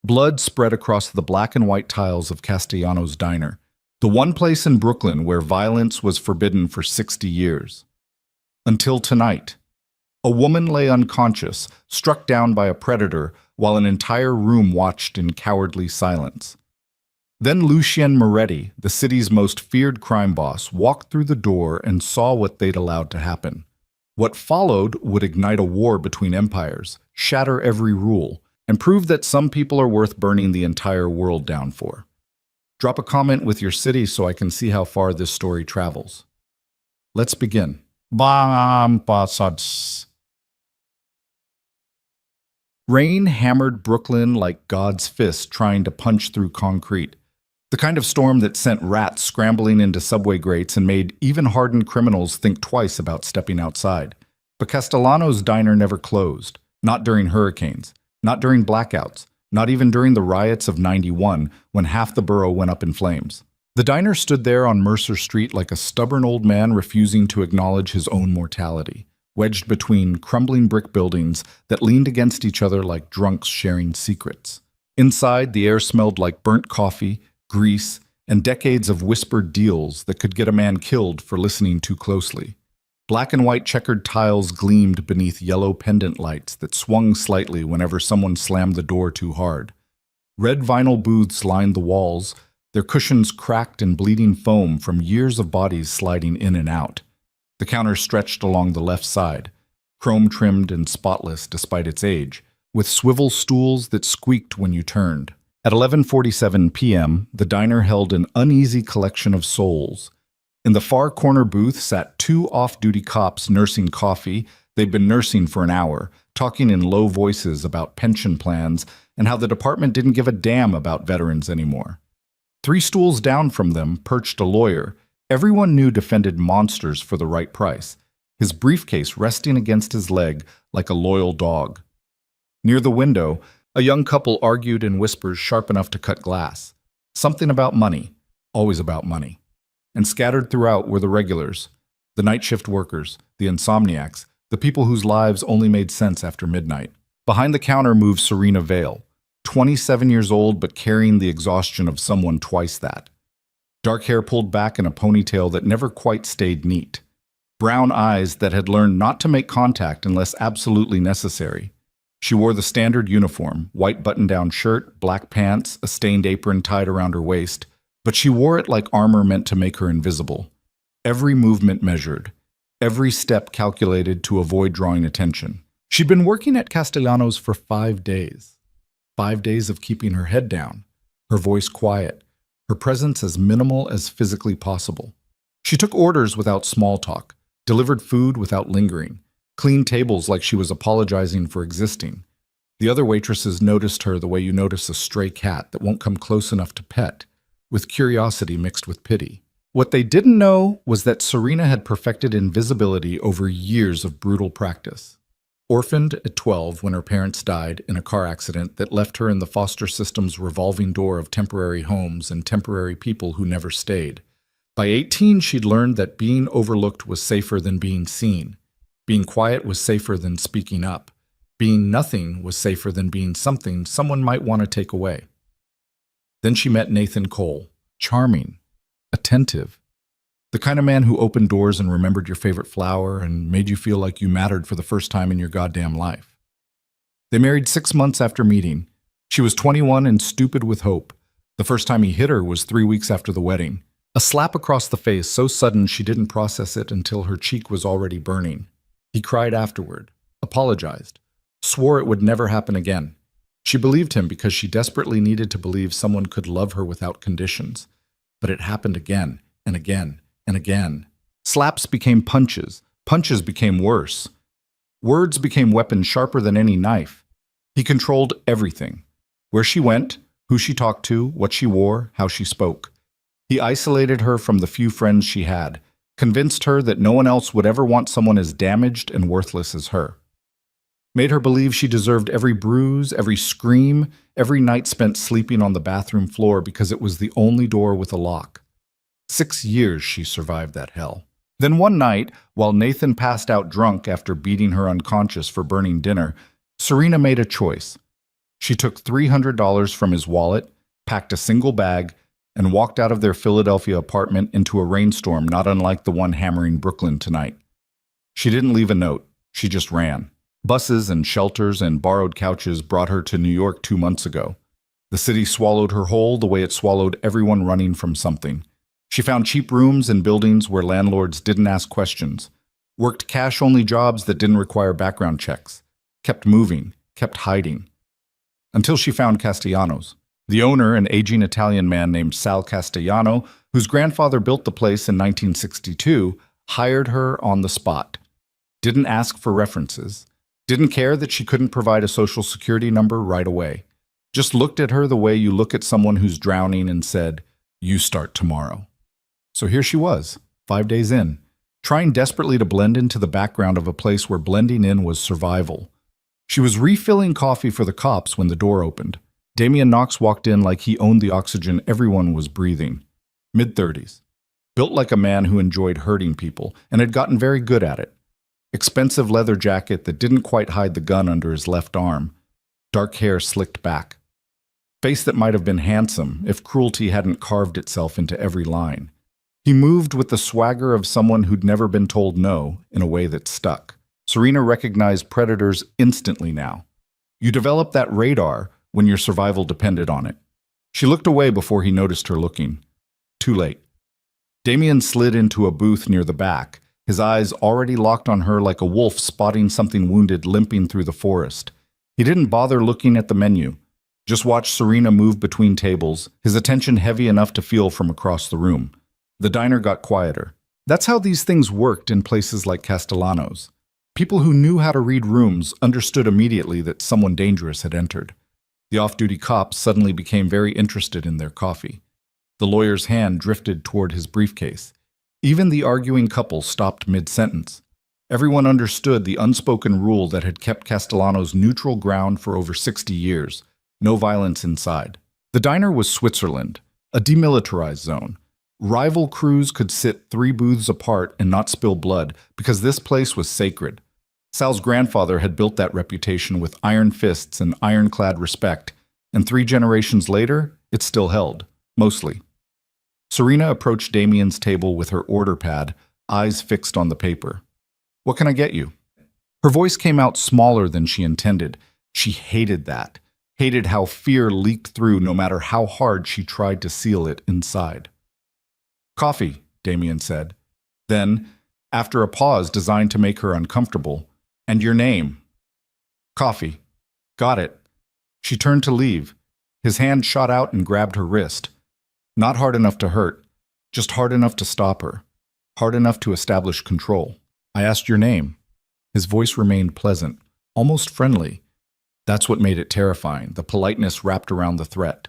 Blood spread across the black and white tiles of Castellano's diner, the one place in Brooklyn where violence was forbidden for 60 years. Until tonight. A woman lay unconscious, struck down by a predator, while an entire room watched in cowardly silence. Then Lucien Moretti, the city's most feared crime boss, walked through the door and saw what they'd allowed to happen. What followed would ignite a war between empires, shatter every rule, and prove that some people are worth burning the entire world down for. Drop a comment with your city so I can see how far this story travels. Let's begin. Rain hammered Brooklyn like God's fist trying to punch through concrete. The kind of storm that sent rats scrambling into subway grates and made even hardened criminals think twice about stepping outside. But Castellano's diner never closed. Not during hurricanes. Not during blackouts. Not even during the riots of '91 when half the borough went up in flames. The diner stood there on Mercer Street like a stubborn old man refusing to acknowledge his own mortality, wedged between crumbling brick buildings that leaned against each other like drunks sharing secrets. Inside, the air smelled like burnt coffee, grease, and decades of whispered deals that could get a man killed for listening too closely. Black and white checkered tiles gleamed beneath yellow pendant lights that swung slightly whenever someone slammed the door too hard. Red vinyl booths lined the walls, their cushions cracked and bleeding foam from years of bodies sliding in and out. The counter stretched along the left side, chrome-trimmed and spotless despite its age, with swivel stools that squeaked when you turned. At 11:47 p.m., the diner held an uneasy collection of souls. In the far corner booth sat two off-duty cops nursing coffee. They'd been nursing for an hour, talking in low voices about pension plans and how the department didn't give a damn about veterans anymore. 3 stools down from them perched a lawyer. Everyone knew defended monsters for the right price, his briefcase resting against his leg like a loyal dog. Near the window, a young couple argued in whispers sharp enough to cut glass. Something about money, always about money. And scattered throughout were the regulars, the night shift workers, the insomniacs, the people whose lives only made sense after midnight. Behind the counter moved Serena Vale, 27 years old but carrying the exhaustion of someone twice that. Dark hair pulled back in a ponytail that never quite stayed neat. Brown eyes that had learned not to make contact unless absolutely necessary. She wore the standard uniform, white button-down shirt, black pants, a stained apron tied around her waist, but she wore it like armor meant to make her invisible. Every movement measured, every step calculated to avoid drawing attention. She'd been working at Castellano's for 5 days. 5 days of keeping her head down, her voice quiet, her presence as minimal as physically possible. She took orders without small talk, delivered food without lingering, cleaned tables like she was apologizing for existing. The other waitresses noticed her the way you notice a stray cat that won't come close enough to pet, with curiosity mixed with pity. What they didn't know was that Serena had perfected invisibility over years of brutal practice. Orphaned at 12 when her parents died in a car accident that left her in the foster system's revolving door of temporary homes and temporary people who never stayed. By 18, she'd learned that being overlooked was safer than being seen. Being quiet was safer than speaking up. Being nothing was safer than being something someone might want to take away. Then she met Nathan Cole, charming, attentive, the kind of man who opened doors and remembered your favorite flower and made you feel like you mattered for the first time in your goddamn life. They married 6 months after meeting. She was 21 and stupid with hope. The first time he hit her was 3 weeks after the wedding. A slap across the face so sudden she didn't process it until her cheek was already burning. He cried afterward, apologized, swore it would never happen again. She believed him because she desperately needed to believe someone could love her without conditions. But it happened again and again and again. Slaps became punches. Punches became worse. Words became weapons sharper than any knife. He controlled everything. Where she went, who she talked to, what she wore, how she spoke. He isolated her from the few friends she had, convinced her that no one else would ever want someone as damaged and worthless as her. Made her believe she deserved every bruise, every scream, every night spent sleeping on the bathroom floor because it was the only door with a lock. 6 years she survived that hell. Then one night, while Nathan passed out drunk after beating her unconscious for burning dinner, Serena made a choice. She took $300 from his wallet, packed a single bag, and walked out of their Philadelphia apartment into a rainstorm not unlike the one hammering Brooklyn tonight. She didn't leave a note. She just ran. Buses and shelters and borrowed couches brought her to New York 2 months ago. The city swallowed her whole the way it swallowed everyone running from something. She found cheap rooms in buildings where landlords didn't ask questions, worked cash-only jobs that didn't require background checks, kept moving, kept hiding. Until she found Castellanos. The owner, an aging Italian man named Sal Castellano, whose grandfather built the place in 1962, hired her on the spot. Didn't ask for references. Didn't care that she couldn't provide a social security number right away. Just looked at her the way you look at someone who's drowning and said, "You start tomorrow." So here she was, 5 days in, trying desperately to blend into the background of a place where blending in was survival. She was refilling coffee for the cops when the door opened. Damian Knox walked in like he owned the oxygen everyone was breathing. Mid-30s. Built like a man who enjoyed hurting people and had gotten very good at it. Expensive leather jacket that didn't quite hide the gun under his left arm. Dark hair slicked back. Face that might have been handsome if cruelty hadn't carved itself into every line. He moved with the swagger of someone who'd never been told no in a way that stuck. Serena recognized predators instantly now. You develop that radar when your survival depended on it. She looked away before he noticed her looking. Too late. Damian slid into a booth near the back, his eyes already locked on her like a wolf spotting something wounded limping through the forest. He didn't bother looking at the menu. Just watched Serena move between tables, his attention heavy enough to feel from across the room. The diner got quieter. That's how these things worked in places like Castellanos. People who knew how to read rooms understood immediately that someone dangerous had entered. The off-duty cops suddenly became very interested in their coffee. The lawyer's hand drifted toward his briefcase. Even the arguing couple stopped mid-sentence. Everyone understood the unspoken rule that had kept Castellanos neutral ground for over 60 years. No violence inside. The diner was Switzerland, a demilitarized zone. Rival crews could sit 3 booths apart and not spill blood because this place was sacred. Sal's grandfather had built that reputation with iron fists and ironclad respect, and 3 generations later, it still held, mostly. Serena approached Damian's table with her order pad, eyes fixed on the paper. "What can I get you?" Her voice came out smaller than she intended. She hated that. Hated how fear leaked through no matter how hard she tried to seal it inside. "Coffee," Damian said. Then, after a pause designed to make her uncomfortable, "And your name?" "Coffee." "Got it." She turned to leave. His hand shot out and grabbed her wrist. Not hard enough to hurt, just hard enough to stop her. Hard enough to establish control. "I asked your name." His voice remained pleasant, almost friendly. That's what made it terrifying, the politeness wrapped around the threat.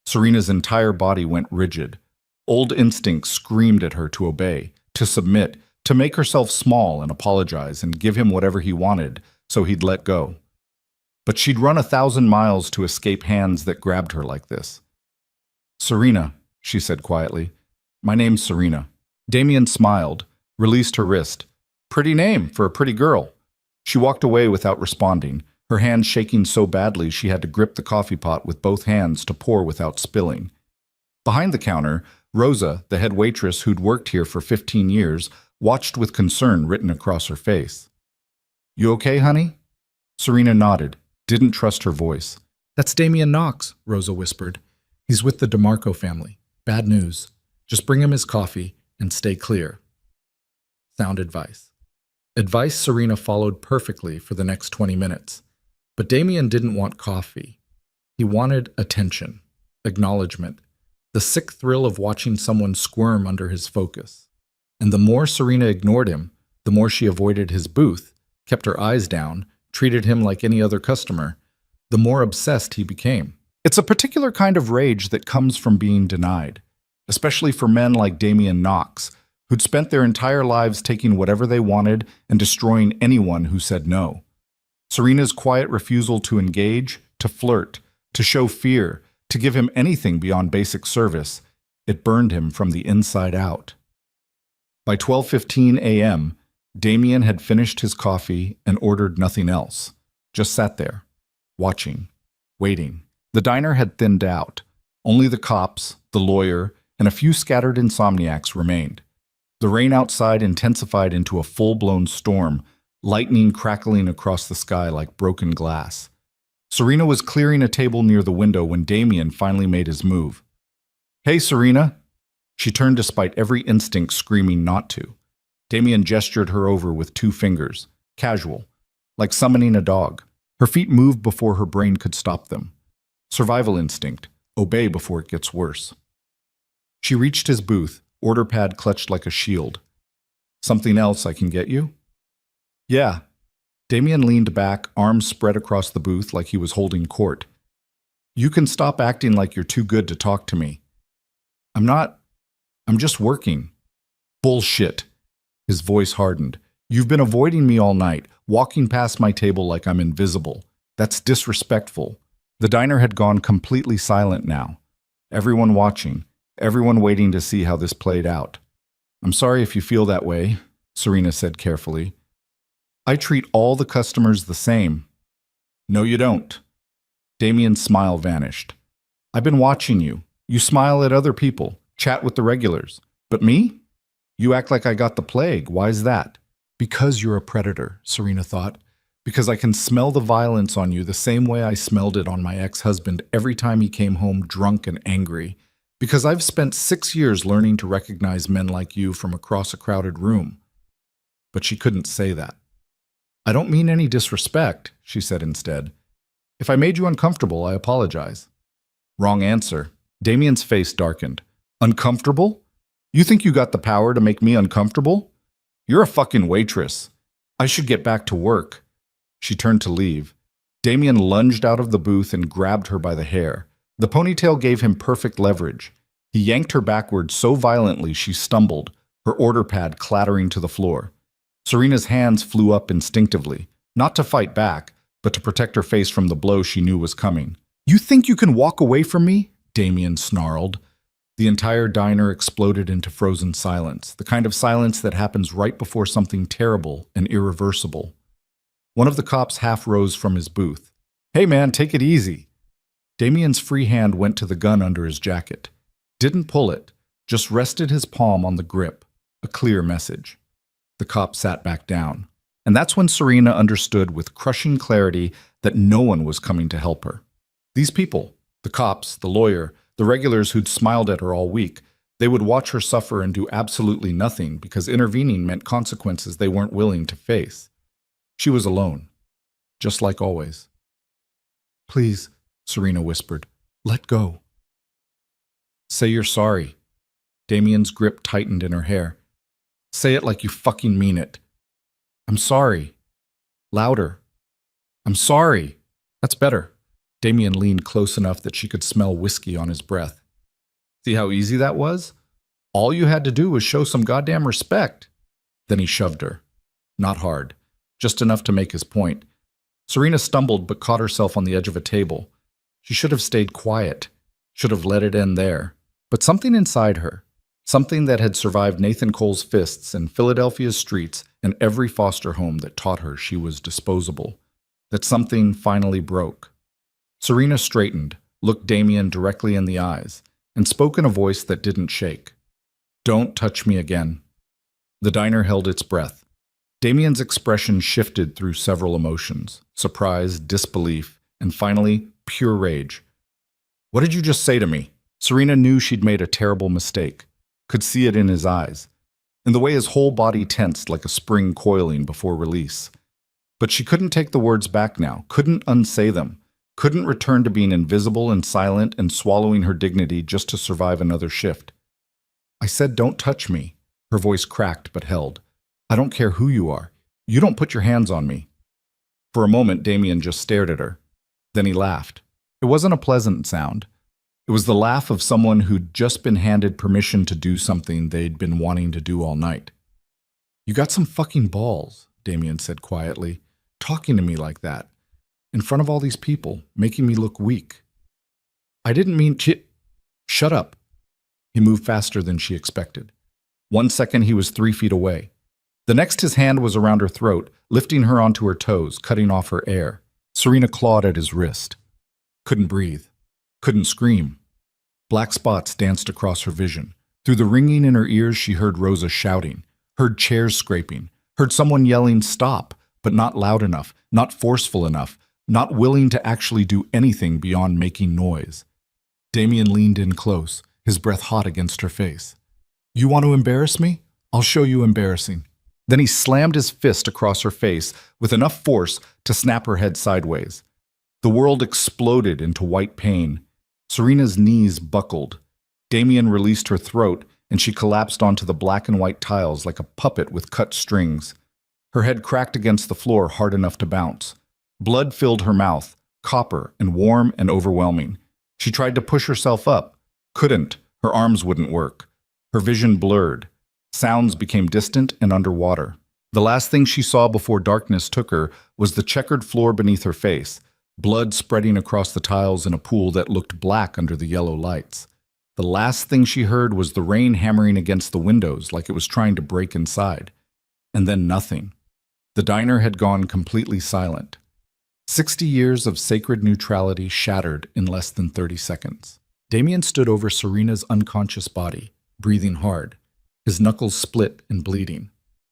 Serena's entire body went rigid. Old instincts screamed at her to obey, to submit, to make herself small and apologize and give him whatever he wanted so he'd let go. But she'd run 1,000 miles to escape hands that grabbed her like this. "Serena," she said quietly. "My name's Serena." Damian smiled, released her wrist. "Pretty name for a pretty girl." She walked away without responding, her hands shaking so badly she had to grip the coffee pot with both hands to pour without spilling. Behind the counter, Rosa, the head waitress who'd worked here for 15 years, watched with concern written across her face. "You okay, honey?" Serena nodded, didn't trust her voice. "That's Damian Knox," Rosa whispered. "He's with the DeMarco family. Bad news. Just bring him his coffee and stay clear." Sound advice. Advice Serena followed perfectly for the next 20 minutes. But Damian didn't want coffee. He wanted attention, acknowledgement, the sick thrill of watching someone squirm under his focus. And the more Serena ignored him, the more she avoided his booth, kept her eyes down, treated him like any other customer, the more obsessed he became. It's a particular kind of rage that comes from being denied, especially for men like Damian Knox, who'd spent their entire lives taking whatever they wanted and destroying anyone who said no. Serena's quiet refusal to engage, to flirt, to show fear, to give him anything beyond basic service, it burned him from the inside out. By 12:15 a.m., Damian had finished his coffee and ordered nothing else, just sat there, watching. waiting. The diner had thinned out. Only the cops, the lawyer, and a few scattered insomniacs remained. The rain outside intensified into a full-blown storm, lightning crackling across the sky like broken glass. Serena was clearing a table near the window when Damien finally made his move. "Hey, Serena!" She turned despite every instinct screaming not to. Damien gestured her over with 2 fingers, casual, like summoning a dog. Her feet moved before her brain could stop them. Survival instinct, obey before it gets worse. She reached his booth, order pad clutched like a shield. "Something else I can get you?" "Yeah." Damien leaned back, arms spread across the booth like he was holding court. "You can stop acting like you're too good to talk to me." I'm just working." "Bullshit." His voice hardened. "You've been avoiding me all night, walking past my table like I'm invisible. That's disrespectful." The diner had gone completely silent now. Everyone watching, everyone waiting to see how this played out. "I'm sorry if you feel that way," Serena said carefully. "I treat all the customers the same." "No, you don't." Damien's smile vanished. "I've been watching you. You smile at other people, chat with the regulars. But me? You act like I got the plague. Why's that?" "Because you're a predator," Serena thought. "Because I can smell the violence on you the same way I smelled it on my ex-husband every time he came home drunk and angry. Because I've spent 6 years learning to recognize men like you from across a crowded room." But she couldn't say that. "I don't mean any disrespect," she said instead. "If I made you uncomfortable, I apologize." Wrong answer. Damien's face darkened. "Uncomfortable? You think you got the power to make me uncomfortable? You're a fucking waitress. I should get back to work." She turned to leave. Damien lunged out of the booth and grabbed her by the hair. The ponytail gave him perfect leverage. He yanked her backward so violently she stumbled, her order pad clattering to the floor. Serena's hands flew up instinctively, not to fight back, but to protect her face from the blow she knew was coming. "You think you can walk away from me?" Damien snarled. The entire diner exploded into frozen silence, the kind of silence that happens right before something terrible and irreversible. One of the cops half rose from his booth. "Hey man, take it easy." Damien's free hand went to the gun under his jacket. Didn't pull it, just rested his palm on the grip, a clear message. The cop sat back down. And that's when Serena understood with crushing clarity that no one was coming to help her. These people, the cops, the lawyer, the regulars who'd smiled at her all week, they would watch her suffer and do absolutely nothing because intervening meant consequences they weren't willing to face. She was alone, just like always. "Please," Serena whispered, "let go." "Say you're sorry." Damien's grip tightened in her hair. "Say it like you fucking mean it." "I'm sorry." Louder. "I'm sorry." "That's better." Damien leaned close enough that she could smell whiskey on his breath. "See how easy that was? All you had to do was show some goddamn respect." Then he shoved her. Not hard, just enough to make his point. Serena stumbled but caught herself on the edge of a table. She should have stayed quiet, should have let it end there. But something inside her, something that had survived Nathan Cole's fists in Philadelphia's streets and every foster home that taught her she was disposable, that something finally broke. Serena straightened, looked Damien directly in the eyes, and spoke in a voice that didn't shake. "Don't touch me again." The diner held its breath. Damien's expression shifted through several emotions: surprise, disbelief, and finally, pure rage. "What did you just say to me?" Serena knew she'd made a terrible mistake, could see it in his eyes, in the way his whole body tensed like a spring coiling before release. But she couldn't take the words back now, couldn't unsay them, couldn't return to being invisible and silent and swallowing her dignity just to survive another shift. "I said don't touch me." Her voice cracked but held. "I don't care who you are. You don't put your hands on me." For a moment, Damien just stared at her. Then he laughed. It wasn't a pleasant sound. It was the laugh of someone who'd just been handed permission to do something they'd been wanting to do all night. "You got some fucking balls," Damien said quietly, "talking to me like that, in front of all these people, making me look weak." "I didn't mean Shut up." He moved faster than she expected. 1 second he was 3 feet away. The next his hand was around her throat, lifting her onto her toes, cutting off her air. Serena clawed at his wrist. Couldn't breathe. Couldn't scream. Black spots danced across her vision. Through the ringing in her ears, she heard Rosa shouting, heard chairs scraping, heard someone yelling, "Stop," but not loud enough, not forceful enough, not willing to actually do anything beyond making noise. Damien leaned in close, his breath hot against her face. "You want to embarrass me? I'll show you embarrassing." Then he slammed his fist across her face with enough force to snap her head sideways. The world exploded into white pain. Serena's knees buckled. Damien released her throat, and she collapsed onto the black and white tiles like a puppet with cut strings. Her head cracked against the floor hard enough to bounce. Blood filled her mouth, copper and warm and overwhelming. She tried to push herself up. Couldn't. Her arms wouldn't work. Her vision blurred. Sounds became distant and underwater. The last thing she saw before darkness took her was the checkered floor beneath her face, blood spreading across the tiles in a pool that looked black under the yellow lights. The last thing she heard was the rain hammering against the windows like it was trying to break inside. And then nothing. The diner had gone completely silent. 60 years of sacred neutrality shattered in less than 30 seconds. Damien stood over Serena's unconscious body, breathing hard, his knuckles split and bleeding.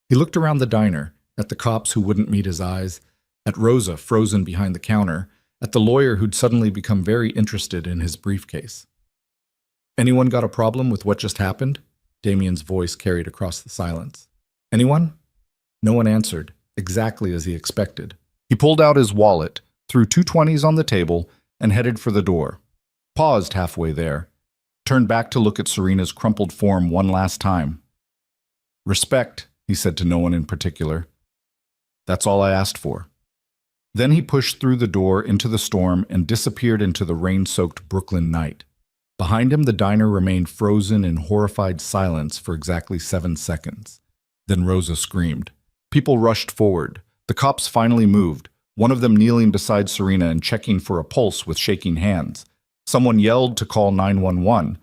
He looked around the diner, at the cops who wouldn't meet his eyes, at Rosa frozen behind the counter, at the lawyer who'd suddenly become very interested in his briefcase. "Anyone got a problem with what just happened?" Damien's voice carried across the silence. "Anyone?" No one answered, exactly as he expected. He pulled out his wallet, threw two 20s on the table, and headed for the door. Paused halfway there, turned back to look at Serena's crumpled form one last time. "Respect," he said to no one in particular. "That's all I asked for." Then he pushed through the door into the storm and disappeared into the rain-soaked Brooklyn night. Behind him, the diner remained frozen in horrified silence for exactly 7 seconds. Then Rosa screamed. People rushed forward. The cops finally moved, one of them kneeling beside Serena and checking for a pulse with shaking hands. Someone yelled to call 911.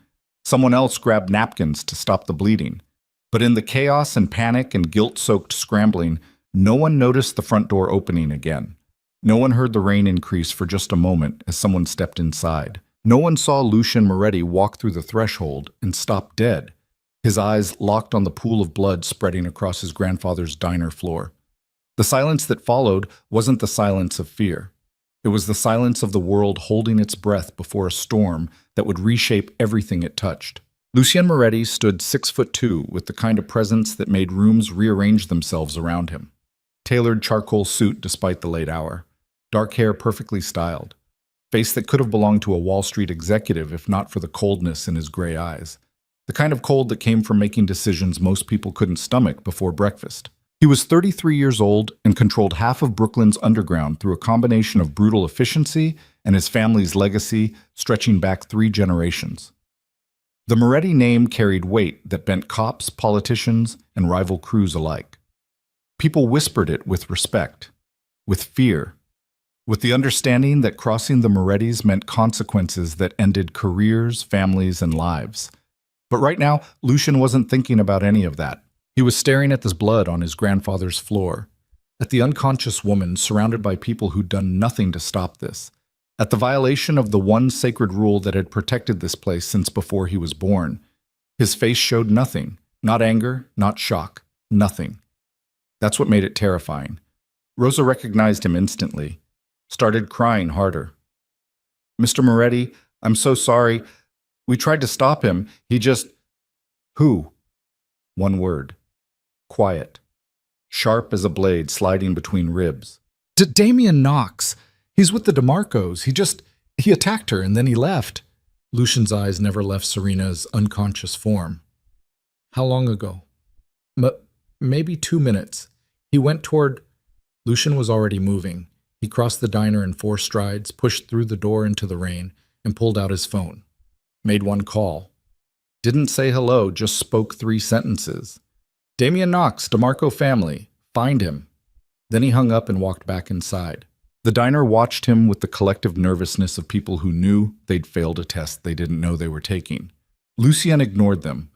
Someone else grabbed napkins to stop the bleeding. But in the chaos and panic and guilt-soaked scrambling, no one noticed the front door opening again. No one heard the rain increase for just a moment as someone stepped inside. No one saw Lucien Moretti walk through the threshold and stop dead, his eyes locked on the pool of blood spreading across his grandfather's diner floor. The silence that followed wasn't the silence of fear. It was the silence of the world holding its breath before a storm that would reshape everything it touched. Lucien Moretti stood 6'2", with the kind of presence that made rooms rearrange themselves around him. Tailored charcoal suit despite the late hour. Dark hair perfectly styled. Face that could have belonged to a Wall Street executive if not for the coldness in his gray eyes. The kind of cold that came from making decisions most people couldn't stomach before breakfast. He was 33 years old and controlled half of Brooklyn's underground through a combination of brutal efficiency and his family's legacy stretching back 3 generations. The Moretti name carried weight that bent cops, politicians, and rival crews alike. People whispered it with respect, with fear, with the understanding that crossing the Morettis meant consequences that ended careers, families, and lives. But right now, Lucien wasn't thinking about any of that. He was staring at this blood on his grandfather's floor, at the unconscious woman surrounded by people who'd done nothing to stop this, at the violation of the one sacred rule that had protected this place since before he was born. His face showed nothing, not anger, not shock, nothing. That's what made it terrifying. Rosa recognized him instantly, started crying harder. "Mr. Moretti, I'm so sorry. We tried to stop him. He just..." "Who?" One word. Quiet. Sharp as a blade sliding between ribs. Damien Knox. He's with the DeMarcos. He attacked her and then he left." Lucian's eyes never left Serena's unconscious form. "How long ago?" Maybe 2 minutes. He went toward..." Lucien was already moving. He crossed the diner in 4 strides, pushed through the door into the rain, and pulled out his phone. Made one call. Didn't say hello, just spoke 3 sentences. "Damien Knox, DeMarco family. Find him." Then he hung up and walked back inside. The diner watched him with the collective nervousness of people who knew they'd failed a test they didn't know they were taking. Lucien ignored them.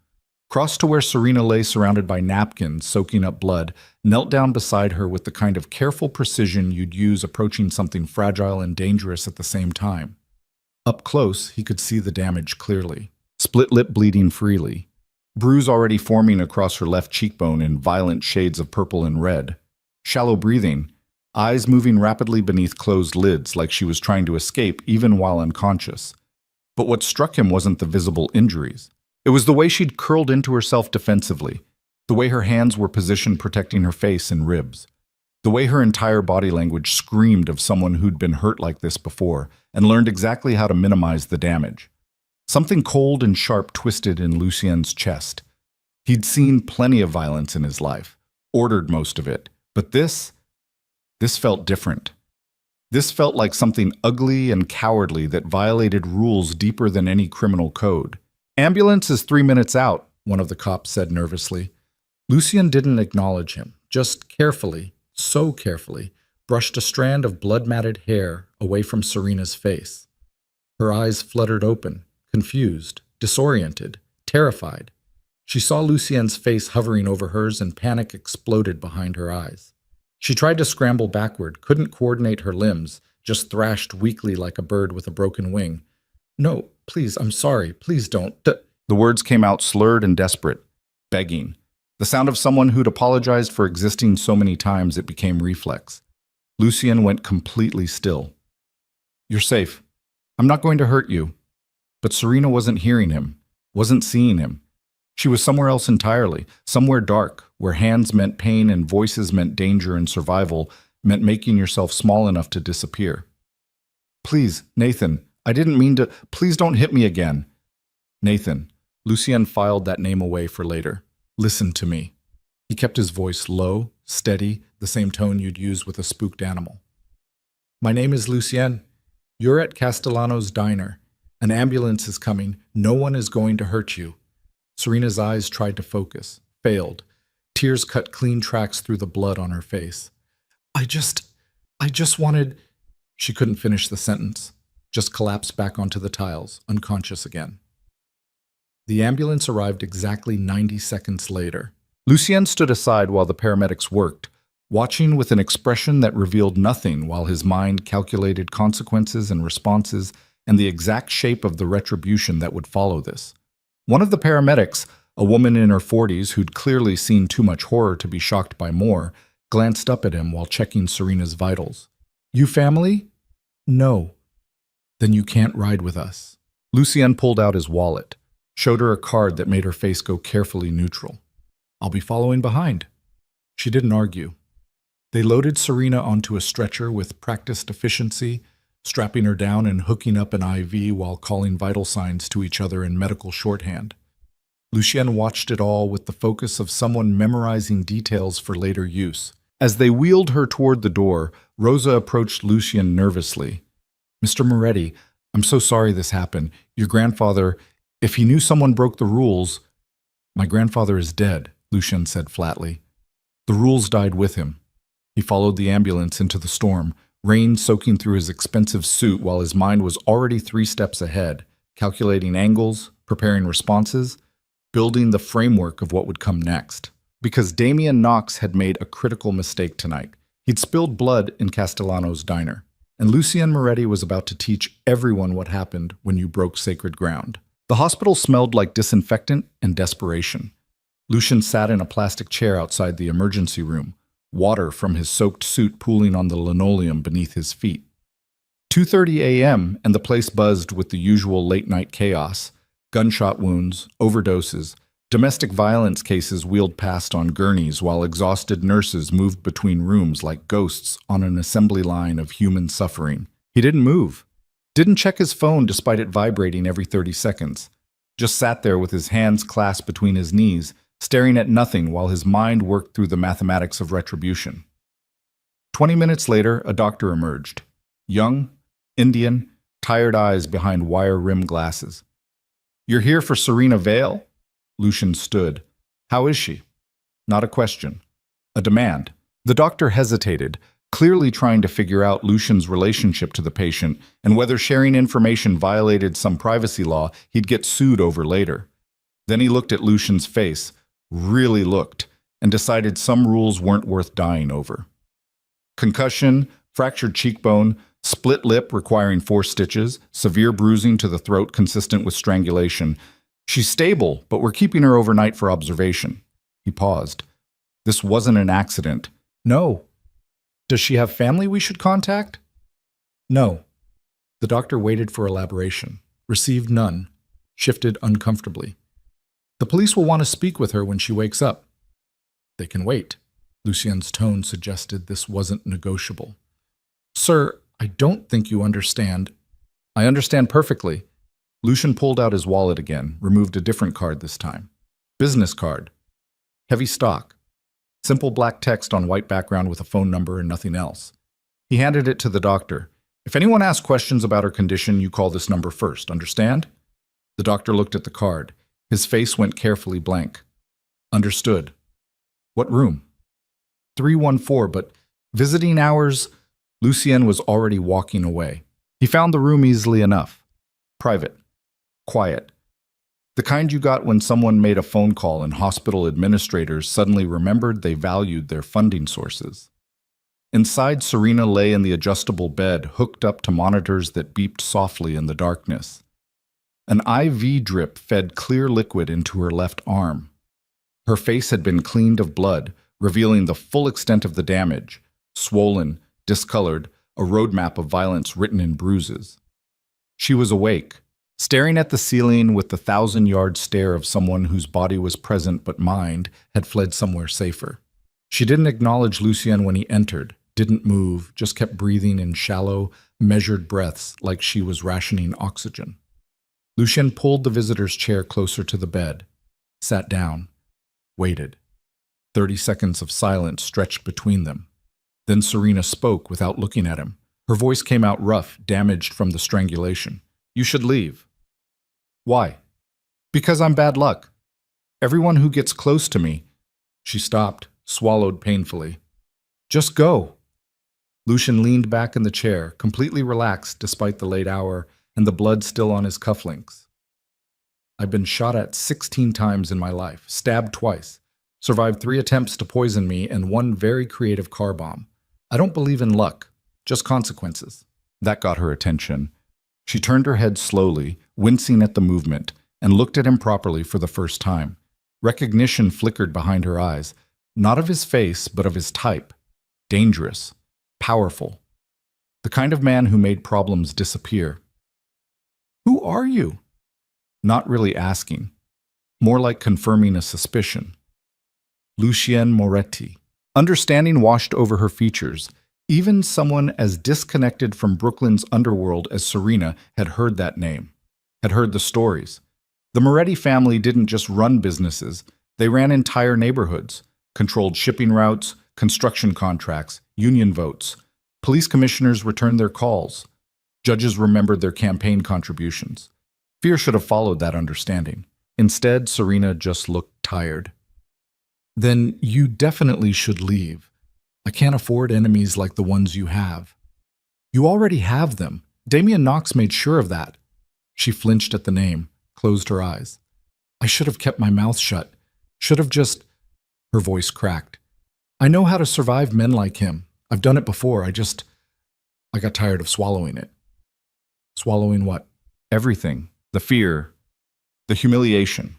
Crossed to where Serena lay surrounded by napkins soaking up blood, knelt down beside her with the kind of careful precision you'd use approaching something fragile and dangerous at the same time. Up close, he could see the damage clearly. Split lip bleeding freely. Bruise already forming across her left cheekbone in violent shades of purple and red. Shallow breathing, eyes moving rapidly beneath closed lids like she was trying to escape even while unconscious. But what struck him wasn't the visible injuries. It was the way she'd curled into herself defensively, the way her hands were positioned protecting her face and ribs, the way her entire body language screamed of someone who'd been hurt like this before and learned exactly how to minimize the damage. Something cold and sharp twisted in Lucien's chest. He'd seen plenty of violence in his life, ordered most of it, but this felt different. This felt like something ugly and cowardly that violated rules deeper than any criminal code. "Ambulance is 3 minutes out," one of the cops said nervously. Lucien didn't acknowledge him, just carefully, so carefully, brushed a strand of blood-matted hair away from Serena's face. Her eyes fluttered open, confused, disoriented, terrified. She saw Lucien's face hovering over hers and panic exploded behind her eyes. She tried to scramble backward, couldn't coordinate her limbs, just thrashed weakly like a bird with a broken wing. "No, please, I'm sorry, please don't." The words came out slurred and desperate, begging. The sound of someone who'd apologized for existing so many times it became reflex. Lucien went completely still. "You're safe. I'm not going to hurt you." But Serena wasn't hearing him, wasn't seeing him. She was somewhere else entirely, somewhere dark, where hands meant pain and voices meant danger and survival, meant making yourself small enough to disappear. "Please, Nathan, I didn't mean to. Please don't hit me again." Nathan. Lucien filed that name away for later. "Listen to me." He kept his voice low, steady, the same tone you'd use with a spooked animal. "My name is Lucien. You're at Castellano's diner. An ambulance is coming. No one is going to hurt you." Serena's eyes tried to focus, failed. Tears cut clean tracks through the blood on her face. I just wanted... She couldn't finish the sentence, just collapsed back onto the tiles, unconscious again. The ambulance arrived exactly 90 seconds later. Lucien stood aside while the paramedics worked, watching with an expression that revealed nothing while his mind calculated consequences and responses and the exact shape of the retribution that would follow this. One of the paramedics, a woman in her 40s who'd clearly seen too much horror to be shocked by more, glanced up at him while checking Serena's vitals. "You family?" "No." "Then you can't ride with us." Lucien pulled out his wallet, showed her a card that made her face go carefully neutral. "I'll be following behind." She didn't argue. They loaded Serena onto a stretcher with practiced efficiency, strapping her down and hooking up an IV while calling vital signs to each other in medical shorthand. Lucien watched it all with the focus of someone memorizing details for later use. As they wheeled her toward the door, Rosa approached Lucien nervously. "Mr. Moretti, I'm so sorry this happened. Your grandfather, if he knew someone broke the rules..." "My grandfather is dead," Lucien said flatly. "The rules died with him." He followed the ambulance into the storm, rain soaking through his expensive suit while his mind was already 3 steps ahead, calculating angles, preparing responses, building the framework of what would come next. Because Damien Knox had made a critical mistake tonight. He'd spilled blood in Castellano's diner, and Lucien Moretti was about to teach everyone what happened when you broke sacred ground. The hospital smelled like disinfectant and desperation. Lucien sat in a plastic chair outside the emergency room, water from his soaked suit pooling on the linoleum beneath his feet. 2:30 a.m. and the place buzzed with the usual late-night chaos. Gunshot wounds, overdoses, domestic violence cases wheeled past on gurneys while exhausted nurses moved between rooms like ghosts on an assembly line of human suffering. He didn't move. Didn't check his phone despite it vibrating every 30 seconds. Just sat there with his hands clasped between his knees, staring at nothing while his mind worked through the mathematics of retribution. 20 minutes later, a doctor emerged. Young, Indian, tired eyes behind wire-rimmed glasses. "You're here for Serena Vale?" Lucien stood. "How is she?" Not a question. A demand. The doctor hesitated, clearly trying to figure out Lucien's relationship to the patient and whether sharing information violated some privacy law he'd get sued over later. Then he looked at Lucien's face, really looked, and decided some rules weren't worth dying over. Concussion, fractured cheekbone, Split lip requiring 4 stitches, severe bruising to the throat consistent with strangulation. She's stable, but we're keeping her overnight for observation. He paused. This wasn't an accident. No. Does she have family we should contact? No. The doctor waited for elaboration, received none, shifted uncomfortably. The police will want to speak with her when she wakes up. They can wait. Lucien's tone suggested this wasn't negotiable. Sir, I don't think you understand. I understand perfectly. Lucien pulled out his wallet again, removed a different card this time. Business card. Heavy stock. Simple black text on white background with a phone number and nothing else. He handed it to the doctor. If anyone asks questions about her condition, you call this number first, understand? The doctor looked at the card. His face went carefully blank. Understood. What room? 314, but visiting hours... Lucien was already walking away. He found the room easily enough. Private. Quiet. The kind you got when someone made a phone call and hospital administrators suddenly remembered they valued their funding sources. Inside, Serena lay in the adjustable bed, hooked up to monitors that beeped softly in the darkness. An IV drip fed clear liquid into her left arm. Her face had been cleaned of blood, revealing the full extent of the damage, swollen, discolored, a roadmap of violence written in bruises. She was awake, staring at the ceiling with the 1,000-yard stare of someone whose body was present but mind had fled somewhere safer. She didn't acknowledge Lucien when he entered, didn't move, just kept breathing in shallow, measured breaths like she was rationing oxygen. Lucien pulled the visitor's chair closer to the bed, sat down, waited. 30 seconds of silence stretched between them. Then Serena spoke without looking at him. Her voice came out rough, damaged from the strangulation. You should leave. Why? Because I'm bad luck. Everyone who gets close to me... She stopped, swallowed painfully. Just go. Lucien leaned back in the chair, completely relaxed despite the late hour and the blood still on his cufflinks. I've been shot at 16 times in my life, stabbed twice, survived 3 attempts to poison me and 1 very creative car bomb. I don't believe in luck, just consequences. That got her attention. She turned her head slowly, wincing at the movement, and looked at him properly for the first time. Recognition flickered behind her eyes, not of his face, but of his type. Dangerous, powerful. The kind of man who made problems disappear. Who are you? Not really asking. More like confirming a suspicion. Lucien Moretti. Understanding washed over her features. Even someone as disconnected from Brooklyn's underworld as Serena had heard that name, had heard the stories. The Moretti family didn't just run businesses, they ran entire neighborhoods, controlled shipping routes, construction contracts, union votes. Police commissioners returned their calls. Judges remembered their campaign contributions. Fear should have followed that understanding. Instead, Serena just looked tired. Then you definitely should leave. I can't afford enemies like the ones you have. You already have them. Damien Knox made sure of that. She flinched at the name, closed her eyes. I should have kept my mouth shut. Should have just... Her voice cracked. I know how to survive men like him. I've done it before. I got tired of swallowing it. Swallowing what? Everything. The fear. The humiliation.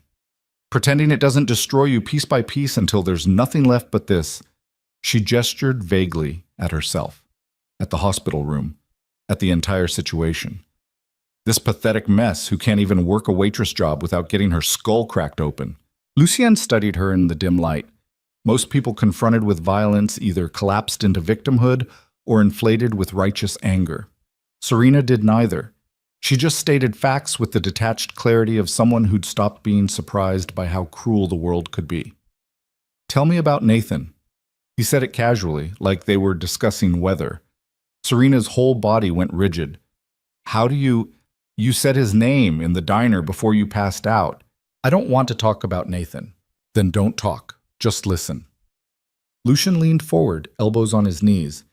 Pretending it doesn't destroy you piece by piece until there's nothing left but this. She gestured vaguely at herself, at the hospital room, at the entire situation. This pathetic mess who can't even work a waitress job without getting her skull cracked open. Lucien studied her in the dim light. Most people confronted with violence either collapsed into victimhood or inflated with righteous anger. Serena did neither. She just stated facts with the detached clarity of someone who'd stopped being surprised by how cruel the world could be. Tell me about Nathan. He said it casually, like they were discussing weather. Serena's whole body went rigid. How do you... You said his name in the diner before you passed out. I don't want to talk about Nathan. Then don't talk. Just listen. Lucien leaned forward, elbows on his knees.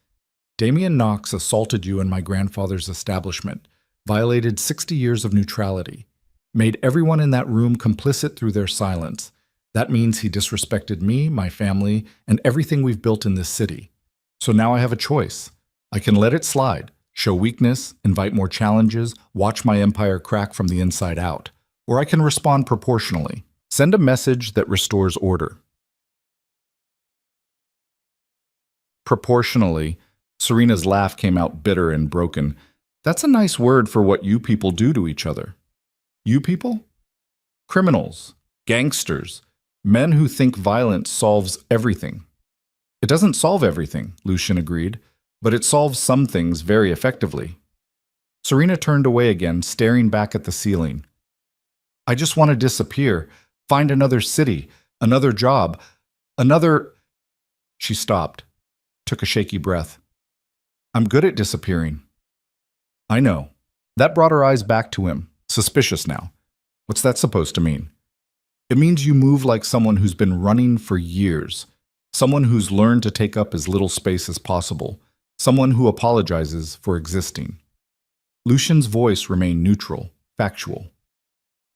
Damien Knox assaulted you in my grandfather's establishment, violated 60 years of neutrality, made everyone in that room complicit through their silence. That means he disrespected me, my family, and everything we've built in this city. So now I have a choice. I can let it slide, Show weakness, invite more challenges, watch my empire crack from the inside out. Or I can respond proportionally. Send a message that restores order. Proportionally, Serena's laugh came out bitter and broken. That's a nice word for what you people do to each other. You people? Criminals, gangsters, men who think violence solves everything. It doesn't solve everything, Lucian agreed, but it solves some things very effectively. Serena turned away again, staring back at the ceiling. I just want to disappear, find another city, another job, another... She stopped, took a shaky breath. I'm good at disappearing. I know. That brought her eyes back to him, suspicious now. What's that supposed to mean? It means you move like someone who's been running for years, someone who's learned to take up as little space as possible, someone who apologizes for existing. Lucian's voice remained neutral, factual.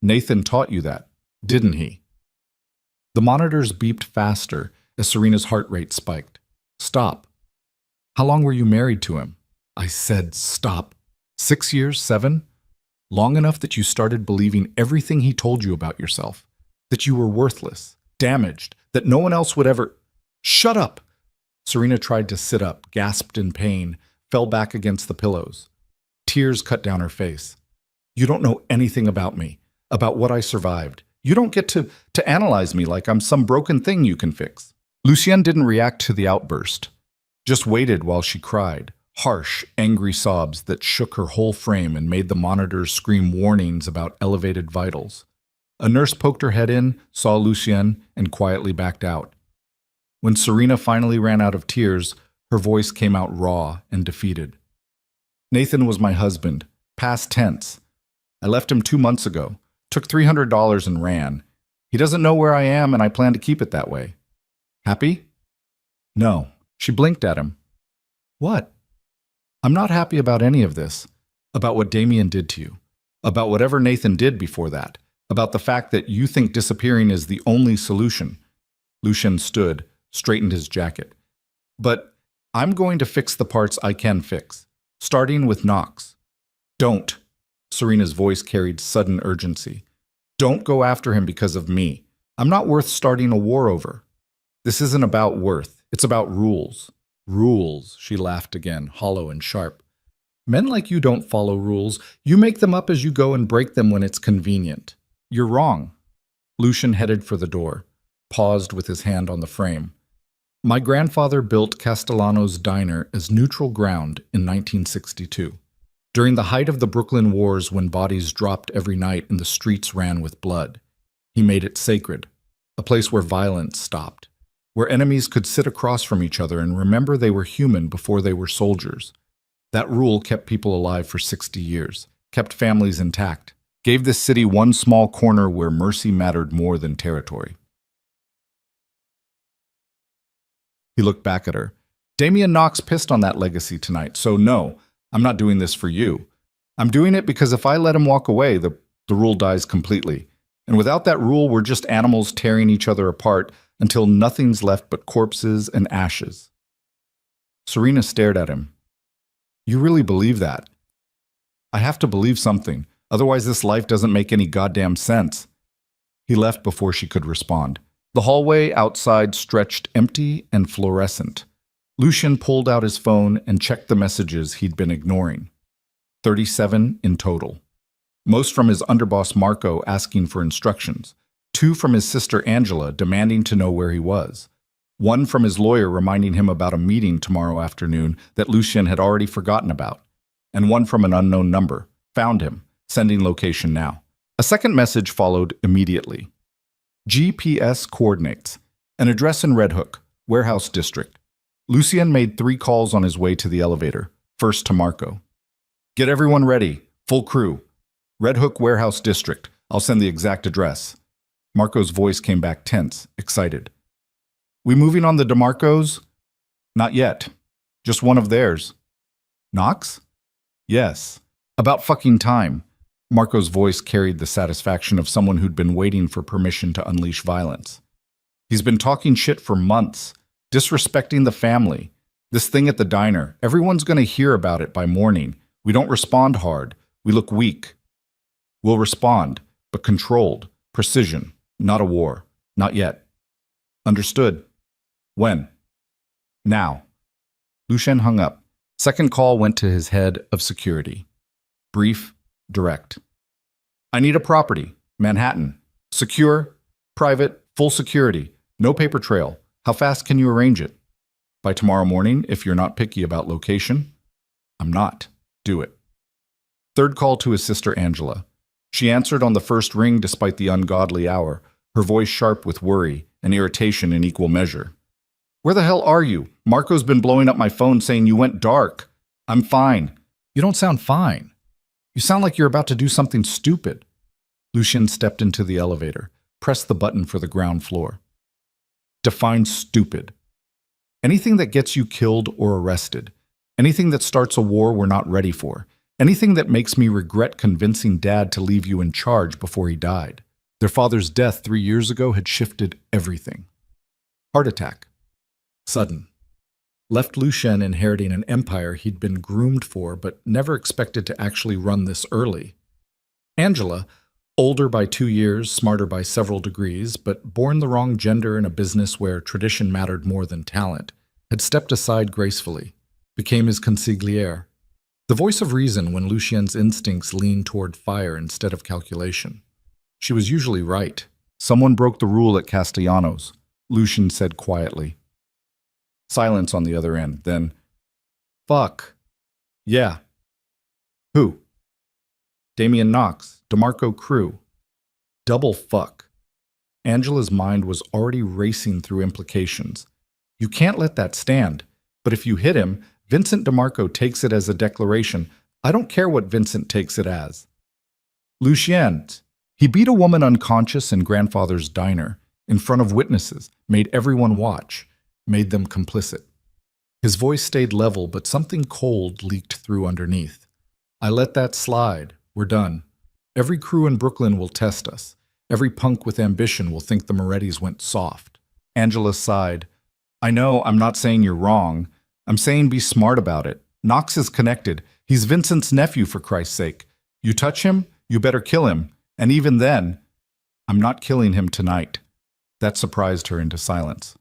Nathan taught you that, didn't he? The monitors beeped faster as Serena's heart rate spiked. Stop. How long were you married to him? I said stop. 6 years, 7? Long enough that you started believing everything he told you about yourself. That you were worthless, damaged, that no one else would ever... Shut up! Serena tried to sit up, gasped in pain, fell back against the pillows. Tears cut down her face. You don't know anything about me, about what I survived. You don't get to analyze me like I'm some broken thing you can fix. Lucienne didn't react to the outburst, just waited while she cried, harsh, angry sobs that shook her whole frame and made the monitors scream warnings about elevated vitals. A nurse poked her head in, saw Lucienne, and quietly backed out. When Serena finally ran out of tears, her voice came out raw and defeated. Nathan was my husband, past tense. I left him 2 months ago, took $300 and ran. He doesn't know where I am, and I plan to keep it that way. Happy? No. She blinked at him. What? I'm not happy about any of this, about what Damien did to you, about whatever Nathan did before that, about the fact that you think disappearing is the only solution. Lucian stood, straightened his jacket. But I'm going to fix the parts I can fix, starting with Knox. Don't. Serena's voice carried sudden urgency. Don't go after him because of me. I'm not worth starting a war over. This isn't about worth. It's about rules. Rules, she laughed again, hollow and sharp. Men like you don't follow rules. You make them up as you go and break them when it's convenient. You're wrong. Lucian headed for the door, paused with his hand on the frame. My grandfather built Castellano's Diner as neutral ground in 1962. During the height of the Brooklyn Wars, when bodies dropped every night and the streets ran with blood, he made it sacred, a place where violence stopped, where enemies could sit across from each other and remember they were human before they were soldiers. That rule kept people alive for 60 years, kept families intact, gave this city one small corner where mercy mattered more than territory. He looked back at her. Damien Knox pissed on that legacy tonight, so no, I'm not doing this for you. I'm doing it because if I let him walk away, the rule dies completely. And without that rule, we're just animals tearing each other apart until nothing's left but corpses and ashes. Serena stared at him. You really believe that? I have to believe something, otherwise this life doesn't make any goddamn sense. He left before she could respond. The hallway outside stretched empty and fluorescent. Lucian pulled out his phone and checked the messages he'd been ignoring. 37 in total. Most from his underboss Marco asking for instructions. 2 from his sister Angela demanding to know where he was. 1 from his lawyer reminding him about a meeting tomorrow afternoon that Lucian had already forgotten about. And 1 from an unknown number. Found him. Sending location now. A second message followed immediately. GPS coordinates. An address in Red Hook, Warehouse District. Lucian made 3 calls on his way to the elevator. First to Marco. Get everyone ready. Full crew. Red Hook Warehouse District. I'll send the exact address. Marco's voice came back tense, excited. We moving on the DeMarcos? Not yet. Just one of theirs. Knox? Yes. About fucking time. Marco's voice carried the satisfaction of someone who'd been waiting for permission to unleash violence. He's been talking shit for months, disrespecting the family. This thing at the diner, everyone's going to hear about it by morning. We don't respond hard. We look weak. We'll respond, but controlled. Precision. Not a war. Not yet. Understood. When? Now. Lucien hung up. Second call went to his head of security. Brief, direct. I need a property. Manhattan. Secure, private, full security. No paper trail. How fast can you arrange it? By tomorrow morning, if you're not picky about location. I'm not. Do it. Third call to his sister Angela. She answered on the first ring despite the ungodly hour, her voice sharp with worry and irritation in equal measure. Where the hell are you? Marco's been blowing up my phone saying you went dark. I'm fine. You don't sound fine. You sound like you're about to do something stupid. Lucien stepped into the elevator, pressed the button for the ground floor. Define stupid. Anything that gets you killed or arrested. Anything that starts a war we're not ready for. Anything that makes me regret convincing Dad to leave you in charge before he died. Their father's death 3 years ago had shifted everything. Heart attack. Sudden. Left Lucien inheriting an empire he'd been groomed for but never expected to actually run this early. Angela, older by 2 years, smarter by several degrees, but born the wrong gender in a business where tradition mattered more than talent, had stepped aside gracefully, became his consigliere. The voice of reason when Lucien's instincts leaned toward fire instead of calculation. She was usually right. Someone broke the rule at Castellanos, Lucien said quietly. Silence on the other end, then, fuck. Yeah. Who? Damian Knox, DeMarco Crew. Double fuck. Angela's mind was already racing through implications. You can't let that stand. But if you hit him, Vincent DeMarco takes it as a declaration. I don't care what Vincent takes it as. Lucien. He beat a woman unconscious in grandfather's diner, in front of witnesses, made everyone watch, made them complicit. His voice stayed level, but something cold leaked through underneath. I let that slide. We're done. Every crew in Brooklyn will test us. Every punk with ambition will think the Morettis went soft. Angela sighed. I know, I'm not saying you're wrong. I'm saying be smart about it. Knox is connected. He's Vincent's nephew, for Christ's sake. You touch him, you better kill him. And even then, I'm not killing him tonight. That surprised her into silence.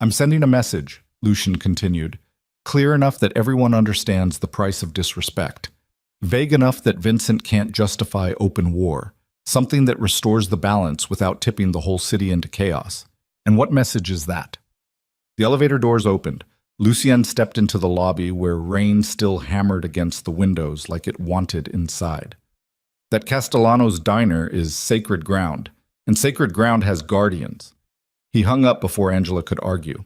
I'm sending a message, Lucien continued, clear enough that everyone understands the price of disrespect. Vague enough that Vincent can't justify open war. Something that restores the balance without tipping the whole city into chaos. And what message is that? The elevator doors opened. Lucien stepped into the lobby where rain still hammered against the windows like it wanted inside. That Castellanos diner is sacred ground, and sacred ground has guardians. He hung up before Angela could argue.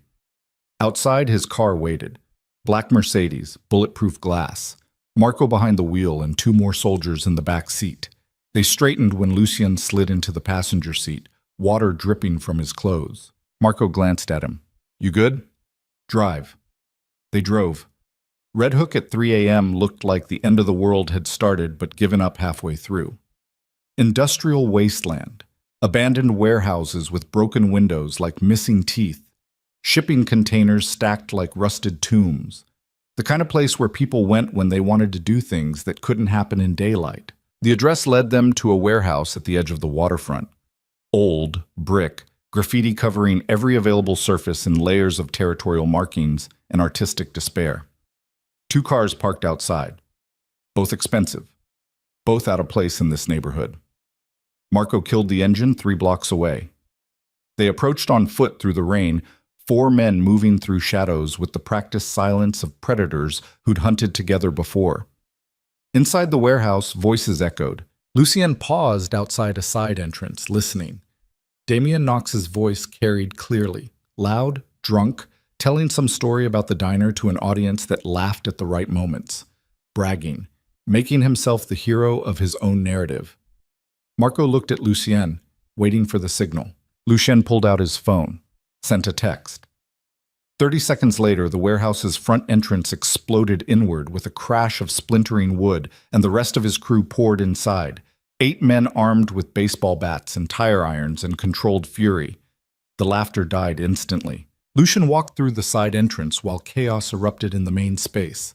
Outside, his car waited. Black Mercedes, bulletproof glass. Marco behind the wheel and 2 more soldiers in the back seat. They straightened when Lucien slid into the passenger seat, water dripping from his clothes. Marco glanced at him. You good? Drive. They drove. Red Hook at 3 a.m. looked like the end of the world had started but given up halfway through. Industrial wasteland. Abandoned warehouses with broken windows like missing teeth. Shipping containers stacked like rusted tombs. The kind of place where people went when they wanted to do things that couldn't happen in daylight. The address led them to a warehouse at the edge of the waterfront. Old, brick, graffiti covering every available surface in layers of territorial markings and artistic despair. 2 cars parked outside. Both expensive. Both out of place in this neighborhood. Marco killed the engine 3 blocks away. They approached on foot through the rain, 4 men moving through shadows with the practiced silence of predators who'd hunted together before. Inside the warehouse, voices echoed. Lucien paused outside a side entrance, listening. Damian Knox's voice carried clearly, loud, drunk, telling some story about the diner to an audience that laughed at the right moments, bragging, making himself the hero of his own narrative. Marco looked at Lucien, waiting for the signal. Lucien pulled out his phone, sent a text. 30 seconds later, the warehouse's front entrance exploded inward with a crash of splintering wood, and the rest of his crew poured inside. 8 men armed with baseball bats and tire irons and controlled fury. The laughter died instantly. Lucian walked through the side entrance while chaos erupted in the main space.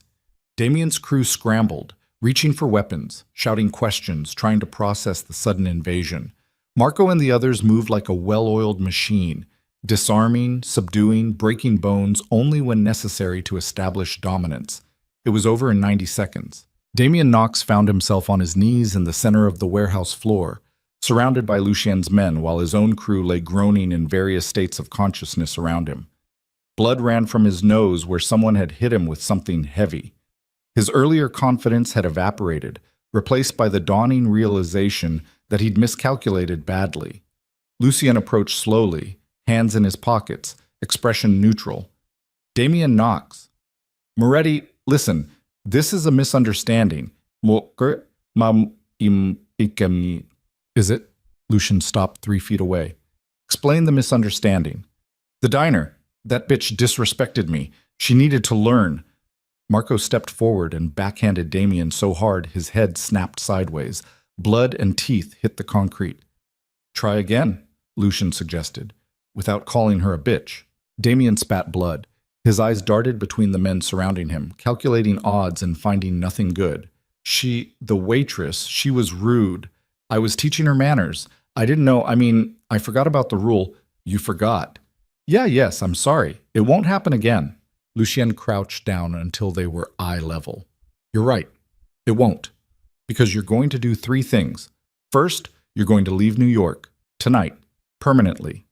Damien's crew scrambled, reaching for weapons, shouting questions, trying to process the sudden invasion. Marco and the others moved like a well-oiled machine, disarming, subduing, breaking bones only when necessary to establish dominance. It was over in 90 seconds. Damien Knox found himself on his knees in the center of the warehouse floor, surrounded by Lucien's men while his own crew lay groaning in various states of consciousness around him. Blood ran from his nose where someone had hit him with something heavy. His earlier confidence had evaporated, replaced by the dawning realization that he'd miscalculated badly. Lucien approached slowly, hands in his pockets, expression neutral. Damien Knox. Moretti, listen, this is a misunderstanding. Is it? Lucien stopped 3 feet away. Explain the misunderstanding. The diner. That bitch disrespected me. She needed to learn. Marco stepped forward and backhanded Damien so hard his head snapped sideways. Blood and teeth hit the concrete. Try again, Lucien suggested, without calling her a bitch. Damien spat blood. His eyes darted between the men surrounding him, calculating odds and finding nothing good. The waitress, she was rude. I was teaching her manners. I didn't know, I forgot about the rule. You forgot. Yes, I'm sorry. It won't happen again. Lucien crouched down until they were eye level. You're right. It won't. Because you're going to do 3 things. First, you're going to leave New York. Tonight. Permanently.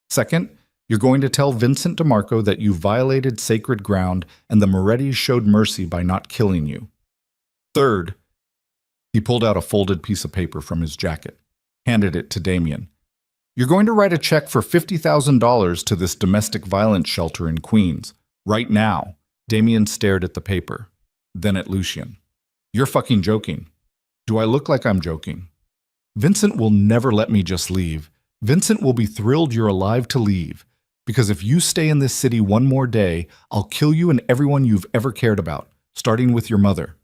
Second, you're going to tell Vincent DeMarco that you violated sacred ground and the Morettis showed mercy by not killing you. Third, he pulled out a folded piece of paper from his jacket, handed it to Damien. You're going to write a check for $50,000 to this domestic violence shelter in Queens. Right now. Damien stared at the paper, then at Lucien. You're fucking joking. Do I look like I'm joking? Vincent will never let me just leave. Vincent will be thrilled you're alive to leave. Because if you stay in this city one more day, I'll kill you and everyone you've ever cared about, starting with your mother.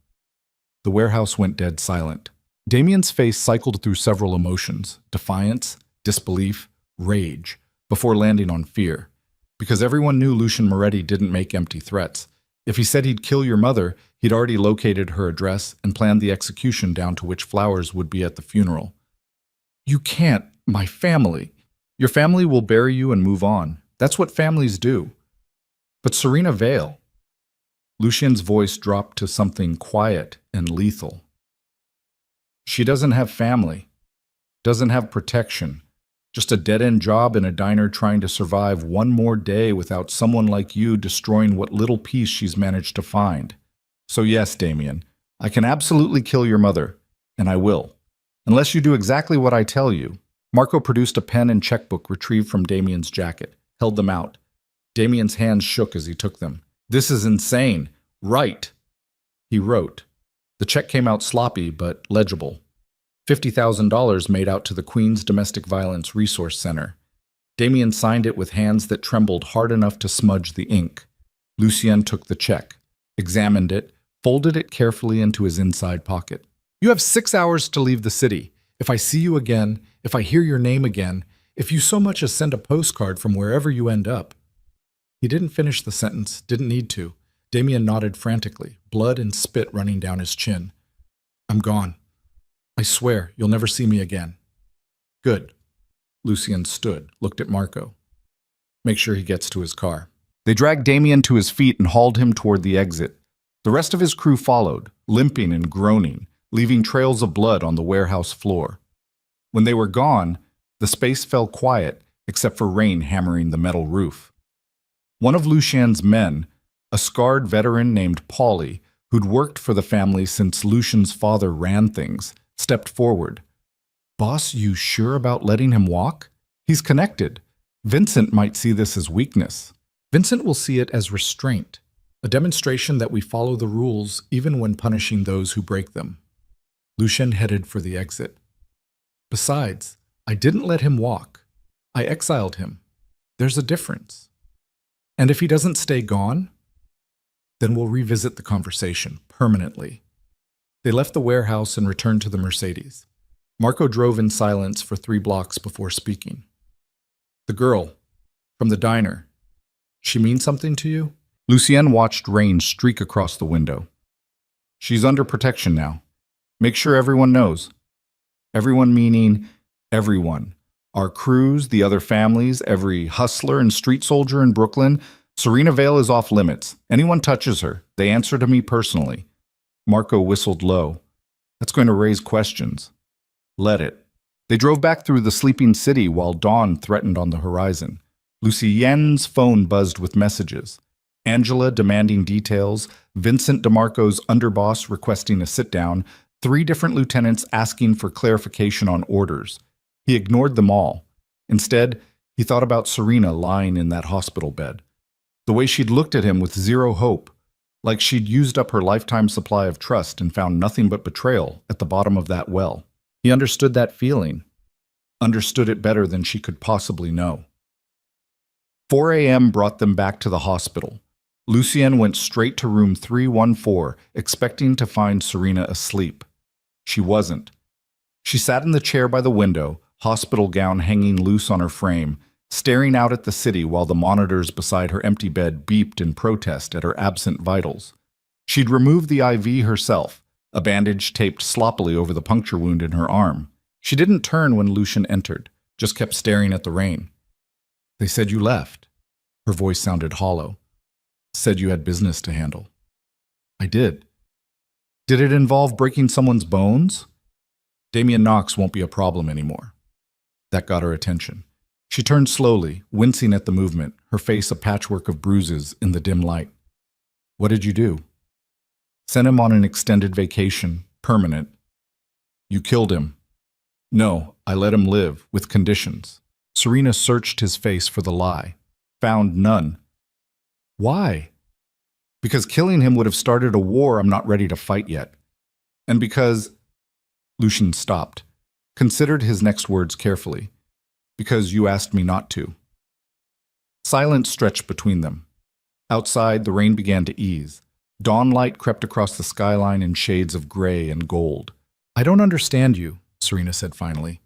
The warehouse went dead silent. Damien's face cycled through several emotions, defiance, disbelief, rage, before landing on fear. Because everyone knew Lucien Moretti didn't make empty threats. If he said he'd kill your mother, he'd already located her address and planned the execution down to which flowers would be at the funeral. You can't, my family. Your family will bury you and move on. That's what families do. But Serena Vale. Lucien's voice dropped to something quiet and lethal. She doesn't have family, doesn't have protection, just a dead-end job in a diner trying to survive one more day without someone like you destroying what little peace she's managed to find. So yes, Damien, I can absolutely kill your mother, and I will. Unless you do exactly what I tell you. Marco produced a pen and checkbook retrieved from Damien's jacket, held them out. Damien's hands shook as he took them. This is insane. Right. He wrote. The check came out sloppy but legible. $50,000 made out to the Queens Domestic Violence Resource Center. Damien signed it with hands that trembled hard enough to smudge the ink. Lucien took the check, examined it, folded it carefully into his inside pocket. You have 6 hours to leave the city. If I see you again, if I hear your name again, if you so much as send a postcard from wherever you end up. He didn't finish the sentence, didn't need to. Damien nodded frantically, blood and spit running down his chin. I'm gone. I swear, you'll never see me again. Good. Lucien stood, looked at Marco. Make sure he gets to his car. They dragged Damien to his feet and hauled him toward the exit. The rest of his crew followed, limping and groaning, leaving trails of blood on the warehouse floor. When they were gone, the space fell quiet except for rain hammering the metal roof. One of Lucien's men, a scarred veteran named Paulie, who'd worked for the family since Lucien's father ran things, stepped forward. Boss, you sure about letting him walk? He's connected. Vincent might see this as weakness. Vincent will see it as restraint, a demonstration that we follow the rules even when punishing those who break them. Lucien headed for the exit. Besides, I didn't let him walk. I exiled him. There's a difference. And if he doesn't stay gone, then we'll revisit the conversation permanently. They left the warehouse and returned to the Mercedes. Marco drove in silence for 3 blocks before speaking. The girl, from the diner, She means something to you? Lucienne watched rain streak across the window. She's under protection now. Make sure everyone knows. Everyone meaning everyone. Our crews, the other families, every hustler and street soldier in Brooklyn. Serena Vale is off limits. Anyone touches her, they answer to me personally. Marco whistled low. That's going to raise questions. Let it. They drove back through the sleeping city while dawn threatened on the horizon. Lucienne's phone buzzed with messages. Angela demanding details, Vincent DeMarco's underboss requesting a sit-down, 3 different lieutenants asking for clarification on orders. He ignored them all. Instead, he thought about Serena lying in that hospital bed. The way she'd looked at him with zero hope, like she'd used up her lifetime supply of trust and found nothing but betrayal at the bottom of that well. He understood that feeling, understood it better than she could possibly know. 4 a.m. brought them back to the hospital. Lucienne went straight to room 314, expecting to find Serena asleep. She wasn't. She sat in the chair by the window, hospital gown hanging loose on her frame, staring out at the city while the monitors beside her empty bed beeped in protest at her absent vitals. She'd removed the IV herself, a bandage taped sloppily over the puncture wound in her arm. She didn't turn when Lucian entered, just kept staring at the rain. They said you left. Her voice sounded hollow. Said you had business to handle. I did. Did it involve breaking someone's bones? Damien Knox won't be a problem anymore. That got her attention. She turned slowly, wincing at the movement, her face a patchwork of bruises in the dim light. What did you do? Sent him on an extended vacation, permanent. You killed him. No, I let him live, with conditions. Serena searched his face for the lie. Found none. Why? Because killing him would have started a war I'm not ready to fight yet. And because... Lucian stopped, considered his next words carefully. Because you asked me not to. Silence stretched between them. Outside, the rain began to ease. Dawn light crept across the skyline in shades of gray and gold. I don't understand you, Serena said finally.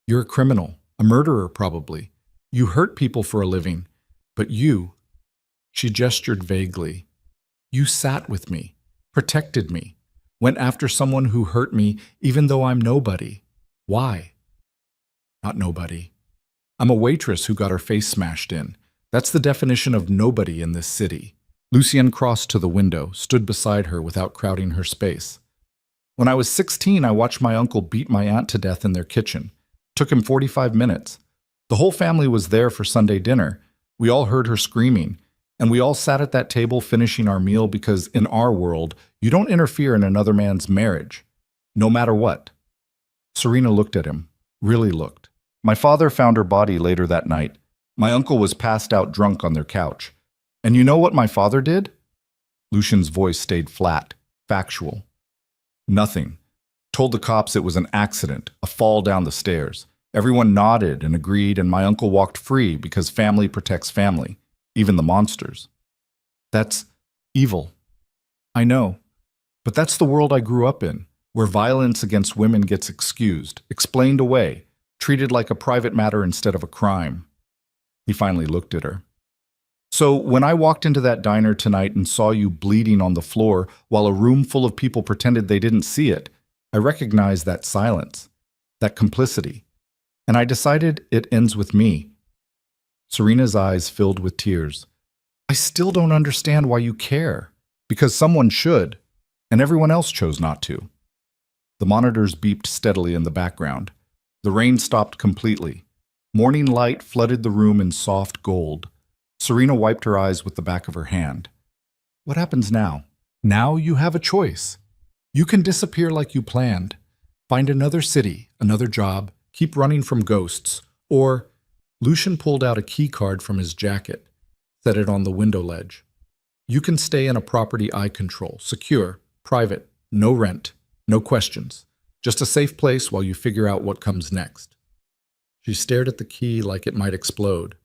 You're a criminal, a murderer probably. You hurt people for a living. But you... She gestured vaguely. You sat with me, protected me, went after someone who hurt me even though I'm nobody. Why? Not nobody. I'm a waitress who got her face smashed in. That's the definition of nobody in this city. Lucienne crossed to the window, stood beside her without crowding her space. When I was 16, I watched my uncle beat my aunt to death in their kitchen. Took him 45 minutes. The whole family was there for Sunday dinner. We all heard her screaming. And we all sat at that table finishing our meal because in our world, you don't interfere in another man's marriage, no matter what. Serena looked at him, really looked. My father found her body later that night. My uncle was passed out drunk on their couch. And you know what my father did? Lucian's voice stayed flat, factual. Nothing. Told the cops it was an accident, a fall down the stairs. Everyone nodded and agreed, and my uncle walked free because family protects family. Even the monsters. That's evil. I know. But that's the world I grew up in, where violence against women gets excused, explained away, treated like a private matter instead of a crime. He finally looked at her. So when I walked into that diner tonight and saw you bleeding on the floor while a room full of people pretended they didn't see it, I recognized that silence, that complicity. And I decided it ends with me. Serena's eyes filled with tears. I still don't understand why you care. Because someone should, and everyone else chose not to. The monitors beeped steadily in the background. The rain stopped completely. Morning light flooded the room in soft gold. Serena wiped her eyes with the back of her hand. What happens now? Now you have a choice. You can disappear like you planned. Find another city, another job, keep running from ghosts, or... Lucian pulled out a key card from his jacket, set it on the window ledge. You can stay in a property I control, secure, private, no rent, no questions. Just a safe place while you figure out what comes next. She stared at the key like it might explode.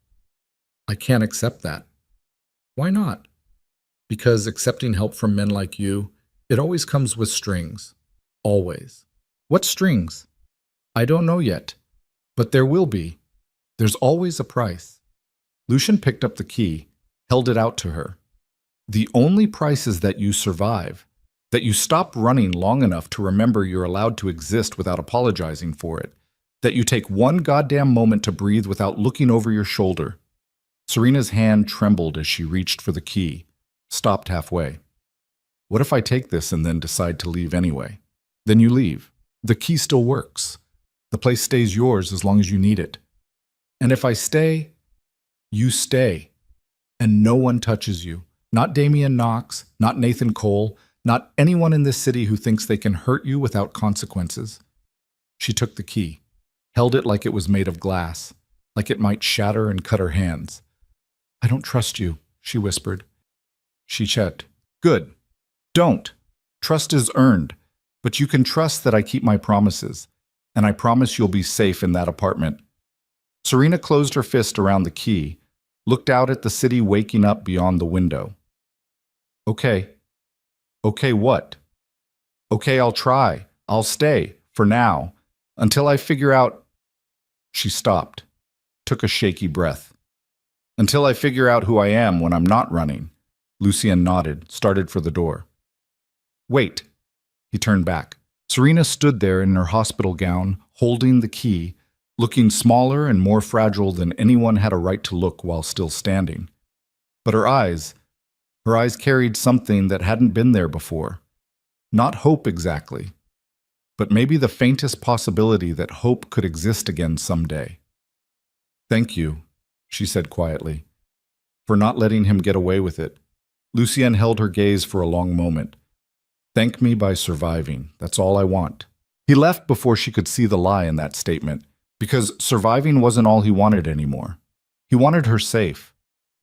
I can't accept that. Why not? Because accepting help from men like you, it always comes with strings. Always. What strings? I don't know yet, but there will be. There's always a price. Lucian picked up the key, held it out to her. The only price is that you survive, that you stop running long enough to remember you're allowed to exist without apologizing for it, that you take one goddamn moment to breathe without looking over your shoulder. Serena's hand trembled as she reached for the key, stopped halfway. What if I take this and then decide to leave anyway? Then you leave. The key still works. The place stays yours as long as you need it. And if I stay, you stay. And no one touches you. Not Damian Knox, not Nathan Cole, not anyone in this city who thinks they can hurt you without consequences. She took the key, held it like it was made of glass, like it might shatter and cut her hands. I don't trust you, she whispered. She checked. Good. Don't. Trust is earned, but you can trust that I keep my promises, and I promise you'll be safe in that apartment. Serena closed her fist around the key, looked out at the city waking up beyond the window. Okay. Okay, what? Okay, I'll try. I'll stay, for now, until I figure out... She stopped, took a shaky breath. Until I figure out who I am when I'm not running. Lucien nodded, started for the door. Wait. He turned back. Serena stood there in her hospital gown, holding the key, looking smaller and more fragile than anyone had a right to look while still standing. But her eyes carried something that hadn't been there before. Not hope exactly, but maybe the faintest possibility that hope could exist again someday. Thank you, she said quietly, for not letting him get away with it. Lucien held her gaze for a long moment. Thank me by surviving. That's all I want. He left before she could see the lie in that statement, because surviving wasn't all he wanted anymore. He wanted her safe,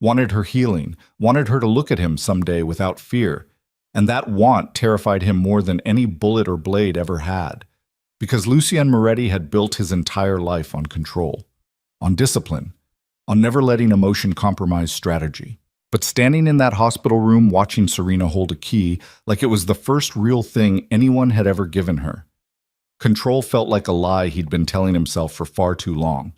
wanted her healing, wanted her to look at him someday without fear, and that want terrified him more than any bullet or blade ever had, because Lucien Moretti had built his entire life on control, on discipline, on never letting emotion compromise strategy. But standing in that hospital room watching Serena hold a key like it was the first real thing anyone had ever given her. Control felt like a lie he'd been telling himself for far too long.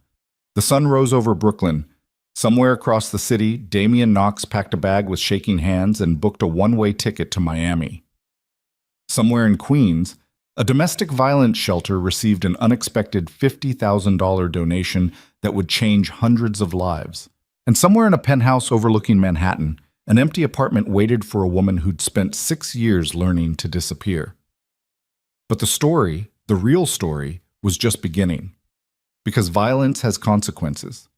The sun rose over Brooklyn. Somewhere across the city, Damian Knox packed a bag with shaking hands and booked a one-way ticket to Miami. Somewhere in Queens, a domestic violence shelter received an unexpected $50,000 donation that would change hundreds of lives. And somewhere in a penthouse overlooking Manhattan, an empty apartment waited for a woman who'd spent 6 years learning to disappear. But the story, the real story, was just beginning. Because violence has consequences,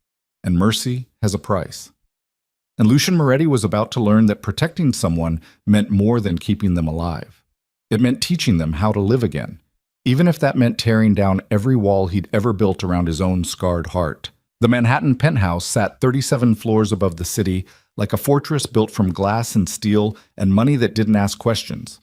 and mercy has a price. And Lucien Moretti was about to learn that protecting someone meant more than keeping them alive. It meant teaching them how to live again, even if that meant tearing down every wall he'd ever built around his own scarred heart. The Manhattan penthouse sat 37 floors above the city, like a fortress built from glass and steel and money that didn't ask questions.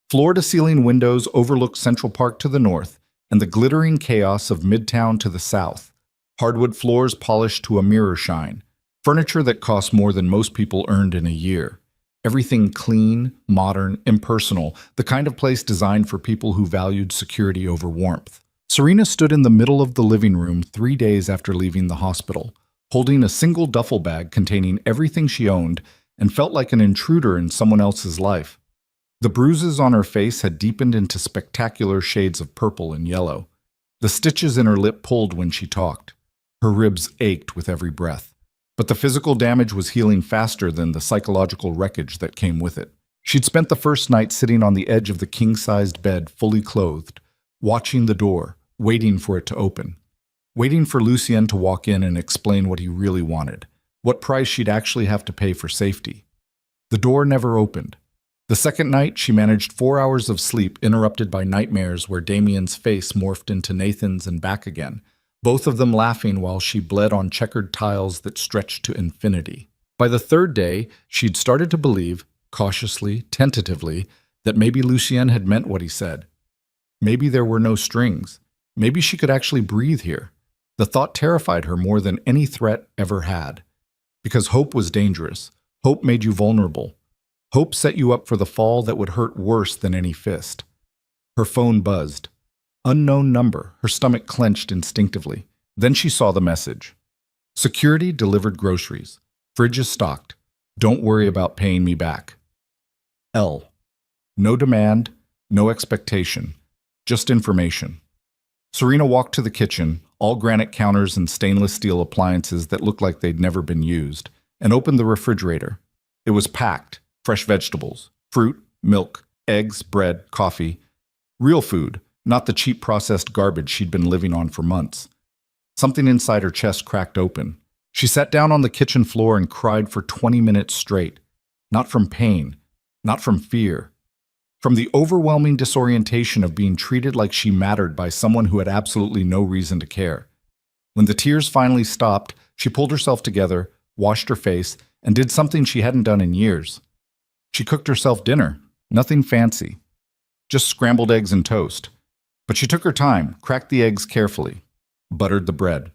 Floor-to-ceiling windows overlooked Central Park to the north and the glittering chaos of Midtown to the south. Hardwood floors polished to a mirror shine. Furniture that cost more than most people earned in a year. Everything clean, modern, impersonal, the kind of place designed for people who valued security over warmth. Serena stood in the middle of the living room 3 days after leaving the hospital, holding a single duffel bag containing everything she owned, and felt like an intruder in someone else's life. The bruises on her face had deepened into spectacular shades of purple and yellow. The stitches in her lip pulled when she talked. Her ribs ached with every breath. But the physical damage was healing faster than the psychological wreckage that came with it. She'd spent the first night sitting on the edge of the king-sized bed, fully clothed, watching the door, waiting for it to open, waiting for Lucien to walk in and explain what he really wanted, what price she'd actually have to pay for safety. The door never opened. The second night, she managed 4 hours of sleep interrupted by nightmares where Damien's face morphed into Nathan's and back again, both of them laughing while she bled on checkered tiles that stretched to infinity. By the third day, she'd started to believe, cautiously, tentatively, that maybe Lucien had meant what he said. Maybe there were no strings. Maybe she could actually breathe here. The thought terrified her more than any threat ever had. Because hope was dangerous. Hope made you vulnerable. Hope set you up for the fall that would hurt worse than any fist. Her phone buzzed. Unknown number. Her stomach clenched instinctively. Then she saw the message. Security delivered groceries. Fridges stocked. Don't worry about paying me back. L. No demand, no expectation, just information. Serena walked to the kitchen, all granite counters and stainless steel appliances that looked like they'd never been used, and opened the refrigerator. It was packed, fresh vegetables, fruit, milk, eggs, bread, coffee. Real food, not the cheap processed garbage she'd been living on for months. Something inside her chest cracked open. She sat down on the kitchen floor and cried for 20 minutes straight. Not from pain, not from fear. From the overwhelming disorientation of being treated like she mattered by someone who had absolutely no reason to care. When the tears finally stopped, she pulled herself together, washed her face, and did something she hadn't done in years. She cooked herself dinner, nothing fancy. Just scrambled eggs and toast. But she took her time, cracked the eggs carefully, buttered the bread,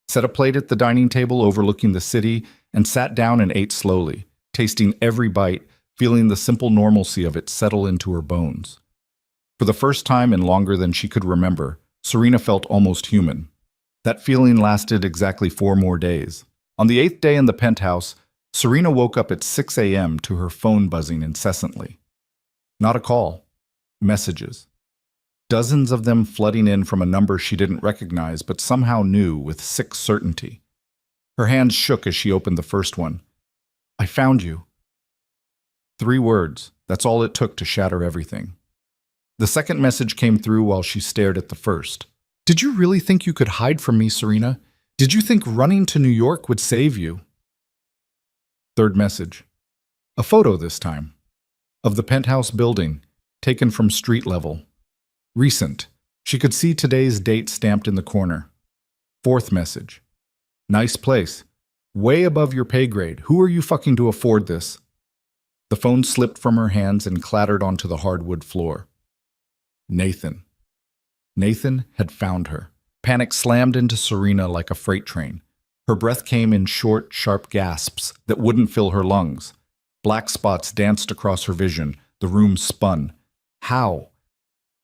set a plate at the dining table overlooking the city, and sat down and ate slowly, tasting every bite, feeling the simple normalcy of it settle into her bones. For the first time in longer than she could remember, Serena felt almost human. That feeling lasted exactly 4 more days. On the 8th day in the penthouse, Serena woke up at 6 a.m. to her phone buzzing incessantly. Not a call. Messages. Dozens of them flooding in from a number she didn't recognize but somehow knew with sick certainty. Her hands shook as she opened the first one. I found you. 3 words. That's all it took to shatter everything. The second message came through while she stared at the first. Did you really think you could hide from me, Serena? Did you think running to New York would save you? Third message. A photo this time. Of the penthouse building, taken from street level. Recent. She could see today's date stamped in the corner. Fourth message. Nice place. Way above your pay grade. Who are you fucking to afford this? The phone slipped from her hands and clattered onto the hardwood floor. Nathan. Nathan had found her. Panic slammed into Serena like a freight train. Her breath came in short, sharp gasps that wouldn't fill her lungs. Black spots danced across her vision. The room spun. How?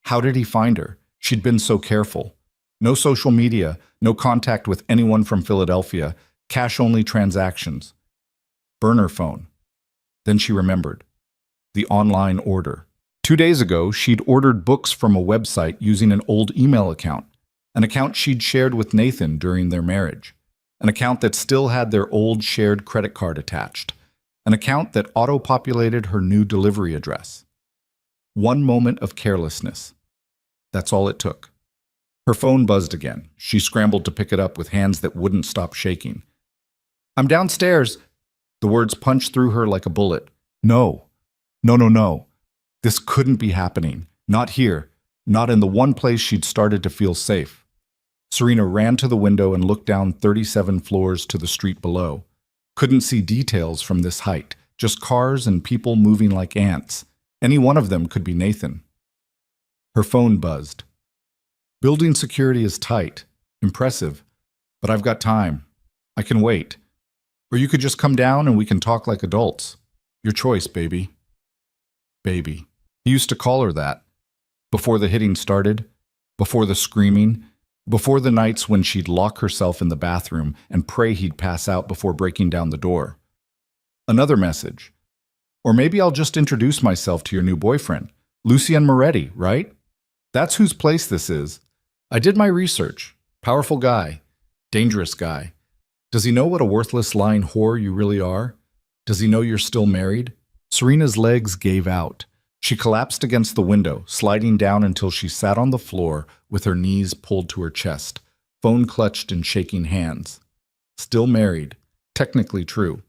How did he find her? She'd been so careful. No social media, no contact with anyone from Philadelphia, cash-only transactions. Burner phone. Then she remembered. The online order. 2 days ago, she'd ordered books from a website using an old email account, an account she'd shared with Nathan during their marriage, an account that still had their old shared credit card attached, an account that auto-populated her new delivery address. 1 moment of carelessness. That's all it took. Her phone buzzed again. She scrambled to pick it up with hands that wouldn't stop shaking. I'm downstairs. The words punched through her like a bullet. No. No, no, no. This couldn't be happening. Not here. Not in the one place she'd started to feel safe. Serena ran to the window and looked down 37 floors to the street below. Couldn't see details from this height, just cars and people moving like ants. Any one of them could be Nathan. Her phone buzzed. Building security is tight. Impressive. But I've got time. I can wait. Or you could just come down and we can talk like adults. Your choice, baby. Baby. He used to call her that. Before the hitting started, before the screaming, before the nights when she'd lock herself in the bathroom and pray he'd pass out before breaking down the door. Another message. Or maybe I'll just introduce myself to your new boyfriend, Lucien Moretti, right? That's whose place this is. I did my research. Powerful guy. Dangerous guy. Does he know what a worthless lying whore you really are? Does he know you're still married? Serena's legs gave out. She collapsed against the window, sliding down until she sat on the floor with her knees pulled to her chest, phone clutched in shaking hands. Still married. Technically true.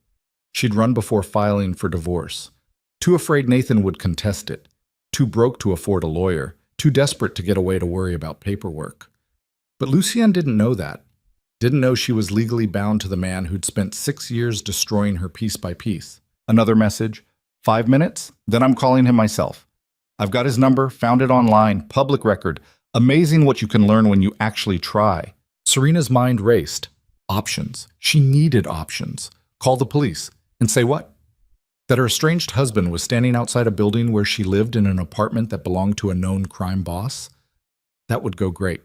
She'd run before filing for divorce. Too afraid Nathan would contest it. Too broke to afford a lawyer. Too desperate to get away to worry about paperwork. But Lucien didn't know that. Didn't know she was legally bound to the man who'd spent 6 years destroying her piece by piece. Another message. 5 minutes? Then I'm calling him myself. I've got his number, found it online, public record. Amazing what you can learn when you actually try. Serena's mind raced. Options. She needed options. Call the police. And say what? That her estranged husband was standing outside a building where she lived in an apartment that belonged to a known crime boss? That would go great.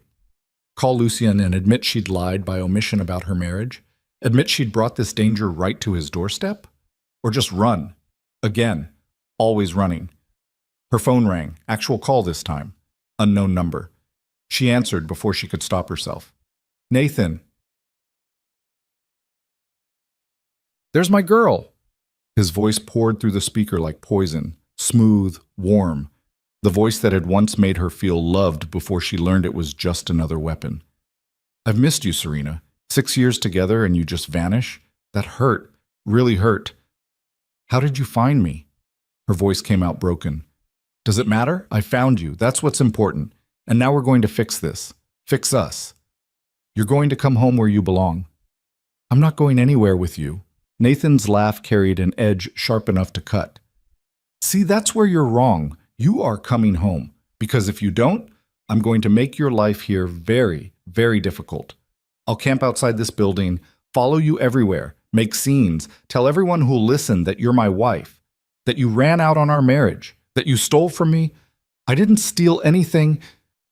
Call Lucien and admit she'd lied by omission about her marriage? Admit she'd brought this danger right to his doorstep? Or just run. Again. Always running. Her phone rang. Actual call this time. Unknown number. She answered before she could stop herself. Nathan. There's my girl. His voice poured through the speaker like poison. Smooth, warm. The voice that had once made her feel loved before she learned it was just another weapon. I've missed you, Serena. 6 years together and you just vanish? That hurt. Really hurt. How did you find me? Her voice came out broken. Does it matter? I found you. That's what's important. And now we're going to fix this. Fix us. You're going to come home where you belong. I'm not going anywhere with you. Nathan's laugh carried an edge sharp enough to cut. See, that's where you're wrong. You are coming home. Because if you don't, I'm going to make your life here very, very difficult. I'll camp outside this building, follow you everywhere, make scenes, tell everyone who'll listen that you're my wife, that you ran out on our marriage, that you stole from me. I didn't steal anything.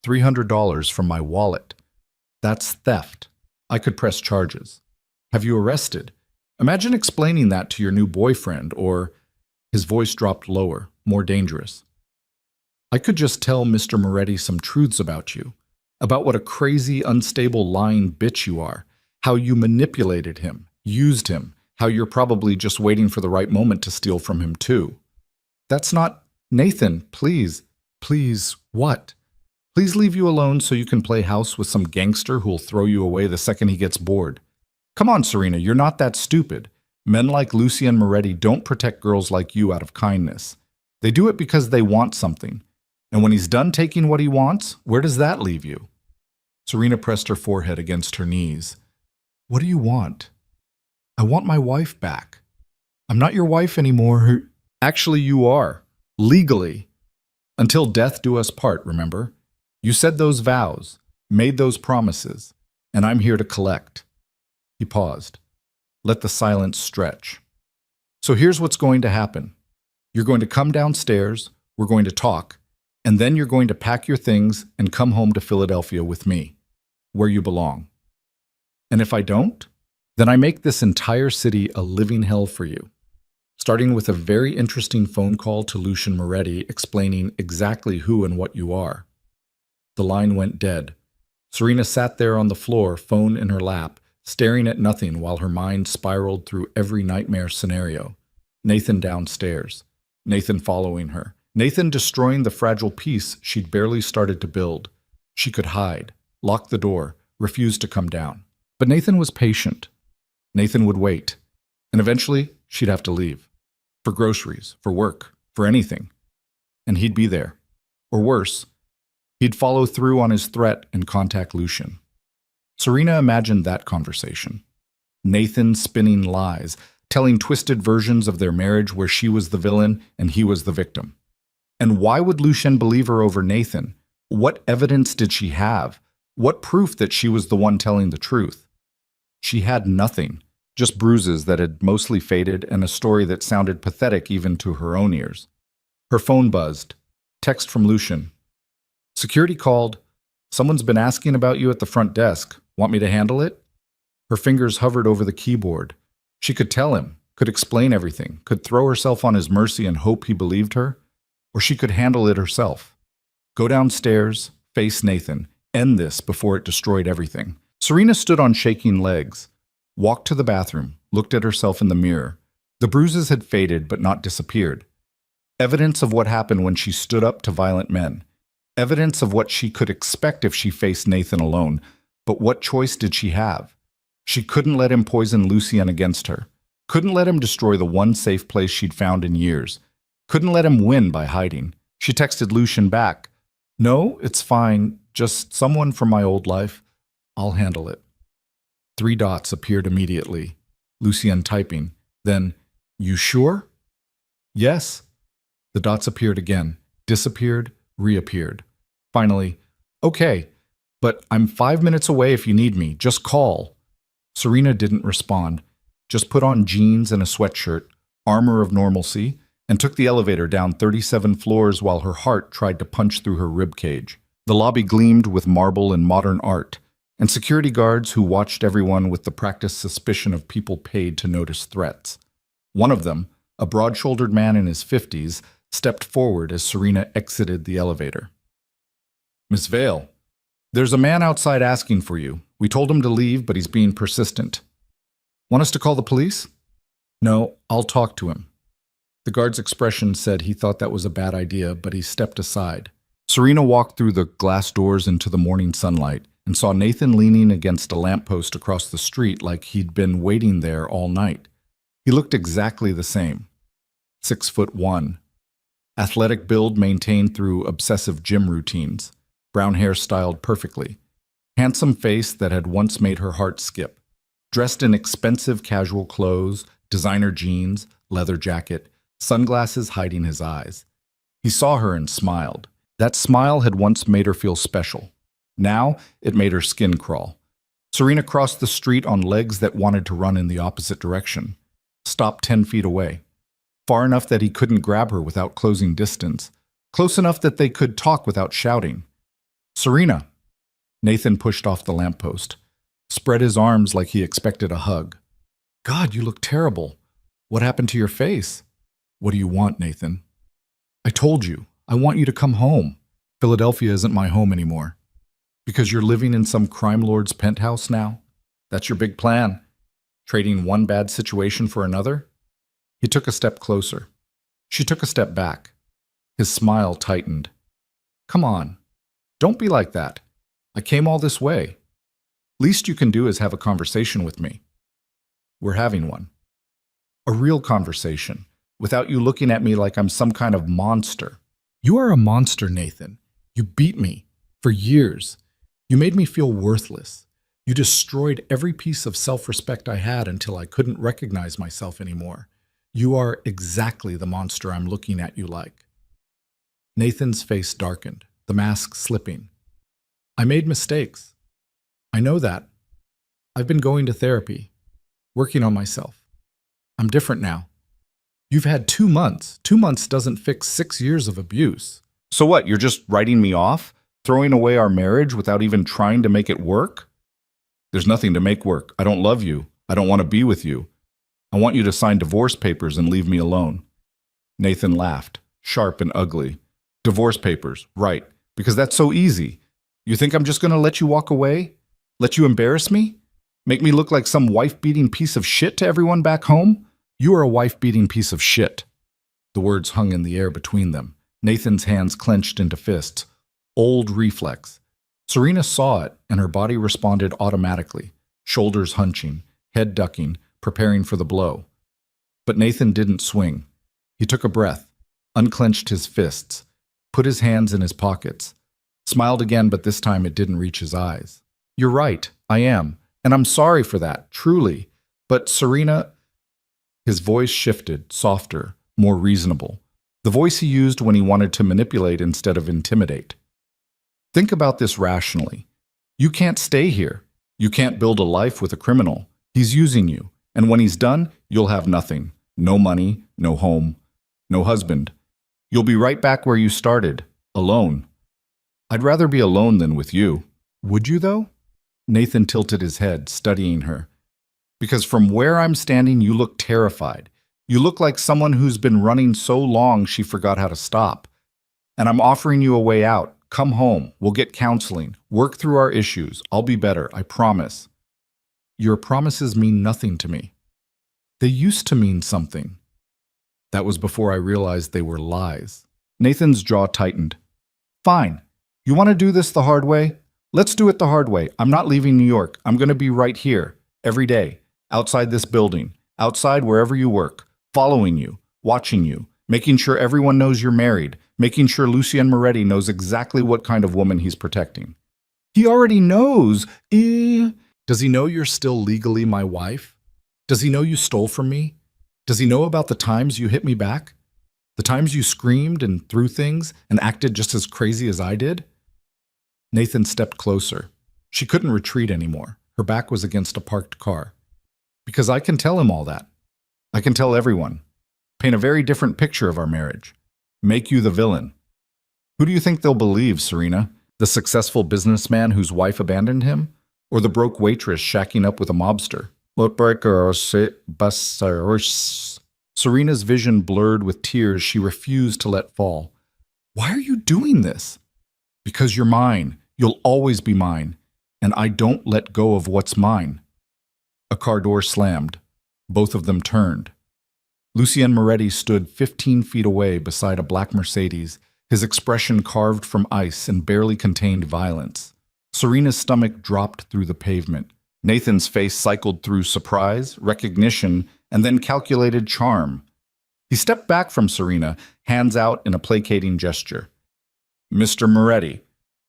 $300 from my wallet. That's theft. I could press charges. Have you arrested? Imagine explaining that to your new boyfriend, or his voice dropped lower, more dangerous. I could just tell Mr. Moretti some truths about you, about what a crazy, unstable, lying bitch you are, how you manipulated him, used him, how you're probably just waiting for the right moment to steal from him too. That's not... Nathan, please. Please, what? Please leave you alone so you can play house with some gangster who'll throw you away the second he gets bored. Come on, Serena, you're not that stupid. Men like Lucien Moretti don't protect girls like you out of kindness. They do it because they want something. And when he's done taking what he wants, where does that leave you? Serena pressed her forehead against her knees. What do you want? I want my wife back. I'm not your wife anymore. Actually, you are. Legally. Until death do us part, remember? You said those vows, made those promises, and I'm here to collect. He paused. Let the silence stretch. So here's what's going to happen. You're going to come downstairs, we're going to talk, and then you're going to pack your things and come home to Philadelphia with me, where you belong. And if I don't, then I make this entire city a living hell for you, starting with a very interesting phone call to Lucien Moretti explaining exactly who and what you are. The line went dead. Serena sat there on the floor, phone in her lap, staring at nothing while her mind spiraled through every nightmare scenario. Nathan downstairs. Nathan following her. Nathan destroying the fragile peace she'd barely started to build. She could hide, lock the door, refuse to come down. But Nathan was patient. Nathan would wait. And eventually, she'd have to leave. For groceries, for work, for anything. And he'd be there. Or worse, he'd follow through on his threat and contact Lucien. Serena imagined that conversation. Nathan spinning lies, telling twisted versions of their marriage where she was the villain and he was the victim. And why would Lucien believe her over Nathan? What evidence did she have? What proof that she was the one telling the truth? She had nothing, just bruises that had mostly faded and a story that sounded pathetic even to her own ears. Her phone buzzed. Text from Lucien. Security called. Someone's been asking about you at the front desk. Want me to handle it? Her fingers hovered over the keyboard. She could tell him, could explain everything, could throw herself on his mercy and hope he believed her, or she could handle it herself. Go downstairs, face Nathan, end this before it destroyed everything. Serena stood on shaking legs, walked to the bathroom, looked at herself in the mirror. The bruises had faded but not disappeared. Evidence of what happened when she stood up to violent men. Evidence of what she could expect if she faced Nathan alone. But what choice did she have? She couldn't let him poison Lucien against her. Couldn't let him destroy the one safe place she'd found in years. Couldn't let him win by hiding. She texted Lucien back. No, it's fine. Just someone from my old life. I'll handle it. 3 dots appeared immediately. Lucien typing. Then, you sure? Yes. The dots appeared again. Disappeared. Reappeared. Finally, okay, but I'm 5 minutes away if you need me. Just call. Serena didn't respond, just put on jeans and a sweatshirt, armor of normalcy, and took the elevator down 37 floors while her heart tried to punch through her ribcage. The lobby gleamed with marble and modern art, and security guards who watched everyone with the practiced suspicion of people paid to notice threats. One of them, A broad-shouldered man in his 50s stepped forward as Serena exited the elevator. Miss Vale, there's a man outside asking for you. We told him to leave, but he's being persistent. Want us to call the police? No, I'll talk to him. The guard's expression said he thought that was a bad idea, but he stepped aside. Serena walked through the glass doors into the morning sunlight and saw Nathan leaning against a lamppost across the street like he'd been waiting there all night. He looked exactly the same. 6'1", athletic build maintained through obsessive gym routines, brown hair styled perfectly, handsome face that had once made her heart skip, dressed in expensive casual clothes, designer jeans, leather jacket, sunglasses hiding his eyes. He saw her and smiled. That smile had once made her feel special. Now it made her skin crawl. Serena crossed the street on legs that wanted to run in the opposite direction, stopped 10 feet away, far enough that he couldn't grab her without closing distance, close enough that they could talk without shouting. Serena! Nathan pushed off the lamppost, spread his arms like he expected a hug. God, you look terrible. What happened to your face? What do you want, Nathan? I told you, I want you to come home. Philadelphia isn't my home anymore. Because you're living in some crime lord's penthouse now? That's your big plan? Trading one bad situation for another? He took a step closer. She took a step back. His smile tightened. Come on. Don't be like that. I came all this way. Least you can do is have a conversation with me. We're having one. A real conversation, without you looking at me like I'm some kind of monster. You are a monster, Nathan. You beat me. For years. You made me feel worthless. You destroyed every piece of self-respect I had until I couldn't recognize myself anymore. You are exactly the monster I'm looking at you like. Nathan's face darkened, the mask slipping. I made mistakes. I know that. I've been going to therapy, working on myself. I'm different now. You've had 2 months. 2 months doesn't fix 6 years of abuse. So what, you're just writing me off? Throwing away our marriage without even trying to make it work? There's nothing to make work. I don't love you. I don't want to be with you. I want you to sign divorce papers and leave me alone. Nathan laughed, sharp and ugly. Divorce papers, right, because that's so easy. You think I'm just going to let you walk away? Let you embarrass me? Make me look like some wife-beating piece of shit to everyone back home? You are a wife-beating piece of shit. The words hung in the air between them. Nathan's hands clenched into fists. Old reflex. Serena saw it, and her body responded automatically, shoulders hunching, head ducking, preparing for the blow. But Nathan didn't swing. He took a breath, unclenched his fists, put his hands in his pockets, smiled again, but this time it didn't reach his eyes. You're right, I am, and I'm sorry for that, truly. But Serena... His voice shifted, softer, more reasonable. The voice he used when he wanted to manipulate instead of intimidate. Think about this rationally. You can't stay here. You can't build a life with a criminal. He's using you. And when he's done, you'll have nothing. No money, no home, no husband. You'll be right back where you started, alone. I'd rather be alone than with you. Would you, though? Nathan tilted his head, studying her. Because from where I'm standing, you look terrified. You look like someone who's been running so long she forgot how to stop. And I'm offering you a way out. Come home. We'll get counseling. Work through our issues. I'll be better. I promise. Your promises mean nothing to me. They used to mean something. That was before I realized they were lies. Nathan's jaw tightened. Fine. You want to do this the hard way? Let's do it the hard way. I'm not leaving New York. I'm going to be right here, every day, outside this building, outside wherever you work, following you, watching you, making sure everyone knows you're married, making sure Lucien Moretti knows exactly what kind of woman he's protecting. He already knows. Does he know you're still legally my wife? Does he know you stole from me? Does he know about the times you hit me back? The times you screamed and threw things and acted just as crazy as I did? Nathan stepped closer. She couldn't retreat anymore. Her back was against a parked car. Because I can tell him all that. I can tell everyone. Paint a very different picture of our marriage. Make you the villain. Who do you think they'll believe, Serena? The successful businessman whose wife abandoned him? Or the broke waitress shacking up with a mobster? Serena Serena's vision blurred with tears she refused to let fall. Why are you doing this? Because you're mine. You'll always be mine. And I don't let go of what's mine. A car door slammed. Both of them turned. Lucien Moretti stood 15 feet away beside a black Mercedes, his expression carved from ice and barely contained violence. Serena's stomach dropped through the pavement. Nathan's face cycled through surprise, recognition, and then calculated charm. He stepped back from Serena, hands out in a placating gesture. Mr. Moretti,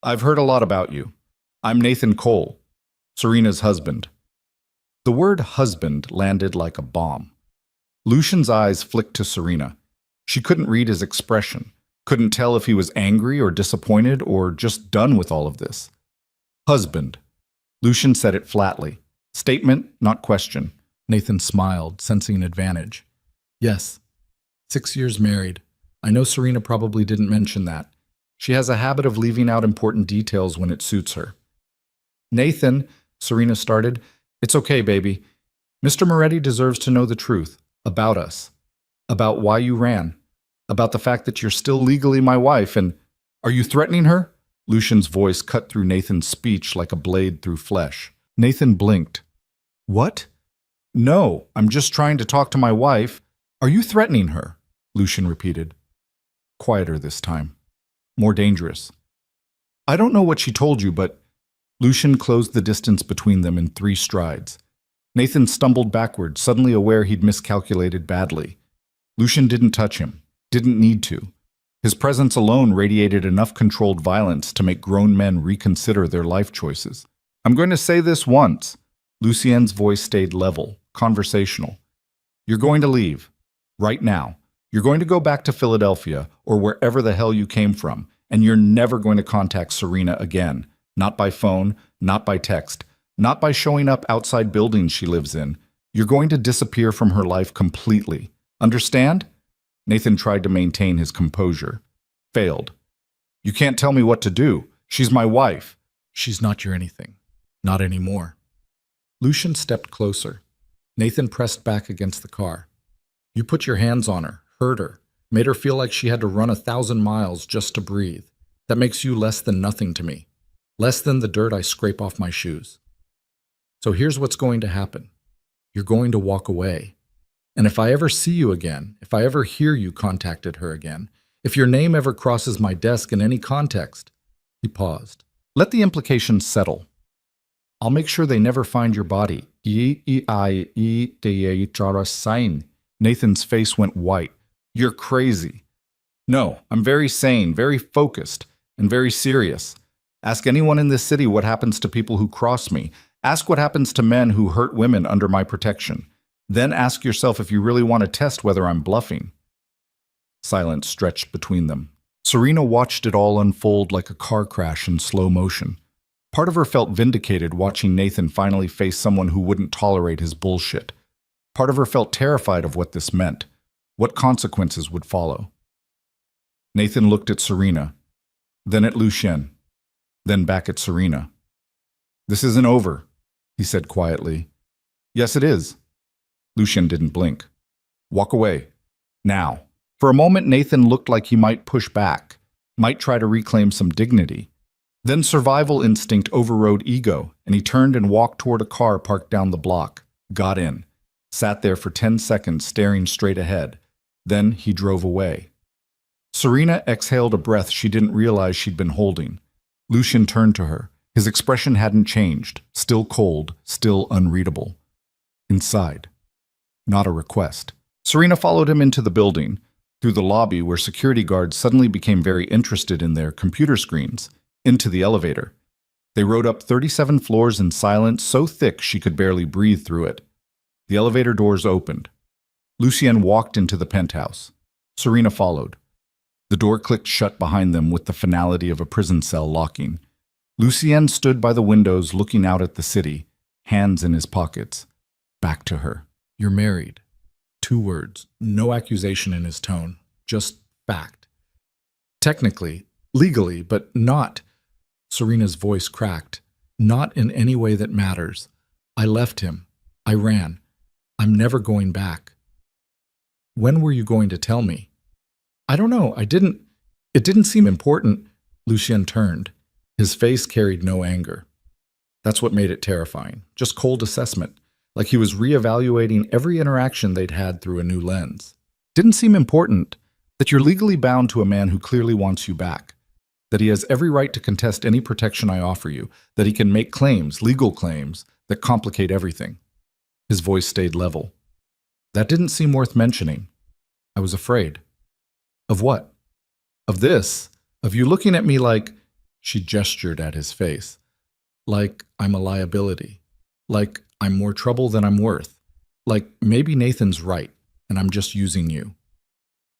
I've heard a lot about you. I'm Nathan Cole, Serena's husband. The word husband landed like a bomb. Lucian's eyes flicked to Serena. She couldn't read his expression, couldn't tell if he was angry or disappointed or just done with all of this. Husband. Lucian said it flatly. Statement, not question. Nathan smiled, sensing an advantage. Yes. 6 years married. I know Serena probably didn't mention that. She has a habit of leaving out important details when it suits her. Nathan, Serena started, it's okay, baby. Mr. Moretti deserves to know the truth. About us. About why you ran. About the fact that you're still legally my wife and... Are you threatening her? Lucian's voice cut through Nathan's speech like a blade through flesh. Nathan blinked. What? No, I'm just trying to talk to my wife. Are you threatening her? Lucian repeated. Quieter this time. More dangerous. I don't know what she told you, but... Lucian closed the distance between them in 3 strides. Nathan stumbled backward, suddenly aware he'd miscalculated badly. Lucian didn't touch him, didn't need to. His presence alone radiated enough controlled violence to make grown men reconsider their life choices. I'm going to say this once. Lucien's voice stayed level, conversational. You're going to leave. Right now. You're going to go back to Philadelphia, or wherever the hell you came from, and you're never going to contact Serena again. Not by phone, not by text. Not by showing up outside buildings she lives in. You're going to disappear from her life completely. Understand? Nathan tried to maintain his composure. Failed. You can't tell me what to do. She's my wife. She's not your anything. Not anymore. Lucian stepped closer. Nathan pressed back against the car. You put your hands on her, hurt her, made her feel like she had to run 1,000 miles just to breathe. That makes you less than nothing to me. Less than the dirt I scrape off my shoes. So here's what's going to happen. You're going to walk away. And if I ever see you again, if I ever hear you contacted her again, if your name ever crosses my desk in any context, he paused. Let the implications settle. I'll make sure they never find your body. Nathan's face went white. You're crazy. No, I'm very sane, very focused, and very serious. Ask anyone in this city what happens to people who cross me. Ask what happens to men who hurt women under my protection. Then ask yourself if you really want to test whether I'm bluffing. Silence stretched between them. Serena watched it all unfold like a car crash in slow motion. Part of her felt vindicated watching Nathan finally face someone who wouldn't tolerate his bullshit. Part of her felt terrified of what this meant, what consequences would follow. Nathan looked at Serena, then at Lucien, then back at Serena. This isn't over, he said quietly. Yes, it is. Lucien didn't blink. Walk away. Now. For a moment, Nathan looked like he might push back, might try to reclaim some dignity. Then survival instinct overrode ego, and he turned and walked toward a car parked down the block, got in, sat there for 10 seconds staring straight ahead. Then he drove away. Serena exhaled a breath she didn't realize she'd been holding. Lucien turned to her. His expression hadn't changed, still cold, still unreadable. Inside. Not a request. Serena followed him into the building, through the lobby where security guards suddenly became very interested in their computer screens, into the elevator. They rode up 37 floors in silence so thick she could barely breathe through it. The elevator doors opened. Lucien walked into the penthouse. Serena followed. The door clicked shut behind them with the finality of a prison cell locking. Lucien stood by the windows looking out at the city, hands in his pockets. Back to her. You're married. 2 words, no accusation in his tone, just fact. Technically, legally, but not. Serena's voice cracked. Not in any way that matters. I left him. I ran. I'm never going back. When were you going to tell me? I don't know. It didn't seem important. Lucien turned. His face carried no anger. That's what made it terrifying. Just cold assessment, like he was reevaluating every interaction they'd had through a new lens. Didn't seem important that you're legally bound to a man who clearly wants you back, that he has every right to contest any protection I offer you, that he can make claims, legal claims, that complicate everything. His voice stayed level. That didn't seem worth mentioning. I was afraid. Of what? Of this. Of you looking at me like, she gestured at his face, like I'm a liability, like I'm more trouble than I'm worth, like maybe Nathan's right and I'm just using you.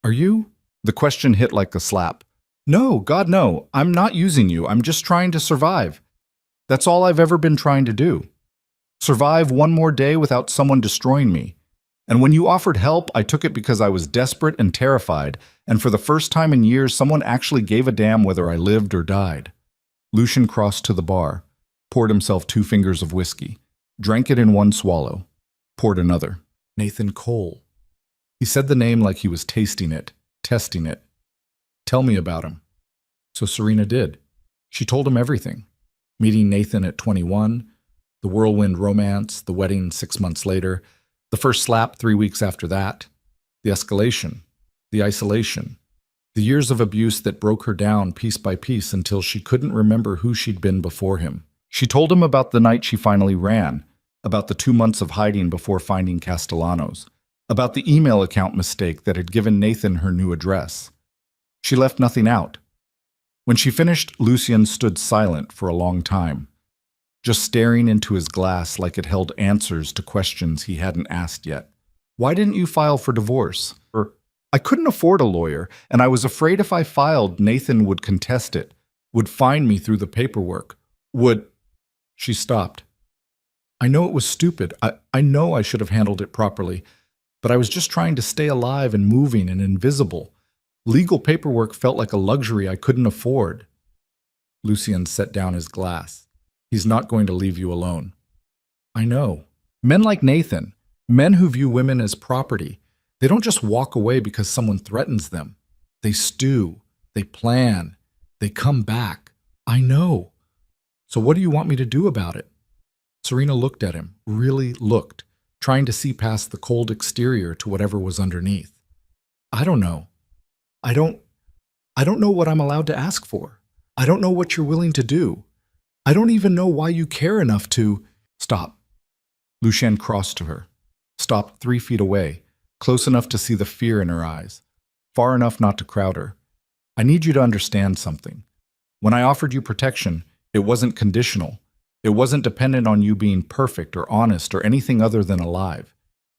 Are you? The question hit like a slap. No, God, no, I'm not using you. I'm just trying to survive. That's all I've ever been trying to do. Survive one more day without someone destroying me. And when you offered help, I took it because I was desperate and terrified, and for the first time in years, someone actually gave a damn whether I lived or died. Lucien crossed to the bar, poured himself 2 fingers of whiskey, drank it in one swallow, poured another. Nathan Cole. He said the name like he was tasting it, testing it. Tell me about him. So Serena did. She told him everything. Meeting Nathan at 21, the whirlwind romance, the wedding 6 months later, the first slap 3 weeks after that, the escalation, the isolation, the years of abuse that broke her down piece by piece until she couldn't remember who she'd been before him. She told him about the night she finally ran, about the 2 months of hiding before finding Castellanos, about the email account mistake that had given Nathan her new address. She left nothing out. When she finished, Lucien stood silent for a long time, just staring into his glass like it held answers to questions he hadn't asked yet. Why didn't you file for divorce? I couldn't afford a lawyer, and I was afraid if I filed, Nathan would contest it, would find me through the paperwork, would... She stopped. I know it was stupid. I know I should have handled it properly, but I was just trying to stay alive and moving and invisible. Legal paperwork felt like a luxury I couldn't afford. Lucien set down his glass. He's not going to leave you alone. I know. Men like Nathan, men who view women as property, they don't just walk away because someone threatens them. They stew, they plan, they come back. I know. So what do you want me to do about it? Serena looked at him, really looked, trying to see past the cold exterior to whatever was underneath. I don't know. I don't know what I'm allowed to ask for. I don't know what you're willing to do. I don't even know why you care enough to... Stop. Lucien crossed to her, stopped 3 feet away, close enough to see the fear in her eyes, far enough not to crowd her. I need you to understand something. When I offered you protection, it wasn't conditional. It wasn't dependent on you being perfect or honest or anything other than alive.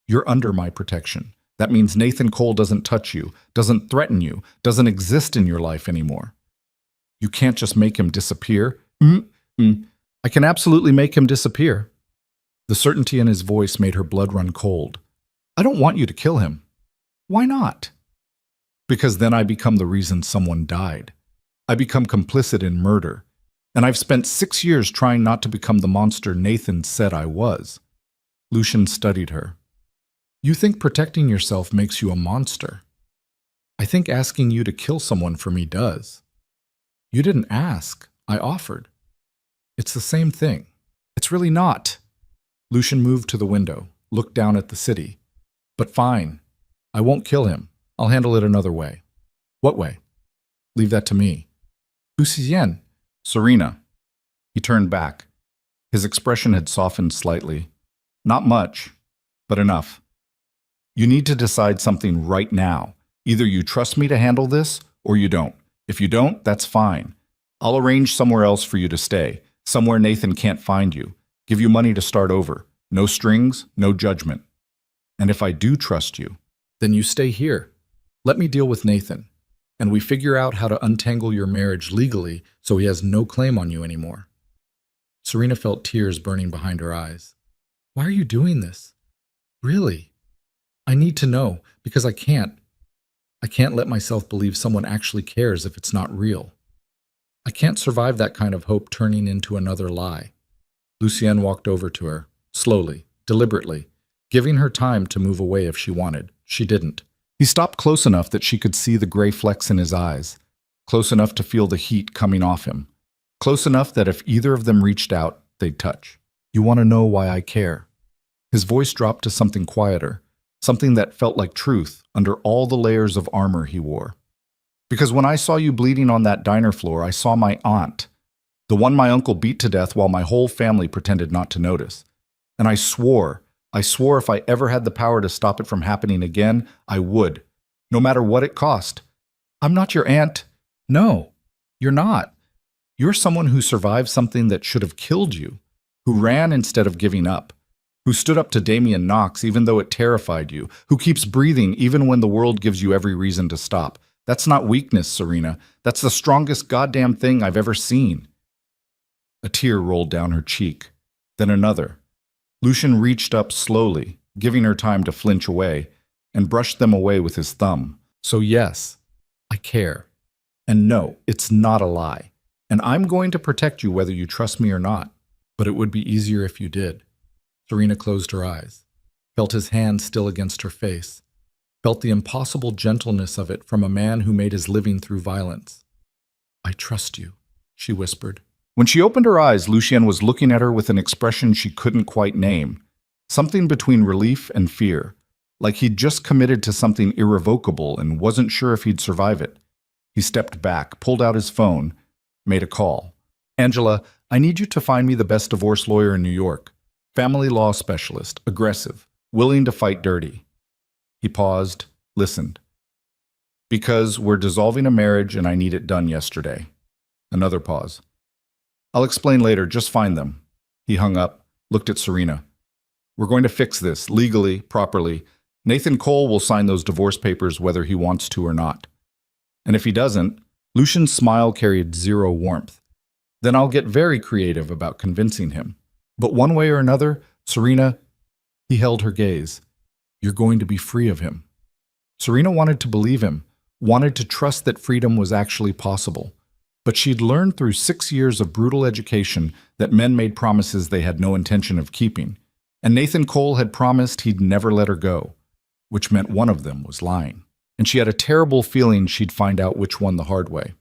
You're under my protection. That means Nathan Cole doesn't touch you, doesn't threaten you, doesn't exist in your life anymore. You can't just make him disappear. I can absolutely make him disappear. The certainty in his voice made her blood run cold. I don't want you to kill him. Why not? Because then I become the reason someone died. I become complicit in murder. And I've spent 6 years trying not to become the monster Nathan said I was. Lucien studied her. You think protecting yourself makes you a monster. I think asking you to kill someone for me does. You didn't ask. I offered. It's the same thing. It's really not. Lucien moved to the window, looked down at the city. But fine. I won't kill him. I'll handle it another way. What way? Leave that to me. Lucien. Serena. He turned back. His expression had softened slightly. Not much, but enough. You need to decide something right now. Either you trust me to handle this, or you don't. If you don't, that's fine. I'll arrange somewhere else for you to stay, somewhere Nathan can't find you. Give you money to start over. No strings, no judgment. And if I do trust you, then you stay here. Let me deal with Nathan, and we figure out how to untangle your marriage legally so he has no claim on you anymore. Serena felt tears burning behind her eyes. Why are you doing this? Really? I need to know, because I can't let myself believe someone actually cares if it's not real. I can't survive that kind of hope turning into another lie. Lucien walked over to her, slowly, deliberately, giving her time to move away if she wanted. She didn't. He stopped close enough that she could see the gray flecks in his eyes, close enough to feel the heat coming off him, close enough that if either of them reached out, they'd touch. You want to know why I care? His voice dropped to something quieter, something that felt like truth under all the layers of armor he wore. Because when I saw you bleeding on that diner floor, I saw my aunt, the one my uncle beat to death while my whole family pretended not to notice. And I swore if I ever had the power to stop it from happening again, I would, no matter what it cost. I'm not your aunt. No, you're not. You're someone who survived something that should have killed you, who ran instead of giving up, who stood up to Damien Knox even though it terrified you, who keeps breathing even when the world gives you every reason to stop. That's not weakness, Serena. That's the strongest goddamn thing I've ever seen. A tear rolled down her cheek, then another. Lucian reached up slowly, giving her time to flinch away, and brushed them away with his thumb. So yes, I care. And no, it's not a lie. And I'm going to protect you whether you trust me or not. But it would be easier if you did. Serena closed her eyes, felt his hand still against her face, felt the impossible gentleness of it from a man who made his living through violence. I trust you, she whispered. When she opened her eyes, Lucien was looking at her with an expression she couldn't quite name, something between relief and fear, like he'd just committed to something irrevocable and wasn't sure if he'd survive it. He stepped back, pulled out his phone, made a call. Angela, I need you to find me the best divorce lawyer in New York. Family law specialist, aggressive, willing to fight dirty. He paused, listened. Because we're dissolving a marriage and I need it done yesterday. Another pause. I'll explain later, just find them. He hung up, looked at Serena. We're going to fix this, legally, properly. Nathan Cole will sign those divorce papers whether he wants to or not. And if he doesn't, Lucian's smile carried zero warmth. Then I'll get very creative about convincing him. But one way or another, Serena, he held her gaze. You're going to be free of him. Serena wanted to believe him, wanted to trust that freedom was actually possible. But she'd learned through 6 years of brutal education that men made promises they had no intention of keeping. And Nathan Cole had promised he'd never let her go, which meant one of them was lying. And she had a terrible feeling she'd find out which one the hard way.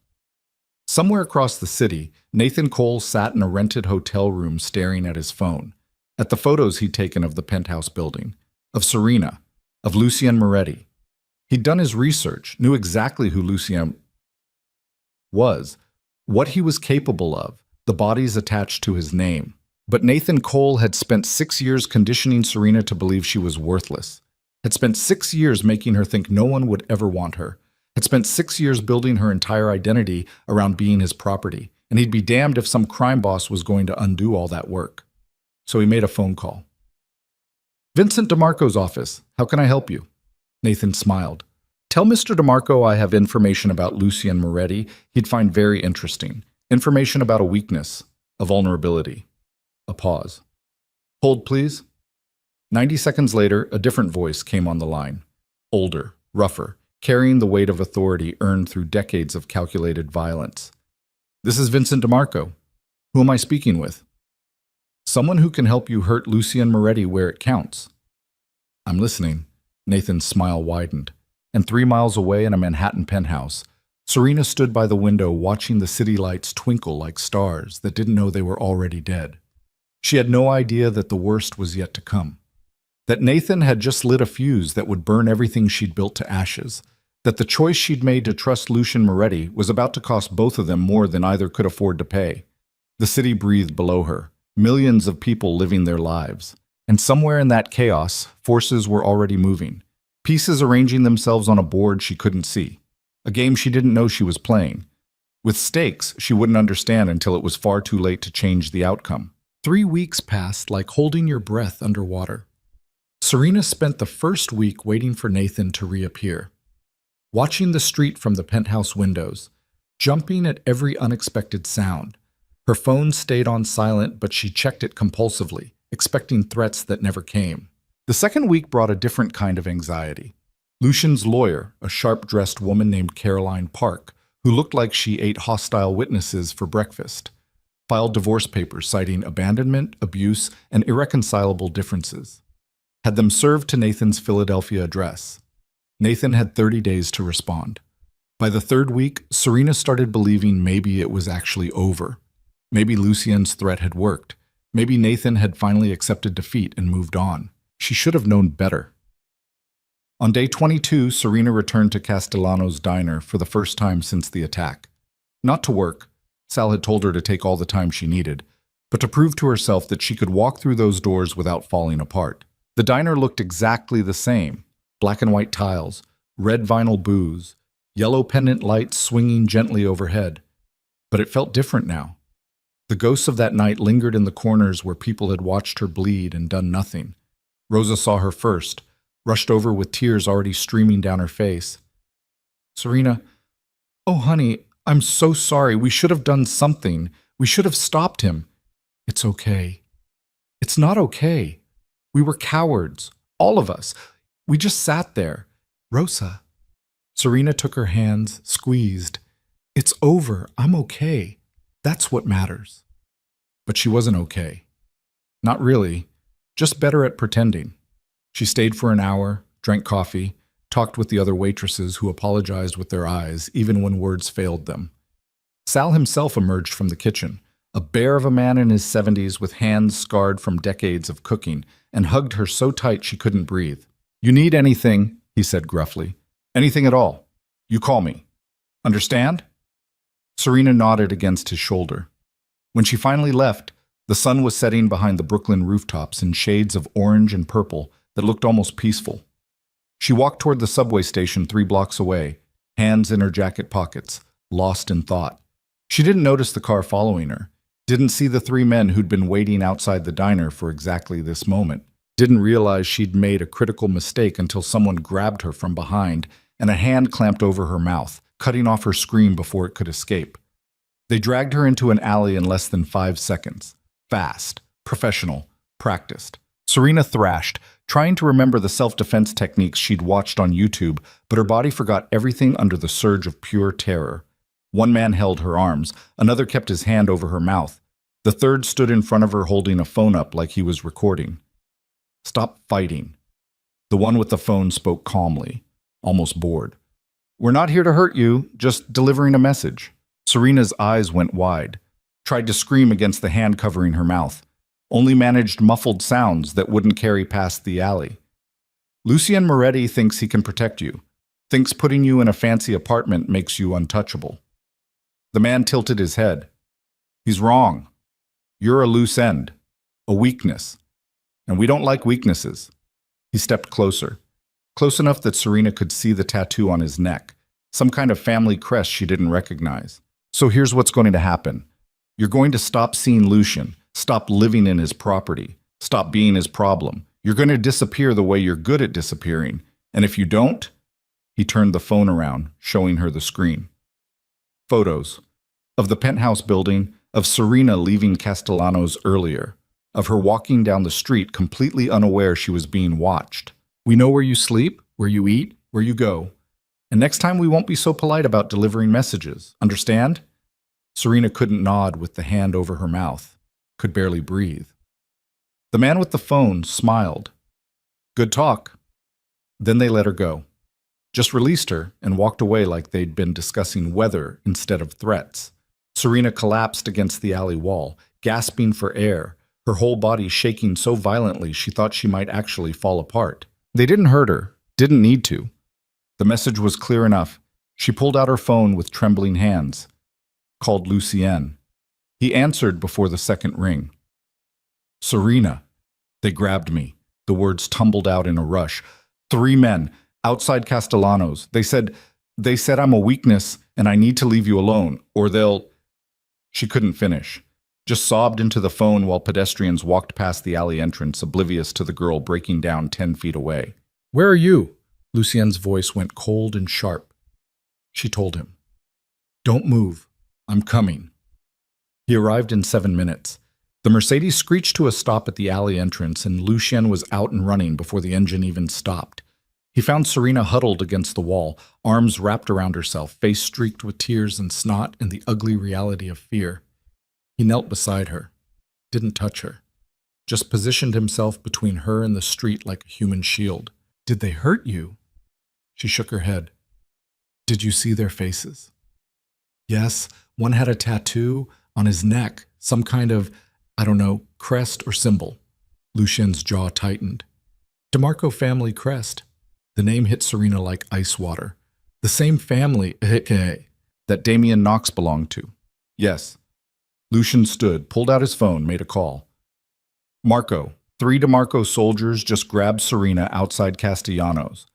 Somewhere across the city, Nathan Cole sat in a rented hotel room staring at his phone, at the photos he'd taken of the penthouse building, of Serena, of Lucien Moretti. He'd done his research, knew exactly who Lucien was, what he was capable of, the bodies attached to his name. But Nathan Cole had spent 6 years conditioning Serena to believe she was worthless, had spent 6 years making her think no one would ever want her, had spent 6 years building her entire identity around being his property, and he'd be damned if some crime boss was going to undo all that work. So he made a phone call. Vincent DeMarco's office. How can I help you? Nathan smiled. Tell Mr. DeMarco I have information about Lucien Moretti he'd find very interesting. Information about a weakness, a vulnerability. A pause. Hold, please. 90 seconds later, a different voice came on the line. Older, rougher, carrying the weight of authority earned through decades of calculated violence. This is Vincent DeMarco. Who am I speaking with? Someone who can help you hurt Lucien Moretti where it counts. I'm listening. Nathan's smile widened. And 3 miles away in a Manhattan penthouse, Serena stood by the window watching the city lights twinkle like stars that didn't know they were already dead. She had no idea that the worst was yet to come. That Nathan had just lit a fuse that would burn everything she'd built to ashes. That the choice she'd made to trust Lucien Moretti was about to cost both of them more than either could afford to pay. The city breathed below her, millions of people living their lives. And somewhere in that chaos, forces were already moving. Pieces arranging themselves on a board she couldn't see. A game she didn't know she was playing. With stakes she wouldn't understand until it was far too late to change the outcome. 3 weeks passed like holding your breath underwater. Serena spent the first week waiting for Nathan to reappear. Watching the street from the penthouse windows, jumping at every unexpected sound. Her phone stayed on silent, but she checked it compulsively, expecting threats that never came. The second week brought a different kind of anxiety. Lucian's lawyer, a sharp-dressed woman named Caroline Park, who looked like she ate hostile witnesses for breakfast, filed divorce papers citing abandonment, abuse, and irreconcilable differences. Had them served to Nathan's Philadelphia address. Nathan had 30 days to respond. By the third week, Serena started believing maybe it was actually over. Maybe Lucien's threat had worked. Maybe Nathan had finally accepted defeat and moved on. She should have known better. On day 22, Serena returned to Castellano's diner for the first time since the attack. Not to work. Sal had told her to take all the time she needed, but to prove to herself that she could walk through those doors without falling apart. The diner looked exactly the same. Black and white tiles, red vinyl booze, yellow pendant lights swinging gently overhead. But it felt different now. The ghosts of that night lingered in the corners where people had watched her bleed and done nothing. Rosa saw her first, rushed over with tears already streaming down her face. Serena, oh honey, I'm so sorry. We should have done something. We should have stopped him. It's okay. It's not okay. We were cowards, all of us. We just sat there. Rosa. Serena took her hands, squeezed. It's over. I'm okay. That's what matters. But she wasn't okay. Not really. Just better at pretending. She stayed for an hour, drank coffee, talked with the other waitresses who apologized with their eyes even when words failed them. Sal himself emerged from the kitchen, a bear of a man in his 70s with hands scarred from decades of cooking, and hugged her so tight she couldn't breathe. You need anything, he said gruffly. Anything at all. You call me. Understand? Serena nodded against his shoulder. When she finally left, the sun was setting behind the Brooklyn rooftops in shades of orange and purple that looked almost peaceful. She walked toward the subway station 3 blocks away, hands in her jacket pockets, lost in thought. She didn't notice the car following her, didn't see the 3 men who'd been waiting outside the diner for exactly this moment, didn't realize she'd made a critical mistake until someone grabbed her from behind and a hand clamped over her mouth, cutting off her scream before it could escape. They dragged her into an alley in less than 5 seconds. Fast, professional, practiced. Serena thrashed, trying to remember the self-defense techniques she'd watched on YouTube, but her body forgot everything under the surge of pure terror. One man held her arms, another kept his hand over her mouth. The third stood in front of her holding a phone up like he was recording. Stop fighting. The one with the phone spoke calmly, almost bored. We're not here to hurt you, just delivering a message. Serena's eyes went wide, tried to scream against the hand covering her mouth, only managed muffled sounds that wouldn't carry past the alley. Lucien Moretti thinks he can protect you, thinks putting you in a fancy apartment makes you untouchable. The man tilted his head. He's wrong. You're a loose end, a weakness, and we don't like weaknesses. He stepped closer, close enough that Serena could see the tattoo on his neck, some kind of family crest she didn't recognize. So here's what's going to happen. You're going to stop seeing Lucien, stop living in his property, stop being his problem. You're going to disappear the way you're good at disappearing. And if you don't, he turned the phone around, showing her the screen. Photos of the penthouse building, of Serena leaving Castellano's earlier, of her walking down the street completely unaware she was being watched. We know where you sleep, where you eat, where you go. And next time we won't be so polite about delivering messages. Understand? Serena couldn't nod with the hand over her mouth, could barely breathe. The man with the phone smiled. Good talk. Then they let her go. Just released her and walked away like they'd been discussing weather instead of threats. Serena collapsed against the alley wall, gasping for air, her whole body shaking so violently she thought she might actually fall apart. They didn't hurt her, didn't need to. The message was clear enough. She pulled out her phone with trembling hands. Called Lucien. He answered before the second ring. Serena. They grabbed me. The words tumbled out in a rush. 3 men, outside Castellano's. They said I'm a weakness and I need to leave you alone, or they'll... She couldn't finish. Just sobbed into the phone while pedestrians walked past the alley entrance, oblivious to the girl breaking down 10 feet away. Where are you? Lucien's voice went cold and sharp. She told him. Don't move. I'm coming. He arrived in 7 minutes. The Mercedes screeched to a stop at the alley entrance, and Lucien was out and running before the engine even stopped. He found Serena huddled against the wall, arms wrapped around herself, face streaked with tears and snot and the ugly reality of fear. He knelt beside her, didn't touch her, just positioned himself between her and the street like a human shield. Did they hurt you? She shook her head. Did you see their faces? Yes, one had a tattoo on his neck, some kind of, I don't know, crest or symbol. Lucien's jaw tightened. DeMarco family crest. The name hit Serena like ice water. The same family that Damien Knox belonged to. Yes. Lucien stood, pulled out his phone, made a call. Marco, 3 DeMarco soldiers just grabbed Serena outside Castellanos.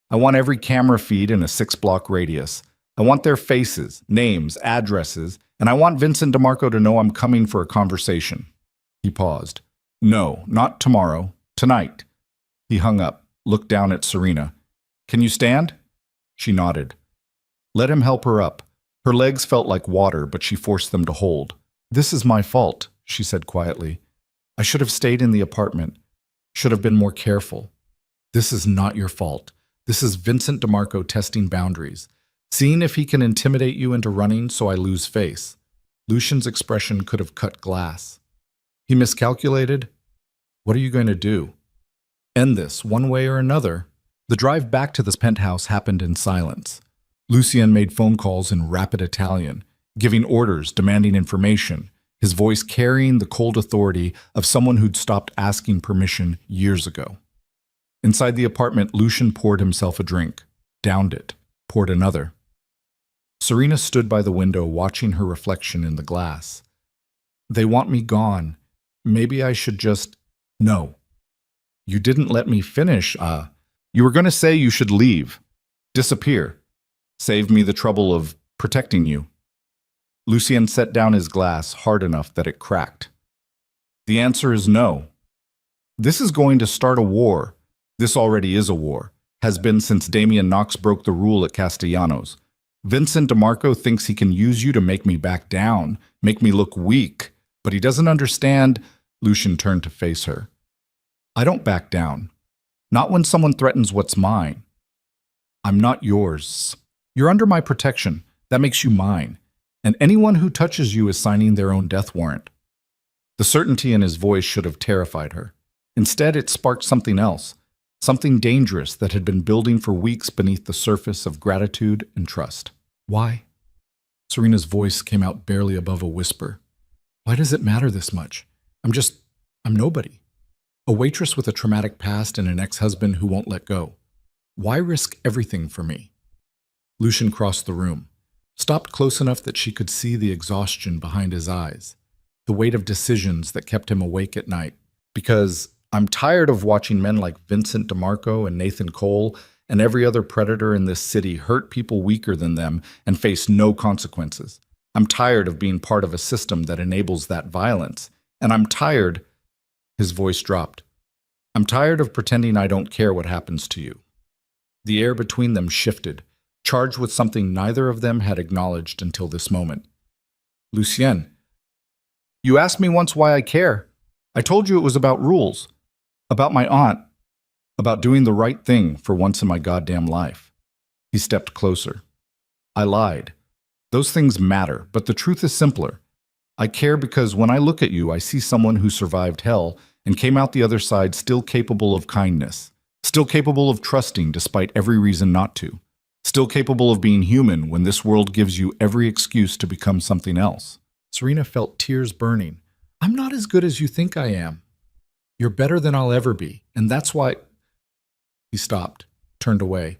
I want every camera feed in a 6-block radius. I want their faces, names, addresses, and I want Vincent DeMarco to know I'm coming for a conversation. He paused. No, not tomorrow. Tonight. He hung up, looked down at Serena. Can you stand? She nodded. Let him help her up. Her legs felt like water, but she forced them to hold. This is my fault, she said quietly. I should have stayed in the apartment. Should have been more careful. This is not your fault. This is Vincent DeMarco testing boundaries. Seeing if he can intimidate you into running so I lose face. Lucien's expression could have cut glass. He miscalculated? What are you going to do? End this, one way or another. The drive back to this penthouse happened in silence. Lucien made phone calls in rapid Italian, giving orders, demanding information, his voice carrying the cold authority of someone who'd stopped asking permission years ago. Inside the apartment, Lucien poured himself a drink, downed it, poured another. Serena stood by the window watching her reflection in the glass. They want me gone. Maybe I should just… No. You didn't let me finish, You were going to say you should leave. Disappear. Save me the trouble of protecting you. Lucien set down his glass hard enough that it cracked. The answer is no. This is going to start a war. This already is a war. Has been since Damien Knox broke the rule at Castellanos. Vincent DeMarco thinks he can use you to make me back down, make me look weak, but he doesn't understand. Lucien turned to face her. I don't back down. Not when someone threatens what's mine. I'm not yours. You're under my protection. That makes you mine. And anyone who touches you is signing their own death warrant. The certainty in his voice should have terrified her. Instead, it sparked something else, something dangerous that had been building for weeks beneath the surface of gratitude and trust. Why? Serena's voice came out barely above a whisper. Why does it matter this much? I'm nobody. A waitress with a traumatic past and an ex-husband who won't let go. Why risk everything for me? Lucien crossed the room, stopped close enough that she could see the exhaustion behind his eyes, the weight of decisions that kept him awake at night. Because I'm tired of watching men like Vincent DeMarco and Nathan Cole and every other predator in this city hurt people weaker than them and face no consequences. I'm tired of being part of a system that enables that violence. And I'm tired… His voice dropped. I'm tired of pretending I don't care what happens to you. The air between them shifted, charged with something neither of them had acknowledged until this moment. Lucien, you asked me once why I care. I told you it was about rules, about my aunt, about doing the right thing for once in my goddamn life. He stepped closer. I lied. Those things matter, but the truth is simpler. I care because when I look at you, I see someone who survived hell and came out the other side still capable of kindness, still capable of trusting despite every reason not to, still capable of being human when this world gives you every excuse to become something else. Serena felt tears burning. I'm not as good as you think I am. You're better than I'll ever be, and that's why… He stopped, turned away.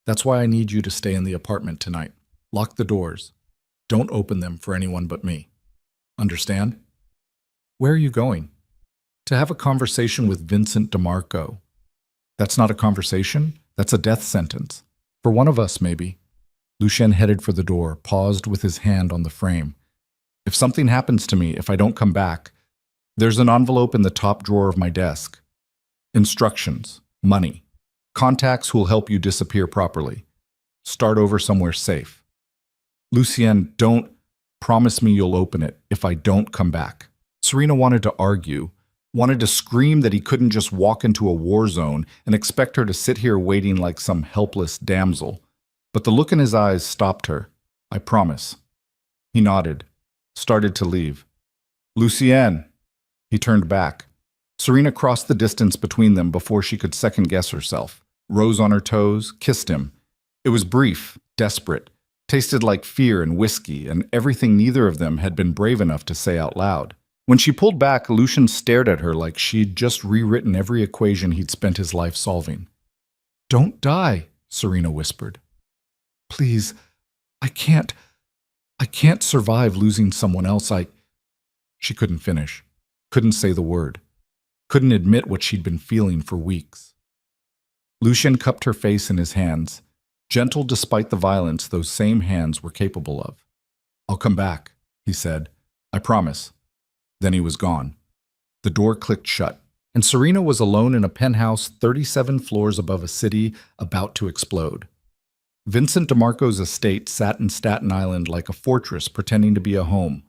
That's why I need you to stay in the apartment tonight. Lock the doors. Don't open them for anyone but me. Understand? Where are you going? To have a conversation with Vincent DeMarco. That's not a conversation. That's a death sentence. For one of us, maybe. Lucien headed for the door, paused with his hand on the frame. If something happens to me, if I don't come back, there's an envelope in the top drawer of my desk. Instructions, money, contacts who'll help you disappear properly. Start over somewhere safe. Lucien, don't… Promise me you'll open it if I don't come back. Serena wanted to argue, wanted to scream that he couldn't just walk into a war zone and expect her to sit here waiting like some helpless damsel. But the look in his eyes stopped her. I promise. He nodded, started to leave. Lucien. He turned back. Serena crossed the distance between them before she could second-guess herself, rose on her toes, kissed him, It was brief, desperate, tasted like fear and whiskey, and everything neither of them had been brave enough to say out loud. When she pulled back, Lucian stared at her like she'd just rewritten every equation he'd spent his life solving. "Don't die," Serena whispered. "Please, I can't survive losing someone else. She couldn't finish, couldn't say the word, couldn't admit what she'd been feeling for weeks. Lucian cupped her face in his hands, gentle despite the violence those same hands were capable of. "I'll come back," he said. "I promise." Then he was gone. The door clicked shut, and Serena was alone in a penthouse 37 floors above a city about to explode. Vincent DeMarco's estate sat in Staten Island like a fortress pretending to be a home.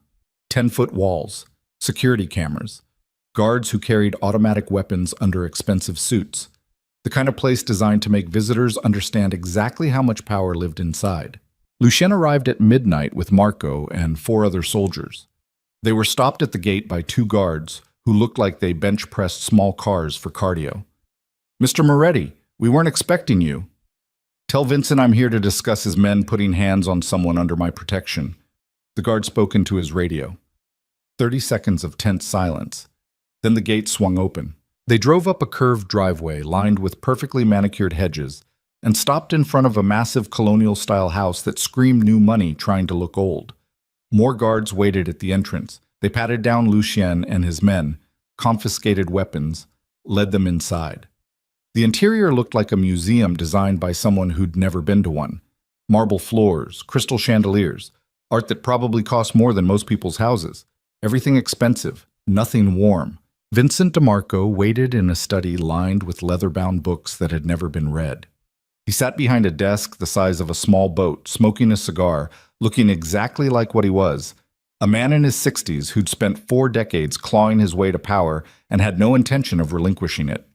10-foot walls, security cameras, guards who carried automatic weapons under expensive suits. The kind of place designed to make visitors understand exactly how much power lived inside. Lucien arrived at midnight with Marco and 4 other soldiers. They were stopped at the gate by 2 guards who looked like they bench-pressed small cars for cardio. "Mr. Moretti, we weren't expecting you." "Tell Vincent I'm here to discuss his men putting hands on someone under my protection." The guard spoke into his radio. 30 seconds of tense silence. Then the gate swung open. They drove up a curved driveway lined with perfectly manicured hedges and stopped in front of a massive colonial-style house that screamed new money trying to look old. More guards waited at the entrance. They patted down Lucien and his men, confiscated weapons, led them inside. The interior looked like a museum designed by someone who'd never been to one. Marble floors, crystal chandeliers, art that probably cost more than most people's houses. Everything expensive, nothing warm. Vincent DeMarco waited in a study lined with leather-bound books that had never been read. He sat behind a desk the size of a small boat, smoking a cigar, looking exactly like what he was, a man in his 60s who'd spent 4 decades clawing his way to power and had no intention of relinquishing it.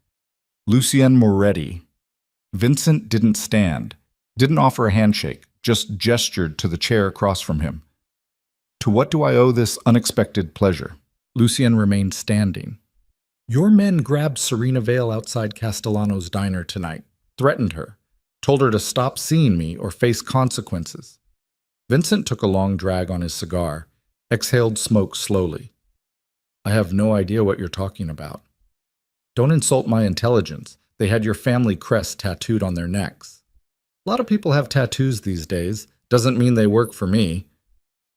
Lucien Moretti. Vincent didn't stand, didn't offer a handshake, just gestured to the chair across from him. "To what do I owe this unexpected pleasure?" Lucien remained standing. "Your men grabbed Serena Vale outside Castellano's diner tonight, threatened her, told her to stop seeing me or face consequences." Vincent took a long drag on his cigar, exhaled smoke slowly. "I have no idea what you're talking about." "Don't insult my intelligence. They had your family crest tattooed on their necks." "A lot of people have tattoos these days. Doesn't mean they work for me."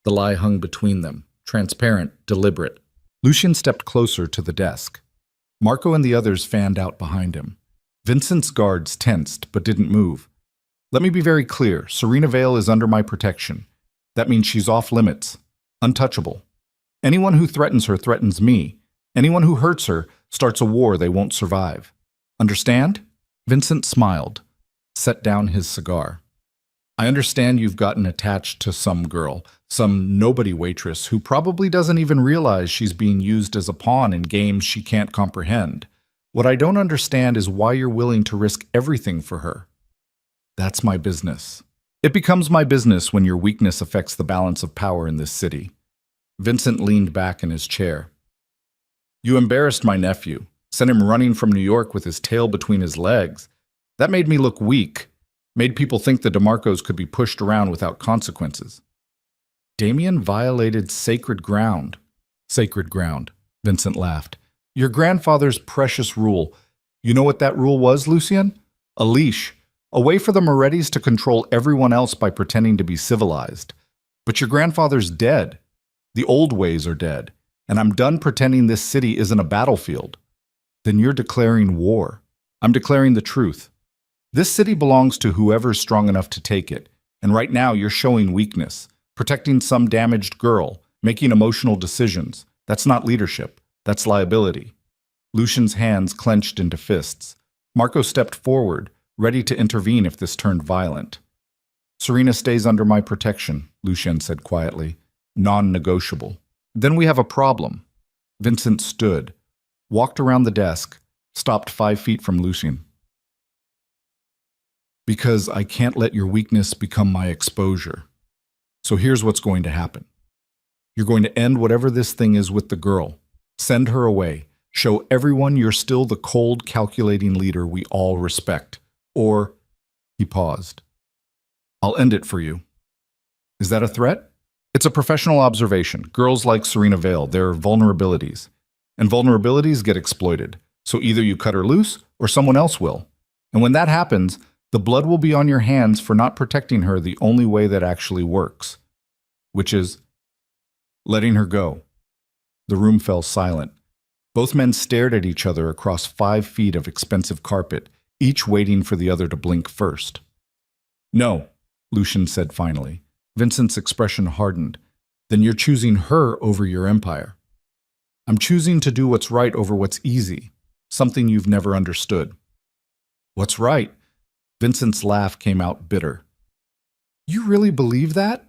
The lie hung between them, transparent, deliberate. Lucien stepped closer to the desk. Marco and the others fanned out behind him. Vincent's guards tensed but didn't move. "Let me be very clear. Serena Vale is under my protection. That means she's off limits, untouchable. Anyone who threatens her threatens me. Anyone who hurts her starts a war they won't survive. Understand?" Vincent smiled, set down his cigar. "I understand you've gotten attached to some girl, some nobody waitress who probably doesn't even realize she's being used as a pawn in games she can't comprehend. What I don't understand is why you're willing to risk everything for her." "That's my business." "It becomes my business when your weakness affects the balance of power in this city." Vincent leaned back in his chair. "You embarrassed my nephew, sent him running from New York with his tail between his legs. That made me look weak. Made people think the DeMarcos could be pushed around without consequences." "Damien violated sacred ground." "Sacred ground," Vincent laughed. "Your grandfather's precious rule. You know what that rule was, Lucien? A leash. A way for the Morettis to control everyone else by pretending to be civilized. But your grandfather's dead. The old ways are dead. And I'm done pretending this city isn't a battlefield." "Then you're declaring war." "I'm declaring the truth. This city belongs to whoever's strong enough to take it, and right now you're showing weakness, protecting some damaged girl, making emotional decisions. That's not leadership, that's liability." Lucian's hands clenched into fists. Marco stepped forward, ready to intervene if this turned violent. "Serena stays under my protection," Lucien said quietly. "Non-negotiable." "Then we have a problem." Vincent stood, walked around the desk, stopped 5 feet from Lucien. "Because I can't let your weakness become my exposure. So here's what's going to happen. You're going to end whatever this thing is with the girl. Send her away. Show everyone you're still the cold, calculating leader we all respect. Or," he paused, I'll end it for you. Is that a threat? It's a professional observation. Girls like Serena Vale, they're vulnerabilities. And vulnerabilities get exploited. So either you cut her loose or someone else will. And when that happens, the blood will be on your hands for not protecting her the only way that actually works, which is letting her go. The room fell silent. Both men stared at each other across 5 feet of expensive carpet, each waiting for the other to blink first. No, Lucian said finally. Vincent's expression hardened. Then you're choosing her over your empire. I'm choosing to do what's right over what's easy, something you've never understood. What's right? Vincent's laugh came out bitter. You really believe that?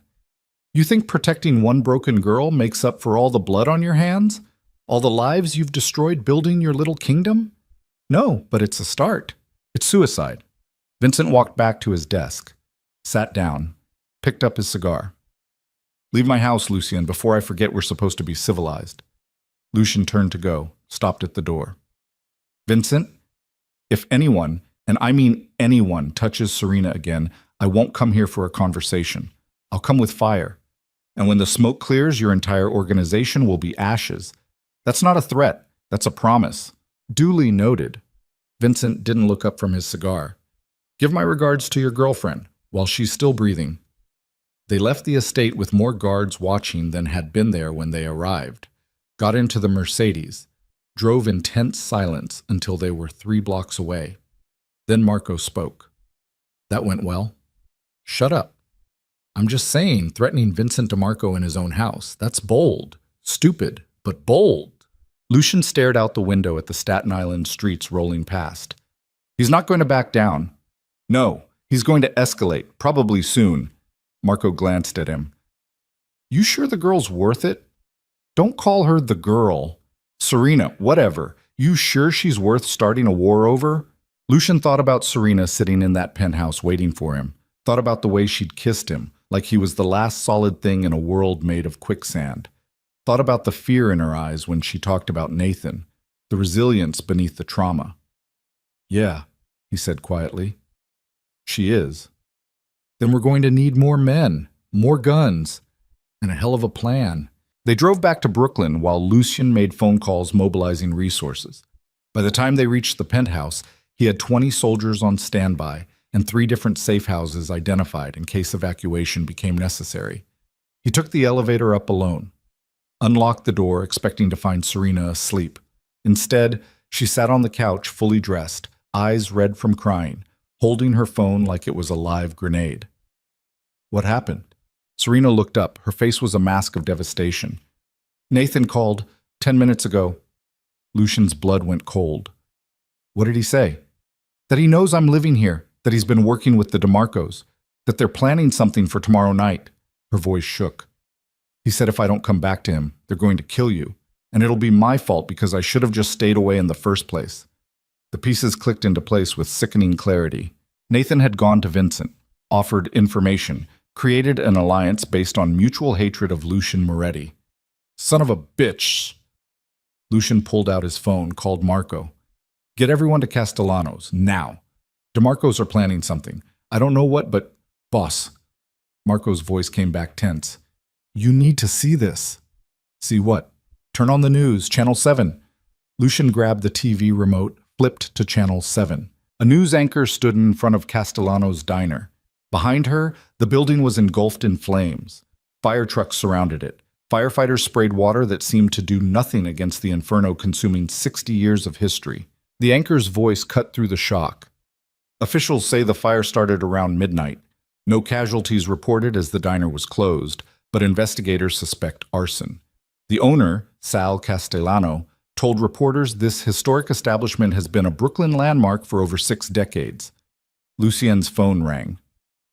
You think protecting one broken girl makes up for all the blood on your hands? All the lives you've destroyed building your little kingdom? No, but it's a start. It's suicide. Vincent walked back to his desk, sat down, picked up his cigar. Leave my house, Lucien, before I forget we're supposed to be civilized. Lucien turned to go, stopped at the door. Vincent, if anyone, and I mean anyone, touches Serena again, I won't come here for a conversation. I'll come with fire. And when the smoke clears, your entire organization will be ashes. That's not a threat. That's a promise. Duly noted. Vincent didn't look up from his cigar. Give my regards to your girlfriend, while she's still breathing. They left the estate with more guards watching than had been there when they arrived, got into the Mercedes, drove in tense silence until they were 3 blocks away. Then Marco spoke. That went well. Shut up. I'm just saying, threatening Vincent DeMarco in his own house. That's bold. Stupid, but bold. Lucien stared out the window at the Staten Island streets rolling past. He's not going to back down. No, he's going to escalate, probably soon. Marco glanced at him. You sure the girl's worth it? Don't call her the girl. Serena, whatever. You sure she's worth starting a war over? Lucien thought about Serena sitting in that penthouse waiting for him. Thought about the way she'd kissed him, like he was the last solid thing in a world made of quicksand. Thought about the fear in her eyes when she talked about Nathan, the resilience beneath the trauma. Yeah, he said quietly. She is. Then we're going to need more men, more guns, and a hell of a plan. They drove back to Brooklyn while Lucien made phone calls mobilizing resources. By the time they reached the penthouse, he had 20 soldiers on standby and 3 different safe houses identified in case evacuation became necessary. He took the elevator up alone, unlocked the door expecting to find Serena asleep. Instead, she sat on the couch fully dressed, eyes red from crying, holding her phone like it was a live grenade. What happened? Serena looked up. Her face was a mask of devastation. Nathan called 10 minutes ago. Lucien's blood went cold. What did he say? That he knows I'm living here, that he's been working with the DeMarcos, that they're planning something for tomorrow night. Her voice shook. He said if I don't come back to him, they're going to kill you, and it'll be my fault because I should have just stayed away in the first place. The pieces clicked into place with sickening clarity. Nathan had gone to Vincent, offered information, created an alliance based on mutual hatred of Lucien Moretti. Son of a bitch! Lucien pulled out his phone, called Marco. Get everyone to Castellanos, now. DeMarcos are planning something. I don't know what, but... Boss. Marco's voice came back tense. You need to see this. See what? Turn on the news, Channel 7. Lucien grabbed the TV remote, flipped to Channel 7. A news anchor stood in front of Castellanos' diner. Behind her, the building was engulfed in flames. Fire trucks surrounded it. Firefighters sprayed water that seemed to do nothing against the inferno consuming 60 years of history. The anchor's voice cut through the shock. Officials say the fire started around midnight. No casualties reported as the diner was closed, but investigators suspect arson. The owner, Sal Castellano, told reporters this historic establishment has been a Brooklyn landmark for over 6 decades. Lucien's phone rang.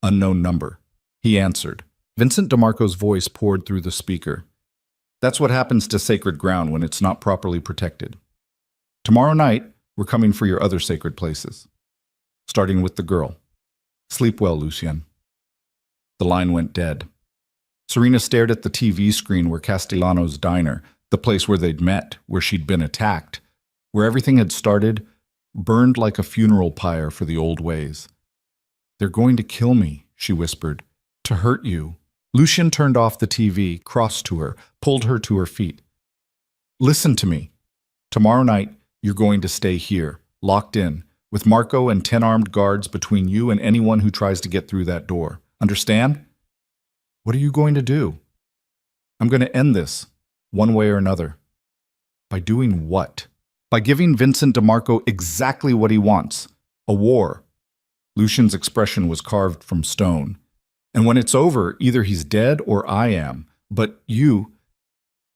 Unknown number. He answered. Vincent DeMarco's voice poured through the speaker. That's what happens to sacred ground when it's not properly protected. Tomorrow night, we're coming for your other sacred places. Starting with the girl. Sleep well, Lucien. The line went dead. Serena stared at the TV screen where Castellano's diner, the place where they'd met, where she'd been attacked, where everything had started, burned like a funeral pyre for the old ways. They're going to kill me, she whispered. To hurt you. Lucien turned off the TV, crossed to her, pulled her to her feet. Listen to me. Tomorrow night, you're going to stay here, locked in, with Marco and 10 armed guards between you and anyone who tries to get through that door. Understand? What are you going to do? I'm going to end this, one way or another. By doing what? By giving Vincent DeMarco exactly what he wants. A war. Lucien's expression was carved from stone. And when it's over, either he's dead or I am. But you...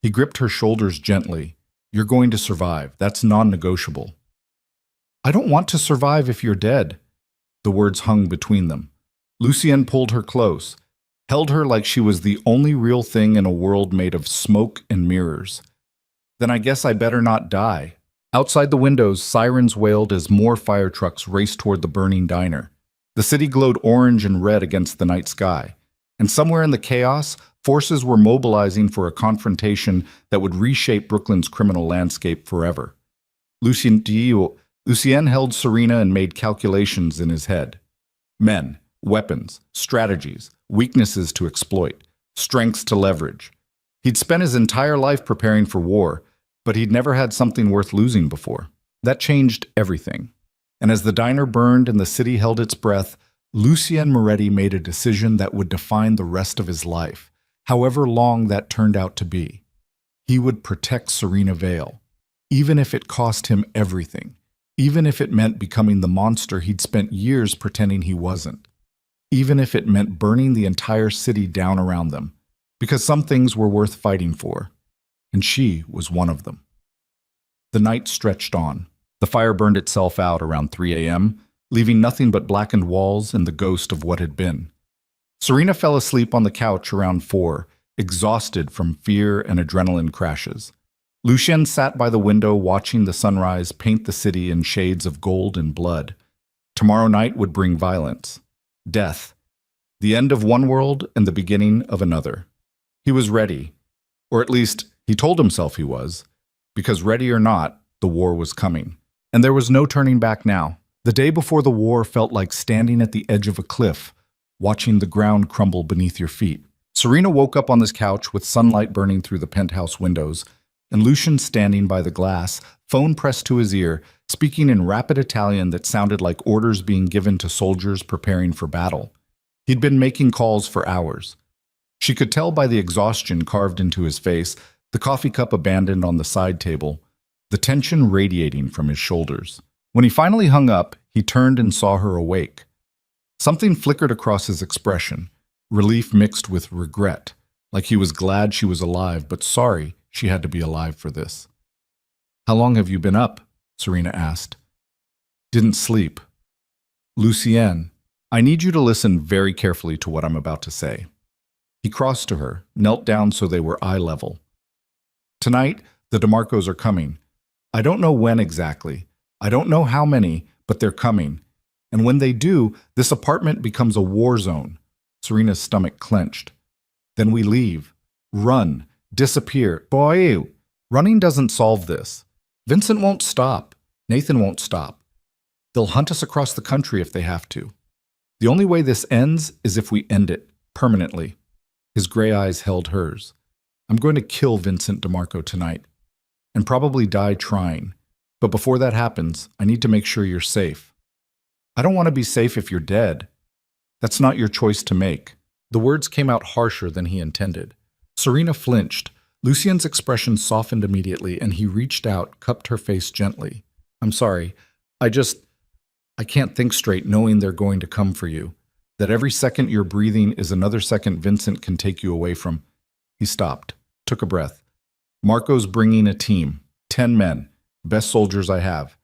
He gripped her shoulders gently. You're going to survive. That's non-negotiable. I don't want to survive if you're dead. The words hung between them. Lucien pulled her close, held her like she was the only real thing in a world made of smoke and mirrors. Then I guess I better not die. Outside the windows, sirens wailed as more fire trucks raced toward the burning diner. The city glowed orange and red against the night sky. And somewhere in the chaos, forces were mobilizing for a confrontation that would reshape Brooklyn's criminal landscape forever. Lucien held Serena and made calculations in his head. Men, weapons, strategies, weaknesses to exploit, strengths to leverage. He'd spent his entire life preparing for war, but he'd never had something worth losing before. That changed everything. And as the diner burned and the city held its breath, Lucien Moretti made a decision that would define the rest of his life, however long that turned out to be. He would protect Serena Vale, even if it cost him everything, even if it meant becoming the monster he'd spent years pretending he wasn't, even if it meant burning the entire city down around them, because some things were worth fighting for, and she was one of them. The night stretched on. The fire burned itself out around 3 a.m., leaving nothing but blackened walls and the ghost of what had been. Serena fell asleep on the couch around 4, exhausted from fear and adrenaline crashes. Lucien sat by the window watching the sunrise paint the city in shades of gold and blood. Tomorrow night would bring violence, death, the end of one world and the beginning of another. He was ready, or at least he told himself he was, because ready or not, the war was coming. And there was no turning back now. The day before the war felt like standing at the edge of a cliff, watching the ground crumble beneath your feet. Serena woke up on this couch with sunlight burning through the penthouse windows, and Lucien standing by the glass, phone pressed to his ear, speaking in rapid Italian that sounded like orders being given to soldiers preparing for battle. He'd been making calls for hours. She could tell by the exhaustion carved into his face, the coffee cup abandoned on the side table, the tension radiating from his shoulders. When he finally hung up, he turned and saw her awake. Something flickered across his expression, relief mixed with regret, like he was glad she was alive, but sorry she had to be alive for this. How long have you been up? Serena asked. Didn't sleep. Lucien, I need you to listen very carefully to what I'm about to say. He crossed to her, knelt down so they were eye level. Tonight, the DeMarcos are coming. I don't know when exactly. I don't know how many, but they're coming. And when they do, this apartment becomes a war zone. Serena's stomach clenched. Then we leave. Run. Disappear. Boy, running doesn't solve this. Vincent won't stop. Nathan won't stop. They'll hunt us across the country if they have to. The only way this ends is if we end it, permanently. His gray eyes held hers. I'm going to kill Vincent DeMarco tonight, and probably die trying. But before that happens, I need to make sure you're safe. I don't want to be safe if you're dead. That's not your choice to make. The words came out harsher than he intended. Serena flinched. Lucien's expression softened immediately, and he reached out, cupped her face gently. I'm sorry. I can't think straight knowing they're going to come for you. That every second you're breathing is another second Vincent can take you away from. He stopped, took a breath. Marco's bringing a team, 10 men, best soldiers I have.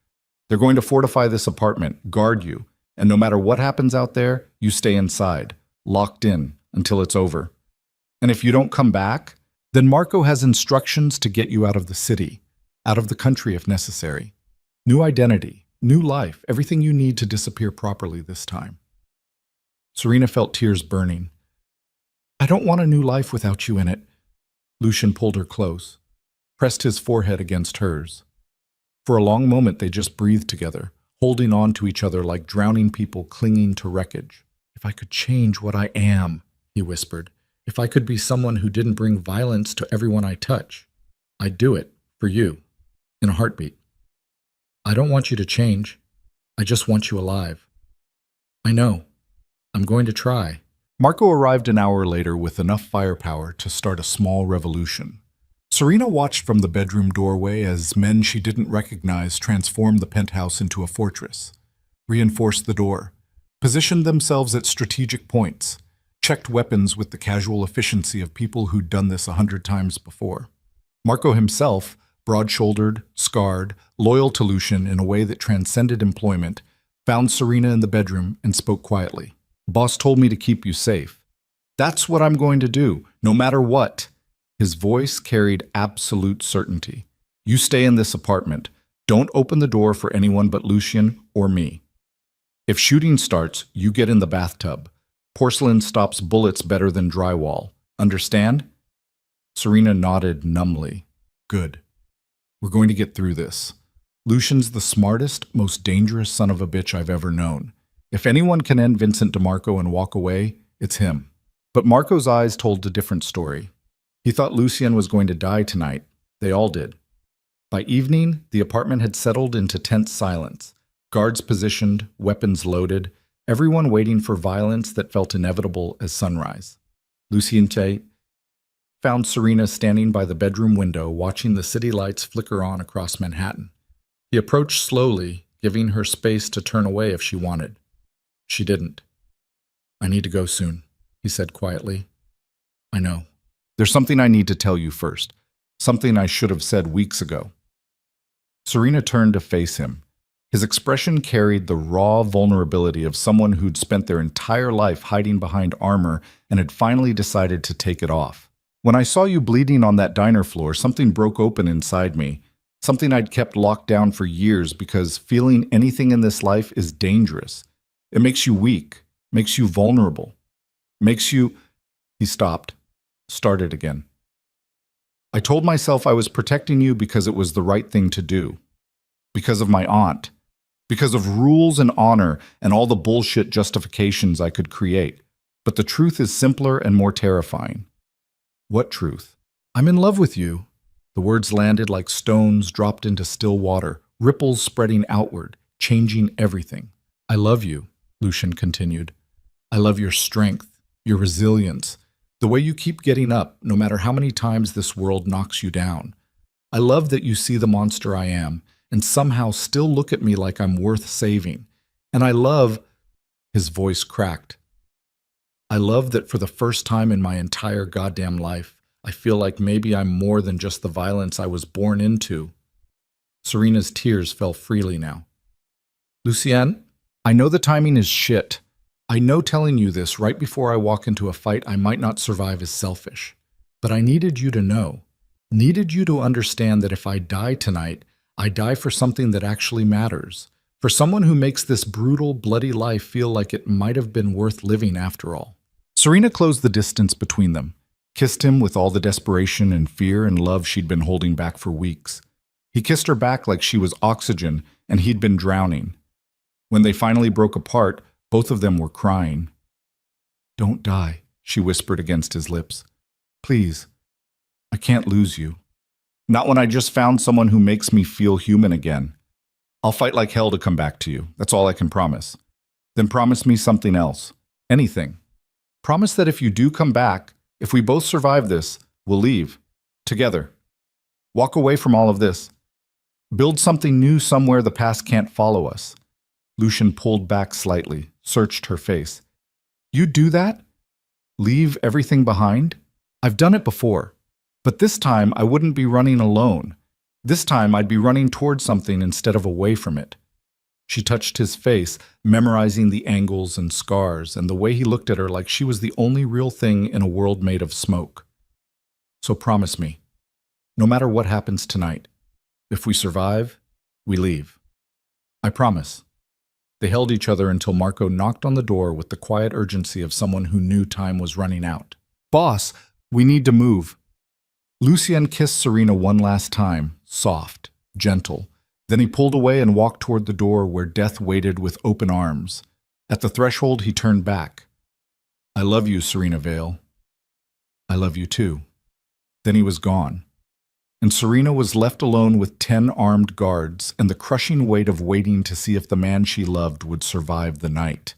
They're going to fortify this apartment, guard you, and no matter what happens out there, you stay inside, locked in, until it's over. And if you don't come back, then Marco has instructions to get you out of the city, out of the country if necessary. New identity, new life, everything you need to disappear properly this time. Serena felt tears burning. I don't want a new life without you in it. Lucien pulled her close, pressed his forehead against hers. For a long moment they just breathed together, holding on to each other like drowning people clinging to wreckage. If I could change what I am, he whispered. If I could be someone who didn't bring violence to everyone I touch, I'd do it for you, in a heartbeat. I don't want you to change. I just want you alive. I know. I'm going to try. Marco arrived an hour later with enough firepower to start a small revolution. Serena watched from the bedroom doorway as men she didn't recognize transformed the penthouse into a fortress, reinforced the door, positioned themselves at strategic points, checked weapons with the casual efficiency of people who'd done this 100 times before. Marco himself, broad-shouldered, scarred, loyal to Lucian in a way that transcended employment, found Serena in the bedroom and spoke quietly. Boss told me to keep you safe. That's what I'm going to do, no matter what. His voice carried absolute certainty. You stay in this apartment. Don't open the door for anyone but Lucian or me. If shooting starts, you get in the bathtub. Porcelain stops bullets better than drywall. Understand? Serena nodded numbly. Good. We're going to get through this. Lucian's the smartest, most dangerous son of a bitch I've ever known. If anyone can end Vincent DeMarco and walk away, it's him. But Marco's eyes told a different story. He thought Lucien was going to die tonight. They all did. By evening, the apartment had settled into tense silence. Guards positioned, weapons loaded, everyone waiting for violence that felt inevitable as sunrise. Lucien found Serena standing by the bedroom window, watching the city lights flicker on across Manhattan. He approached slowly, giving her space to turn away if she wanted. She didn't. I need to go soon, he said quietly. I know. There's something I need to tell you first. Something I should have said weeks ago. Serena turned to face him. His expression carried the raw vulnerability of someone who'd spent their entire life hiding behind armor and had finally decided to take it off. When I saw you bleeding on that diner floor, something broke open inside me. Something I'd kept locked down for years because feeling anything in this life is dangerous. It makes you weak, makes you vulnerable, makes you... He stopped, started again. I told myself I was protecting you because it was the right thing to do. Because of my aunt. Because of rules and honor and all the bullshit justifications I could create. But the truth is simpler and more terrifying. What truth? I'm in love with you. The words landed like stones dropped into still water, ripples spreading outward, changing everything. I love you, Lucian continued. I love your strength, your resilience, the way you keep getting up no matter how many times this world knocks you down. I love that you see the monster I am and somehow still look at me like I'm worth saving. And I love... His voice cracked. I love that for the first time in my entire goddamn life, I feel like maybe I'm more than just the violence I was born into. Serena's tears fell freely now. Lucien, I know the timing is shit. I know telling you this right before I walk into a fight I might not survive is selfish. But I needed you to know. Needed you to understand that if I die tonight, I die for something that actually matters. For someone who makes this brutal, bloody life feel like it might have been worth living after all. Serena closed the distance between them, kissed him with all the desperation and fear and love she'd been holding back for weeks. He kissed her back like she was oxygen and he'd been drowning. When they finally broke apart, both of them were crying. Don't die, she whispered against his lips. Please, I can't lose you. Not when I just found someone who makes me feel human again. I'll fight like hell to come back to you. That's all I can promise. Then promise me something else. Anything. Promise that if you do come back, if we both survive this, we'll leave. Together. Walk away from all of this. Build something new somewhere the past can't follow us. Lucian pulled back slightly, searched her face. You do that? Leave everything behind? I've done it before. But this time I wouldn't be running alone. This time I'd be running towards something instead of away from it. She touched his face, memorizing the angles and scars and the way he looked at her like she was the only real thing in a world made of smoke. So promise me, no matter what happens tonight, if we survive, we leave. I promise. They held each other until Marco knocked on the door with the quiet urgency of someone who knew time was running out. Boss, we need to move. Lucien kissed Serena one last time, soft, gentle. Then he pulled away and walked toward the door where death waited with open arms. At the threshold, he turned back. I love you, Serena Vale. I love you too. Then he was gone, and Serena was left alone with 10 armed guards and the crushing weight of waiting to see if the man she loved would survive the night.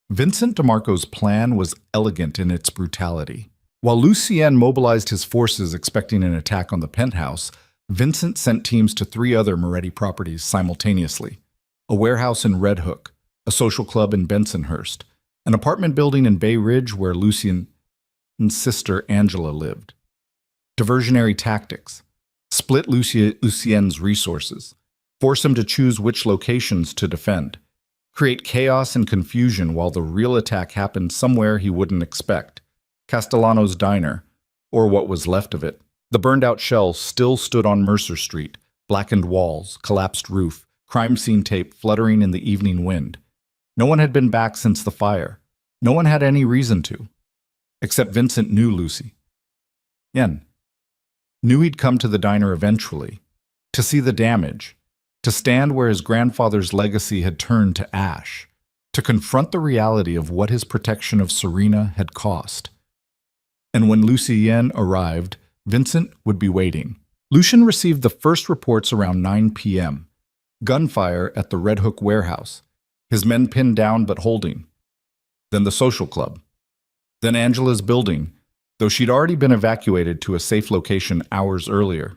Vincent DeMarco's plan was elegant in its brutality. While Lucien mobilized his forces expecting an attack on the penthouse, Vincent sent teams to 3 other Moretti properties simultaneously: a warehouse in Red Hook, a social club in Bensonhurst, an apartment building in Bay Ridge where Lucien's sister Angela lived. Diversionary tactics: split Lucien's resources, force him to choose which locations to defend, create chaos and confusion while the real attack happened somewhere he wouldn't expect: Castellano's diner, or what was left of it. The burned-out shell still stood on Mercer Street, blackened walls, collapsed roof, crime scene tape fluttering in the evening wind. No one had been back since the fire. No one had any reason to. Except Vincent knew Lucy. Yen knew he'd come to the diner eventually, to see the damage, to stand where his grandfather's legacy had turned to ash, to confront the reality of what his protection of Serena had cost. And when Lucien arrived, Vincent would be waiting. Lucien received the first reports around 9 p.m. Gunfire at the Red Hook warehouse, his men pinned down but holding. Then the social club. Then Angela's building, though she'd already been evacuated to a safe location hours earlier.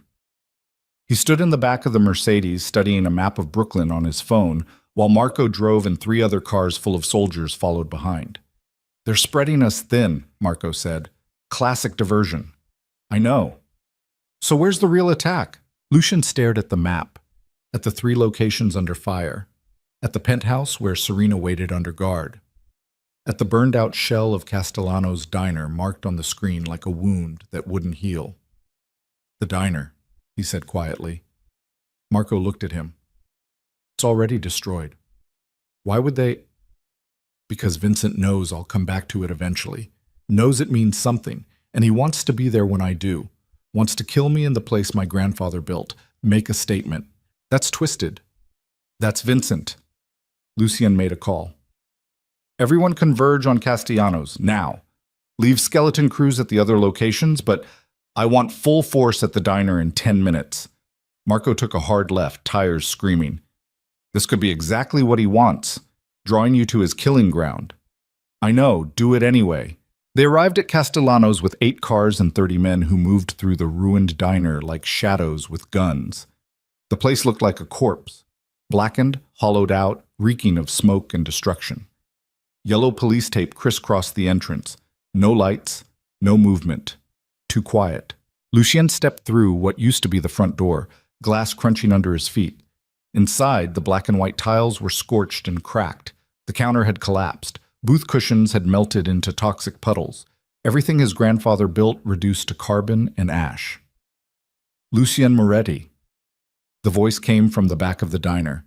He stood in the back of the Mercedes studying a map of Brooklyn on his phone while Marco drove and 3 other cars full of soldiers followed behind. "They're spreading us thin," Marco said. "Classic diversion." "I know." "So where's the real attack?" Lucien stared at the map, at the 3 locations under fire, at the penthouse where Serena waited under guard, at the burned-out shell of Castellano's diner marked on the screen like a wound that wouldn't heal. "The diner," he said quietly. Marco looked at him. "It's already destroyed." "Why would they?" "Because Vincent knows I'll come back to it eventually. Knows it means something, and he wants to be there when I do. Wants to kill me in the place my grandfather built. Make a statement. That's twisted." "That's Vincent." Lucien made a call. "Everyone converge on Castellanos, now. Leave skeleton crews at the other locations, but I want full force at the diner in 10 minutes. Marco took a hard left, tires screaming. This could be exactly what he wants, drawing you to his killing ground. "I know, do it anyway." They arrived at Castellanos with 8 cars and 30 men who moved through the ruined diner like shadows with guns. The place looked like a corpse, blackened, hollowed out, reeking of smoke and destruction. Yellow police tape crisscrossed the entrance. No lights, no movement. Too quiet. Lucien stepped through what used to be the front door, glass crunching under his feet. Inside, the black and white tiles were scorched and cracked. The counter had collapsed. Booth cushions had melted into toxic puddles. Everything his grandfather built reduced to carbon and ash. "Lucien Moretti." The voice came from the back of the diner.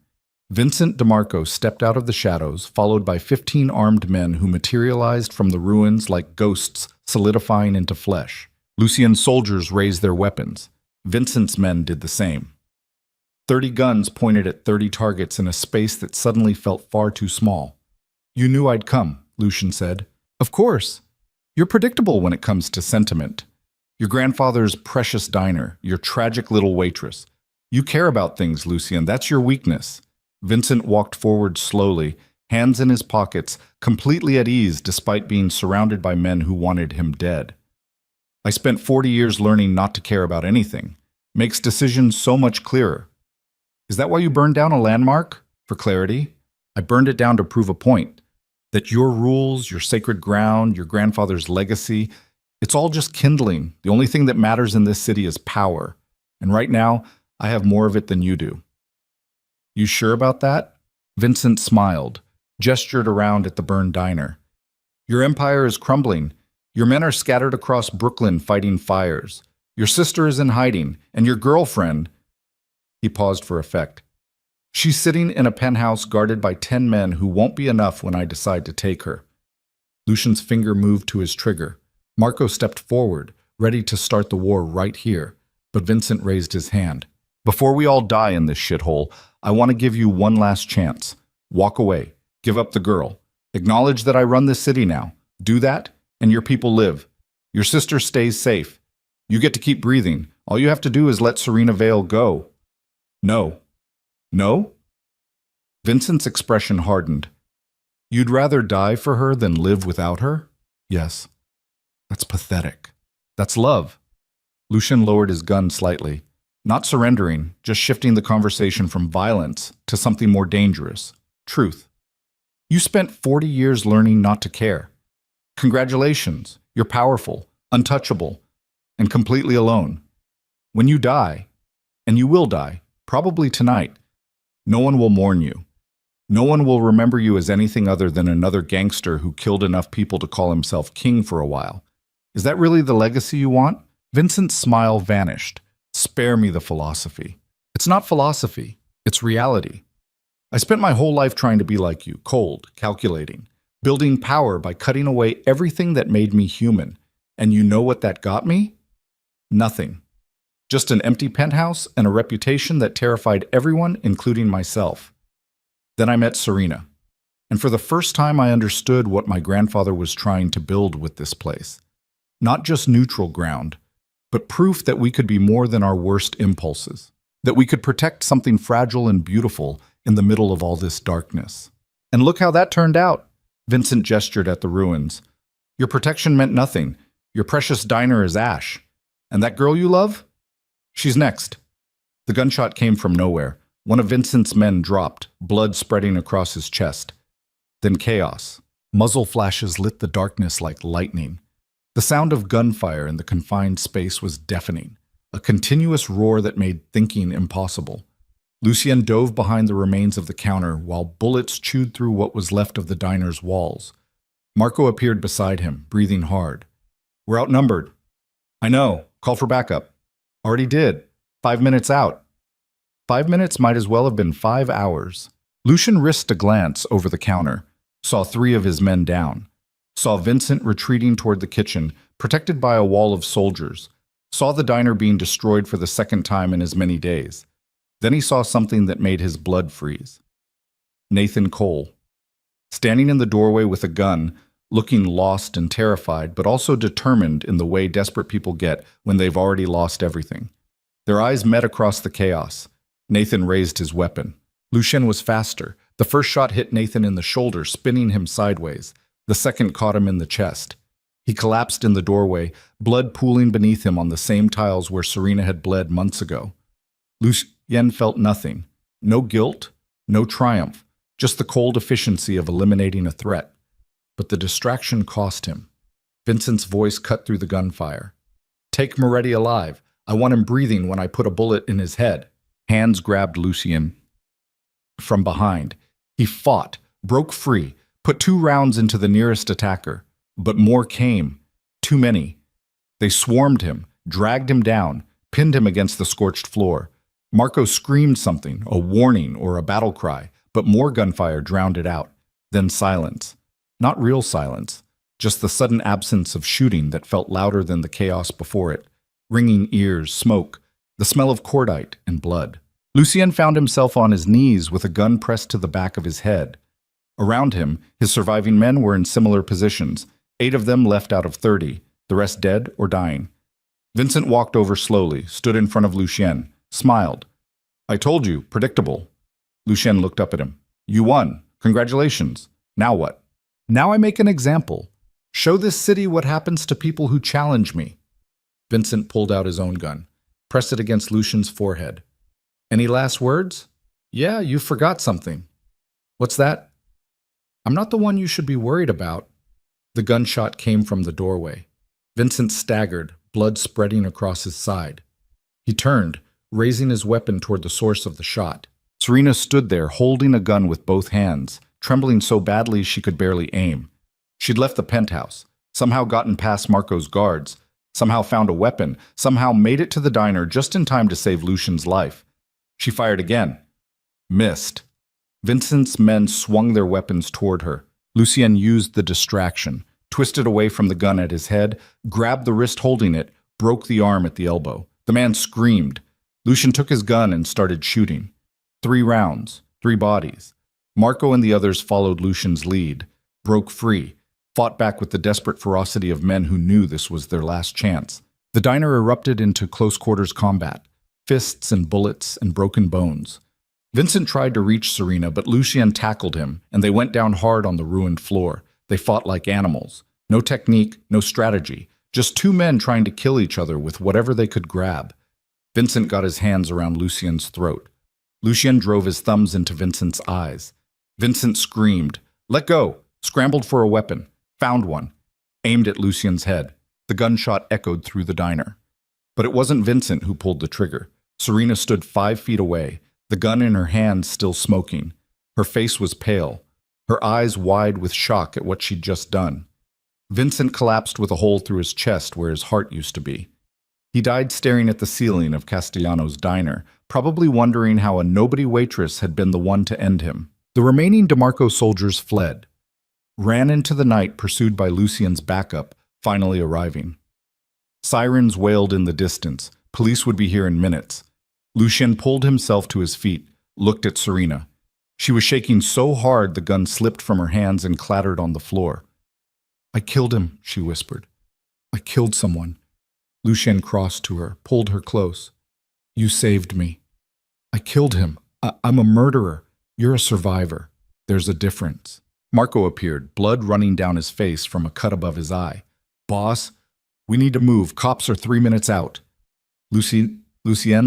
Vincent DeMarco stepped out of the shadows, followed by 15 armed men who materialized from the ruins like ghosts solidifying into flesh. Lucien's soldiers raised their weapons. Vincent's men did the same. 30 guns pointed at 30 targets in a space that suddenly felt far too small. "You knew I'd come," Lucien said. "Of course. You're predictable when it comes to sentiment. Your grandfather's precious diner, your tragic little waitress. You care about things, Lucien. That's your weakness." Vincent walked forward slowly, hands in his pockets, completely at ease despite being surrounded by men who wanted him dead. "I spent 40 years learning not to care about anything. Makes decisions so much clearer." "Is that why you burned down a landmark?" "For clarity. I burned it down to prove a point. That your rules, your sacred ground, your grandfather's legacy, it's all just kindling. The only thing that matters in this city is power. And right now, I have more of it than you do." "You sure about that?" Vincent smiled, gestured around at the burned diner. "Your empire is crumbling. Your men are scattered across Brooklyn fighting fires. Your sister is in hiding, and your girlfriend—" He paused for effect. "She's sitting in a penthouse guarded by 10 men who won't be enough when I decide to take her." Lucien's finger moved to his trigger. Marco stepped forward, ready to start the war right here, but Vincent raised his hand. "Before we all die in this shithole, I want to give you one last chance. Walk away. Give up the girl. Acknowledge that I run this city now. Do that, and your people live. Your sister stays safe. You get to keep breathing. All you have to do is let Serena Vale go. No. No? Vincent's expression hardened. You'd rather die for her than live without her? Yes. That's pathetic. That's love. Lucien lowered his gun slightly, not surrendering, just shifting the conversation from violence to something more dangerous, truth. You spent 40 years learning not to care. Congratulations, you're powerful, untouchable, and completely alone. When you die, and you will die, probably tonight, no one will mourn you. No one will remember you as anything other than another gangster who killed enough people to call himself king for a while. Is that really the legacy you want? Vincent's smile vanished. Spare me the philosophy. It's not philosophy, it's reality. I spent my whole life trying to be like you, cold, calculating, building power by cutting away everything that made me human. And you know what that got me? Nothing. Just an empty penthouse and a reputation that terrified everyone, including myself. Then I met Serena. And for the first time I understood what my grandfather was trying to build with this place. Not just neutral ground, but proof that we could be more than our worst impulses. That we could protect something fragile and beautiful in the middle of all this darkness. And look how that turned out. Vincent gestured at the ruins. Your protection meant nothing. Your precious diner is ash. And that girl you love? She's next. The gunshot came from nowhere. One of Vincent's men dropped, blood spreading across his chest. Then chaos. Muzzle flashes lit the darkness like lightning. The sound of gunfire in the confined space was deafening, a continuous roar that made thinking impossible. Lucien dove behind the remains of the counter while bullets chewed through what was left of the diner's walls. Marco appeared beside him, breathing hard. We're outnumbered. I know. Call for backup. Already did. 5 minutes out. 5 minutes might as well have been 5 hours. Lucien risked a glance over the counter, saw 3 of his men down, saw Vincent retreating toward the kitchen, protected by a wall of soldiers, saw the diner being destroyed for the second time in as many days. Then he saw something that made his blood freeze. Nathan Cole, standing in the doorway with a gun, looking lost and terrified, but also determined in the way desperate people get when they've already lost everything. Their eyes met across the chaos. Nathan raised his weapon. Lucien was faster. The first shot hit Nathan in the shoulder, spinning him sideways. The second caught him in the chest. He collapsed in the doorway, blood pooling beneath him on the same tiles where Serena had bled months ago. Lucien felt nothing. No guilt, no triumph, just the cold efficiency of eliminating a threat. But the distraction cost him. Vincent's voice cut through the gunfire. Take Moretti alive. I want him breathing when I put a bullet in his head. Hands grabbed Lucien from behind. He fought, broke free, put 2 rounds into the nearest attacker. But more came. Too many. They swarmed him, dragged him down, pinned him against the scorched floor. Marco screamed something, a warning or a battle cry, but more gunfire drowned it out. Then silence. Not real silence, just the sudden absence of shooting that felt louder than the chaos before it. Ringing ears, smoke, the smell of cordite and blood. Lucien found himself on his knees with a gun pressed to the back of his head. Around him, his surviving men were in similar positions, 8 of them left out of 30, the rest dead or dying. Vincent walked over slowly, stood in front of Lucien, smiled. I told you, predictable. Lucien looked up at him. You won. Congratulations. Now what? Now I make an example. Show this city what happens to people who challenge me. Vincent pulled out his own gun, pressed it against Lucien's forehead. Any last words? Yeah, you forgot something. What's that? I'm not the one you should be worried about. The gunshot came from the doorway. Vincent staggered, blood spreading across his side. He turned, raising his weapon toward the source of the shot. Serena stood there, holding a gun with both hands, trembling so badly she could barely aim. She'd left the penthouse, somehow gotten past Marco's guards, somehow found a weapon, somehow made it to the diner just in time to save Lucien's life. She fired again. Missed. Vincent's men swung their weapons toward her. Lucien used the distraction, twisted away from the gun at his head, grabbed the wrist holding it, broke the arm at the elbow. The man screamed. Lucien took his gun and started shooting. 3 rounds, 3 bodies. Marco and the others followed Lucien's lead, broke free. fought back with the desperate ferocity of men who knew this was their last chance. The diner erupted into close-quarters combat, fists and bullets and broken bones. Vincent tried to reach Serena, but Lucien tackled him, and they went down hard on the ruined floor. They fought like animals. No technique, no strategy. Just two men trying to kill each other with whatever they could grab. Vincent got his hands around Lucien's throat. Lucien drove his thumbs into Vincent's eyes. Vincent screamed, "Let go!" Scrambled for a weapon, found one, aimed at Lucien's head. The gunshot echoed through the diner. But it wasn't Vincent who pulled the trigger. Serena stood 5 feet away, the gun in her hand still smoking. Her face was pale, her eyes wide with shock at what she'd just done. Vincent collapsed with a hole through his chest where his heart used to be. He died staring at the ceiling of Castellano's diner, probably wondering how a nobody waitress had been the one to end him. The remaining DeMarco soldiers fled, ran into the night pursued by Lucien's backup, finally arriving. Sirens wailed in the distance. Police would be here in minutes. Lucien pulled himself to his feet, looked at Serena. She was shaking so hard the gun slipped from her hands and clattered on the floor. "I killed him," she whispered. "I killed someone." Lucien crossed to her, pulled her close. "You saved me." "I killed him. I'm a murderer. You're a survivor. There's a difference." Marco appeared, blood running down his face from a cut above his eye. "Boss, we need to move. Cops are 3 minutes out." Lucien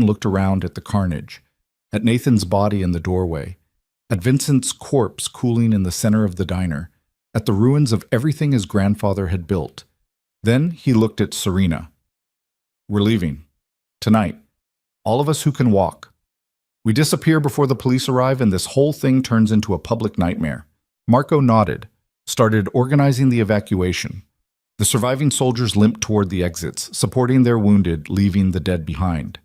looked around at the carnage, at Nathan's body in the doorway, at Vincent's corpse cooling in the center of the diner, at the ruins of everything his grandfather had built. Then he looked at Serena. "We're leaving. Tonight. All of us who can walk. We disappear before the police arrive and this whole thing turns into a public nightmare." Marco nodded, started organizing the evacuation. The surviving soldiers limped toward the exits, supporting their wounded, leaving the dead behind.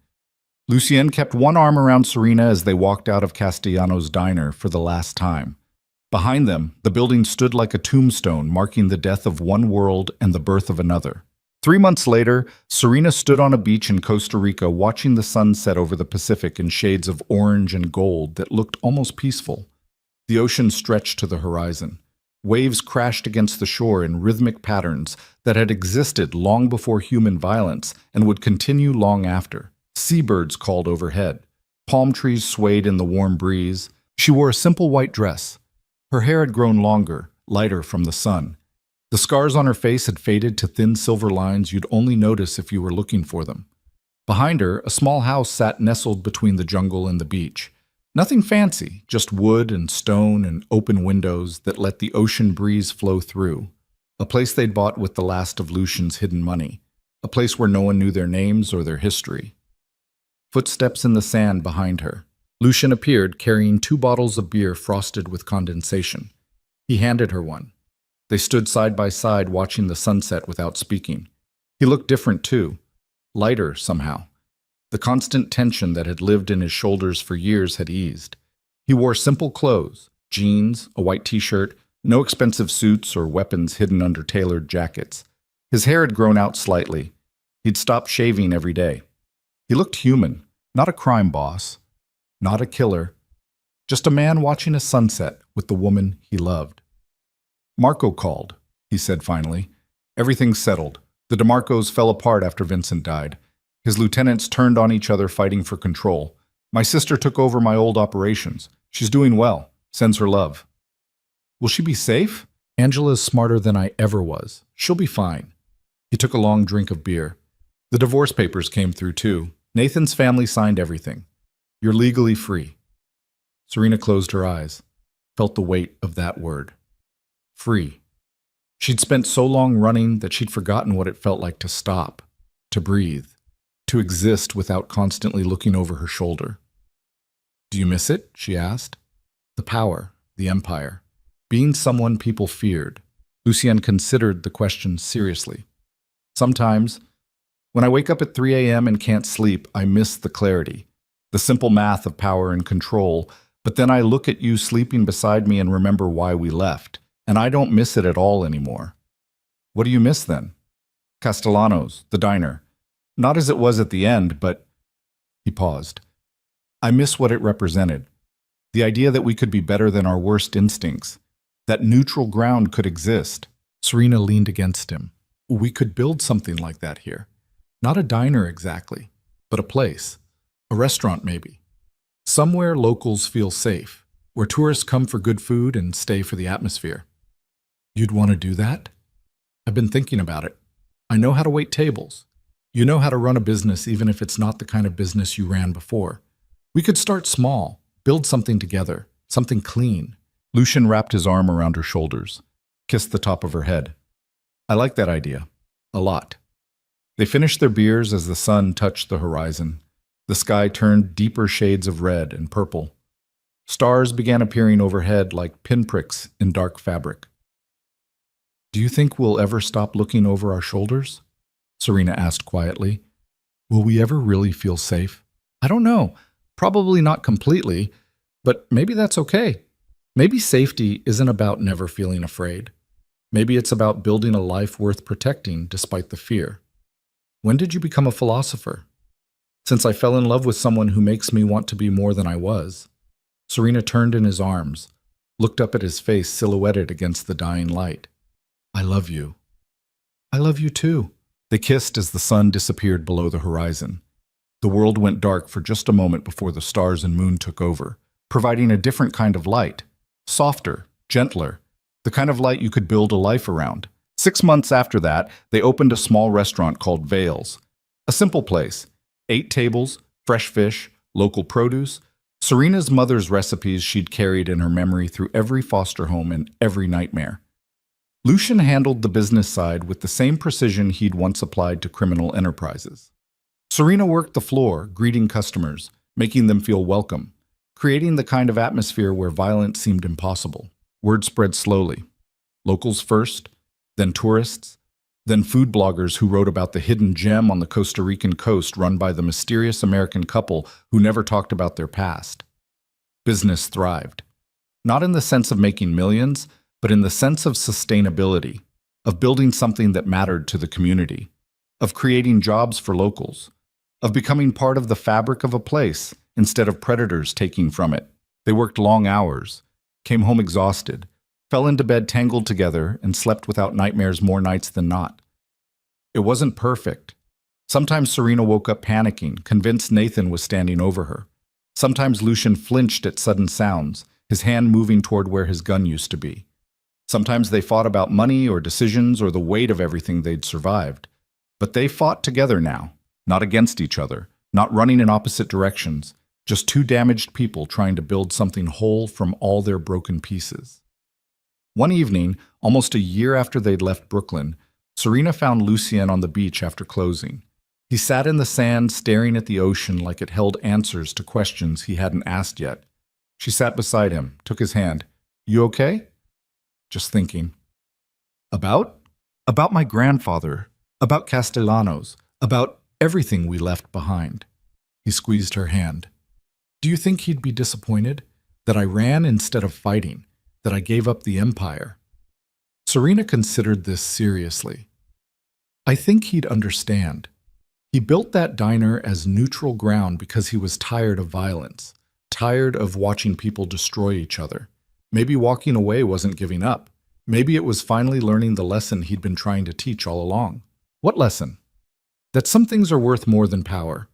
Lucien kept one arm around Serena as they walked out of Castellano's diner for the last time. Behind them, the building stood like a tombstone, marking the death of one world and the birth of another. 3 months later, Serena stood on a beach in Costa Rica watching the sun set over the Pacific in shades of orange and gold that looked almost peaceful. The ocean stretched to the horizon. Waves crashed against the shore in rhythmic patterns that had existed long before human violence and would continue long after. Seabirds called overhead. Palm trees swayed in the warm breeze. She wore a simple white dress. Her hair had grown longer, lighter from the sun. The scars on her face had faded to thin silver lines you'd only notice if you were looking for them. Behind her, a small house sat nestled between the jungle and the beach. Nothing fancy, just wood and stone and open windows that let the ocean breeze flow through. A place they'd bought with the last of Lucien's hidden money. A place where no one knew their names or their history. Footsteps in the sand behind her. Lucien appeared, carrying 2 bottles of beer frosted with condensation. He handed her one. They stood side by side watching the sunset without speaking. He looked different too. Lighter, somehow. The constant tension that had lived in his shoulders for years had eased. He wore simple clothes, jeans, a white t-shirt, no expensive suits or weapons hidden under tailored jackets. His hair had grown out slightly. He'd stopped shaving every day. He looked human, not a crime boss, not a killer, just a man watching a sunset with the woman he loved. "Marco called," he said finally. "Everything's settled. The DeMarcos fell apart after Vincent died. His lieutenants turned on each other fighting for control. My sister took over my old operations. She's doing well. Sends her love." "Will she be safe?" "Angela's smarter than I ever was. She'll be fine." He took a long drink of beer. The divorce papers came through too. Nathan's family signed everything. "You're legally free." Serena closed her eyes, felt the weight of that word. Free. She'd spent so long running that she'd forgotten what it felt like to stop, to breathe, to exist without constantly looking over her shoulder. "Do you miss it?" she asked. "The power, the empire, being someone people feared." Lucien considered the question seriously. "Sometimes, when I wake up at 3 a.m. and can't sleep, I miss the clarity, the simple math of power and control, but then I look at you sleeping beside me and remember why we left, and I don't miss it at all anymore." "What do you miss then?" "Castellano's, the diner. Not as it was at the end, but—" He paused. "I miss what it represented. The idea that we could be better than our worst instincts, that neutral ground could exist, Serena leaned against him. We could build something like that here. Not a diner exactly, but a place. A restaurant maybe. Somewhere locals feel safe, where tourists come for good food and stay for the atmosphere. You'd want to do that? I've been thinking about it. I know how to wait tables. You know how to run a business even if it's not the kind of business you ran before. We could start small, build something together, something clean. Lucian wrapped his arm around her shoulders, kissed the top of her head. I like that idea. A lot. They finished their beers as the sun touched the horizon. The sky turned deeper shades of red and purple. Stars began appearing overhead like pinpricks in dark fabric. Do you think we'll ever stop looking over our shoulders? Serena asked quietly. Will we ever really feel safe? I don't know. Probably not completely, but maybe that's okay. Maybe safety isn't about never feeling afraid. Maybe it's about building a life worth protecting despite the fear. When did you become a philosopher? Since I fell in love with someone who makes me want to be more than I was. Serena turned in his arms, looked up at his face silhouetted against the dying light. I love you. I love you too. They kissed as the sun disappeared below the horizon. The world went dark for just a moment before the stars and moon took over, providing a different kind of light. Softer, gentler, the kind of light you could build a life around. 6 months after that, they opened a small restaurant called Veils. A simple place. 8 tables, fresh fish, local produce. Serena's mother's recipes she'd carried in her memory through every foster home and every nightmare. Lucian handled the business side with the same precision he'd once applied to criminal enterprises. Serena worked the floor, greeting customers, making them feel welcome, creating the kind of atmosphere where violence seemed impossible. Word spread slowly. Locals first, then tourists, then food bloggers who wrote about the hidden gem on the Costa Rican coast run by the mysterious American couple who never talked about their past. Business thrived. Not in the sense of making millions, but in the sense of sustainability, of building something that mattered to the community, of creating jobs for locals, of becoming part of the fabric of a place instead of predators taking from it. They worked long hours, came home exhausted, fell into bed tangled together, and slept without nightmares more nights than not. It wasn't perfect. Sometimes Serena woke up panicking, convinced Nathan was standing over her. Sometimes Lucian flinched at sudden sounds, his hand moving toward where his gun used to be. Sometimes they fought about money or decisions or the weight of everything they'd survived. But they fought together now, not against each other, not running in opposite directions, just 2 damaged people trying to build something whole from all their broken pieces. One evening, almost a year after they'd left Brooklyn, Serena found Lucien on the beach after closing. He sat in the sand staring at the ocean like it held answers to questions he hadn't asked yet. She sat beside him, took his hand. You okay? Just thinking. About? About my grandfather, about Castellanos, about everything we left behind. He squeezed her hand. Do you think he'd be disappointed? That I ran instead of fighting? That I gave up the empire? Serena considered this seriously. I think he'd understand. He built that diner as neutral ground because he was tired of violence, tired of watching people destroy each other. Maybe walking away wasn't giving up. Maybe it was finally learning the lesson he'd been trying to teach all along. What lesson? That some things are worth more than power.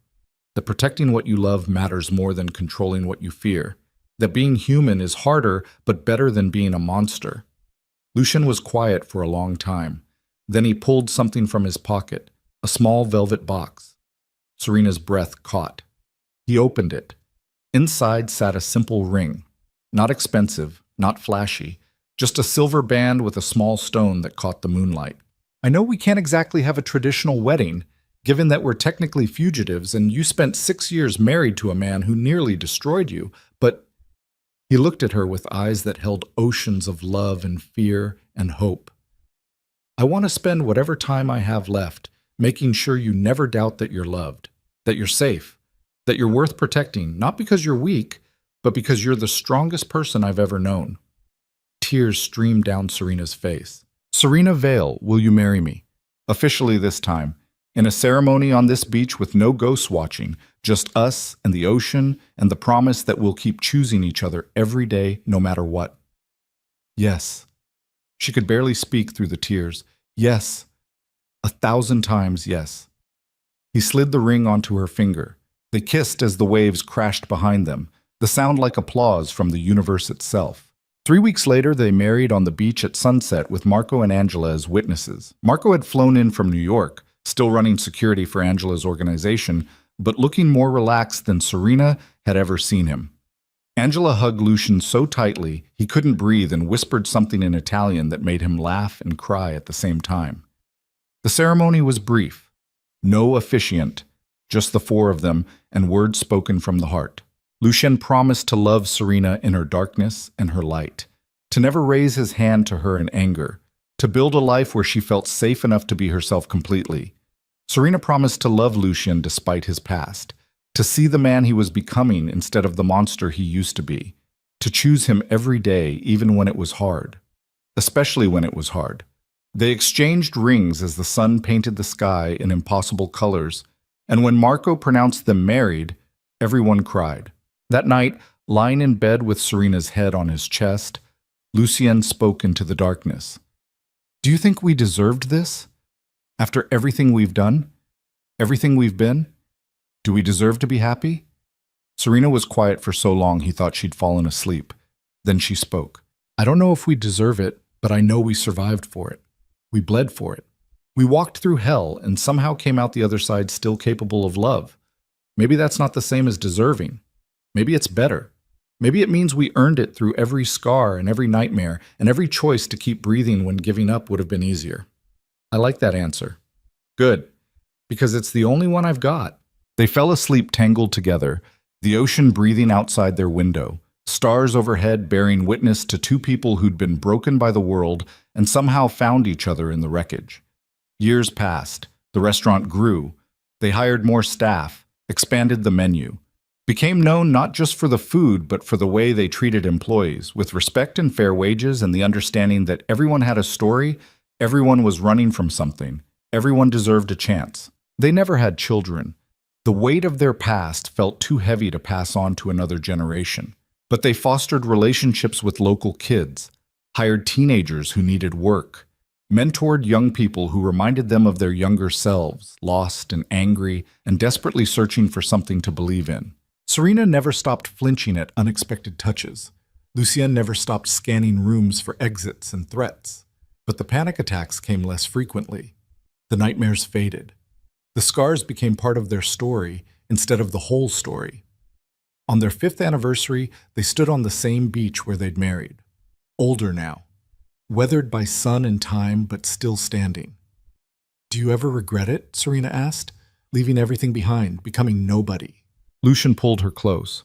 That protecting what you love matters more than controlling what you fear. That being human is harder but better than being a monster. Lucian was quiet for a long time. Then he pulled something from his pocket, a small velvet box. Serena's breath caught. He opened it. Inside sat a simple ring. Not expensive, not flashy, just a silver band with a small stone that caught the moonlight. I know we can't exactly have a traditional wedding, given that we're technically fugitives and you spent 6 years married to a man who nearly destroyed you, but he looked at her with eyes that held oceans of love and fear and hope. I want to spend whatever time I have left making sure you never doubt that you're loved, that you're safe, that you're worth protecting, not because you're weak, but because you're the strongest person I've ever known. Tears streamed down Serena's face. Serena Vale, will you marry me? Officially this time, in a ceremony on this beach with no ghosts watching, just us and the ocean and the promise that we'll keep choosing each other every day, no matter what. Yes. She could barely speak through the tears. Yes, 1,000 times yes. He slid the ring onto her finger. They kissed as the waves crashed behind them, the sound like applause from the universe itself. 3 weeks later, they married on the beach at sunset with Marco and Angela as witnesses. Marco had flown in from New York, still running security for Angela's organization, but looking more relaxed than Serena had ever seen him. Angela hugged Lucian so tightly he couldn't breathe and whispered something in Italian that made him laugh and cry at the same time. The ceremony was brief. No officiant, just the four of them and words spoken from the heart. Lucian promised to love Serena in her darkness and her light, to never raise his hand to her in anger, to build a life where she felt safe enough to be herself completely. Serena promised to love Lucian despite his past, to see the man he was becoming instead of the monster he used to be, to choose him every day even when it was hard, especially when it was hard. They exchanged rings as the sun painted the sky in impossible colors, and when Marco pronounced them married, everyone cried. That night, lying in bed with Serena's head on his chest, Lucien spoke into the darkness. Do you think we deserved this? After everything we've done? Everything we've been? Do we deserve to be happy? Serena was quiet for so long he thought she'd fallen asleep. Then she spoke. I don't know if we deserve it, but I know we survived for it. We bled for it. We walked through hell and somehow came out the other side still capable of love. Maybe that's not the same as deserving. Maybe it's better. Maybe it means we earned it through every scar and every nightmare and every choice to keep breathing when giving up would have been easier. I like that answer. Good, because it's the only one I've got. They fell asleep tangled together, the ocean breathing outside their window, stars overhead bearing witness to two people who'd been broken by the world and somehow found each other in the wreckage. Years passed. The restaurant grew. They hired more staff, expanded the menu, became known not just for the food but for the way they treated employees, with respect and fair wages and the understanding that everyone had a story, everyone was running from something, everyone deserved a chance. They never had children. The weight of their past felt too heavy to pass on to another generation. But they fostered relationships with local kids, hired teenagers who needed work, mentored young people who reminded them of their younger selves, lost and angry and desperately searching for something to believe in. Serena never stopped flinching at unexpected touches. Lucien never stopped scanning rooms for exits and threats. But the panic attacks came less frequently. The nightmares faded. The scars became part of their story instead of the whole story. On their 5th anniversary, they stood on the same beach where they'd married. Older now, weathered by sun and time, but still standing. Do you ever regret it? Serena asked, leaving everything behind, becoming nobody. Lucian pulled her close.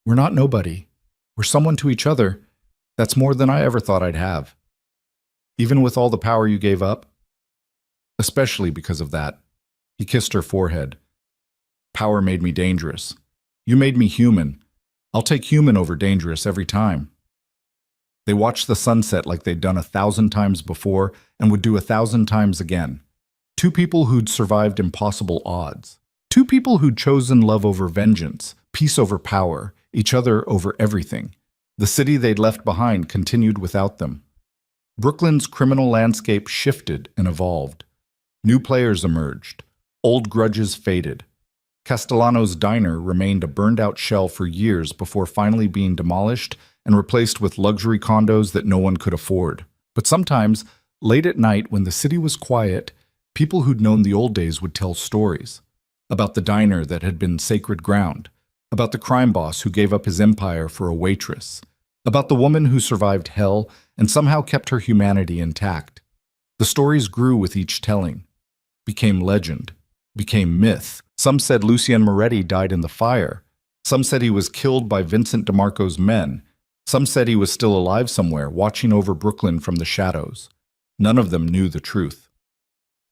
We're not nobody. We're someone to each other. That's more than I ever thought I'd have. Even with all the power you gave up? Especially because of that. He kissed her forehead. Power made me dangerous. You made me human. I'll take human over dangerous every time. They watched the sunset like they'd done 1,000 times before and would do 1,000 times again. Two people who'd survived impossible odds. Two people who'd chosen love over vengeance, peace over power, each other over everything. The city they'd left behind continued without them. Brooklyn's criminal landscape shifted and evolved. New players emerged. Old grudges faded. Castellano's diner remained a burned-out shell for years before finally being demolished and replaced with luxury condos that no one could afford. But sometimes, late at night when the city was quiet, people who'd known the old days would tell stories. About the diner that had been sacred ground. About the crime boss who gave up his empire for a waitress. About the woman who survived hell and somehow kept her humanity intact. The stories grew with each telling. Became legend. Became myth. Some said Lucien Moretti died in the fire. Some said he was killed by Vincent DeMarco's men. Some said he was still alive somewhere, watching over Brooklyn from the shadows. None of them knew the truth.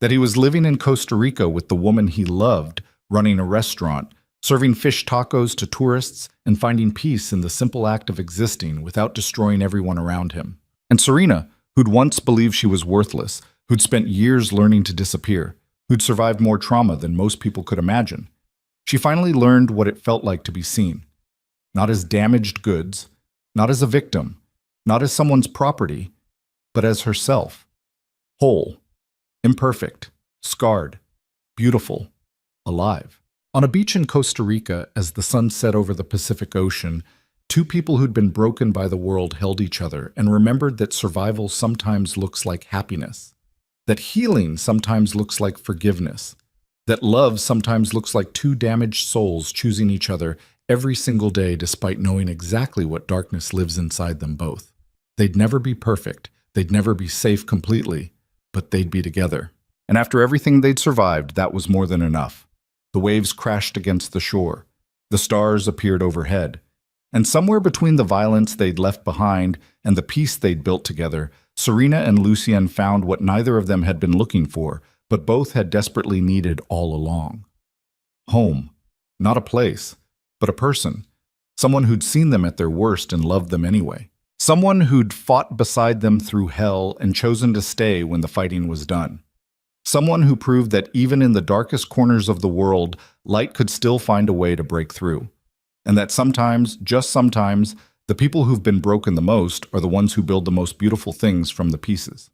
That he was living in Costa Rica with the woman he loved, running a restaurant, serving fish tacos to tourists, and finding peace in the simple act of existing without destroying everyone around him. And Serena, who'd once believed she was worthless, who'd spent years learning to disappear, who'd survived more trauma than most people could imagine. She finally learned what it felt like to be seen. Not as damaged goods, not as a victim, not as someone's property, but as herself. Whole, imperfect, scarred, beautiful, alive. On a beach in Costa Rica, as the sun set over the Pacific Ocean, two people who'd been broken by the world held each other and remembered that survival sometimes looks like happiness, that healing sometimes looks like forgiveness, that love sometimes looks like two damaged souls choosing each other every single day despite knowing exactly what darkness lives inside them both. They'd never be perfect, they'd never be safe completely, but they'd be together. And after everything they'd survived, that was more than enough. The waves crashed against the shore. The stars appeared overhead. And somewhere between the violence they'd left behind and the peace they'd built together, Serena and Lucien found what neither of them had been looking for, but both had desperately needed all along. Home. Not a place, but a person. Someone who'd seen them at their worst and loved them anyway. Someone who'd fought beside them through hell and chosen to stay when the fighting was done. Someone who proved that even in the darkest corners of the world, light could still find a way to break through. And that sometimes, just sometimes, the people who've been broken the most are the ones who build the most beautiful things from the pieces.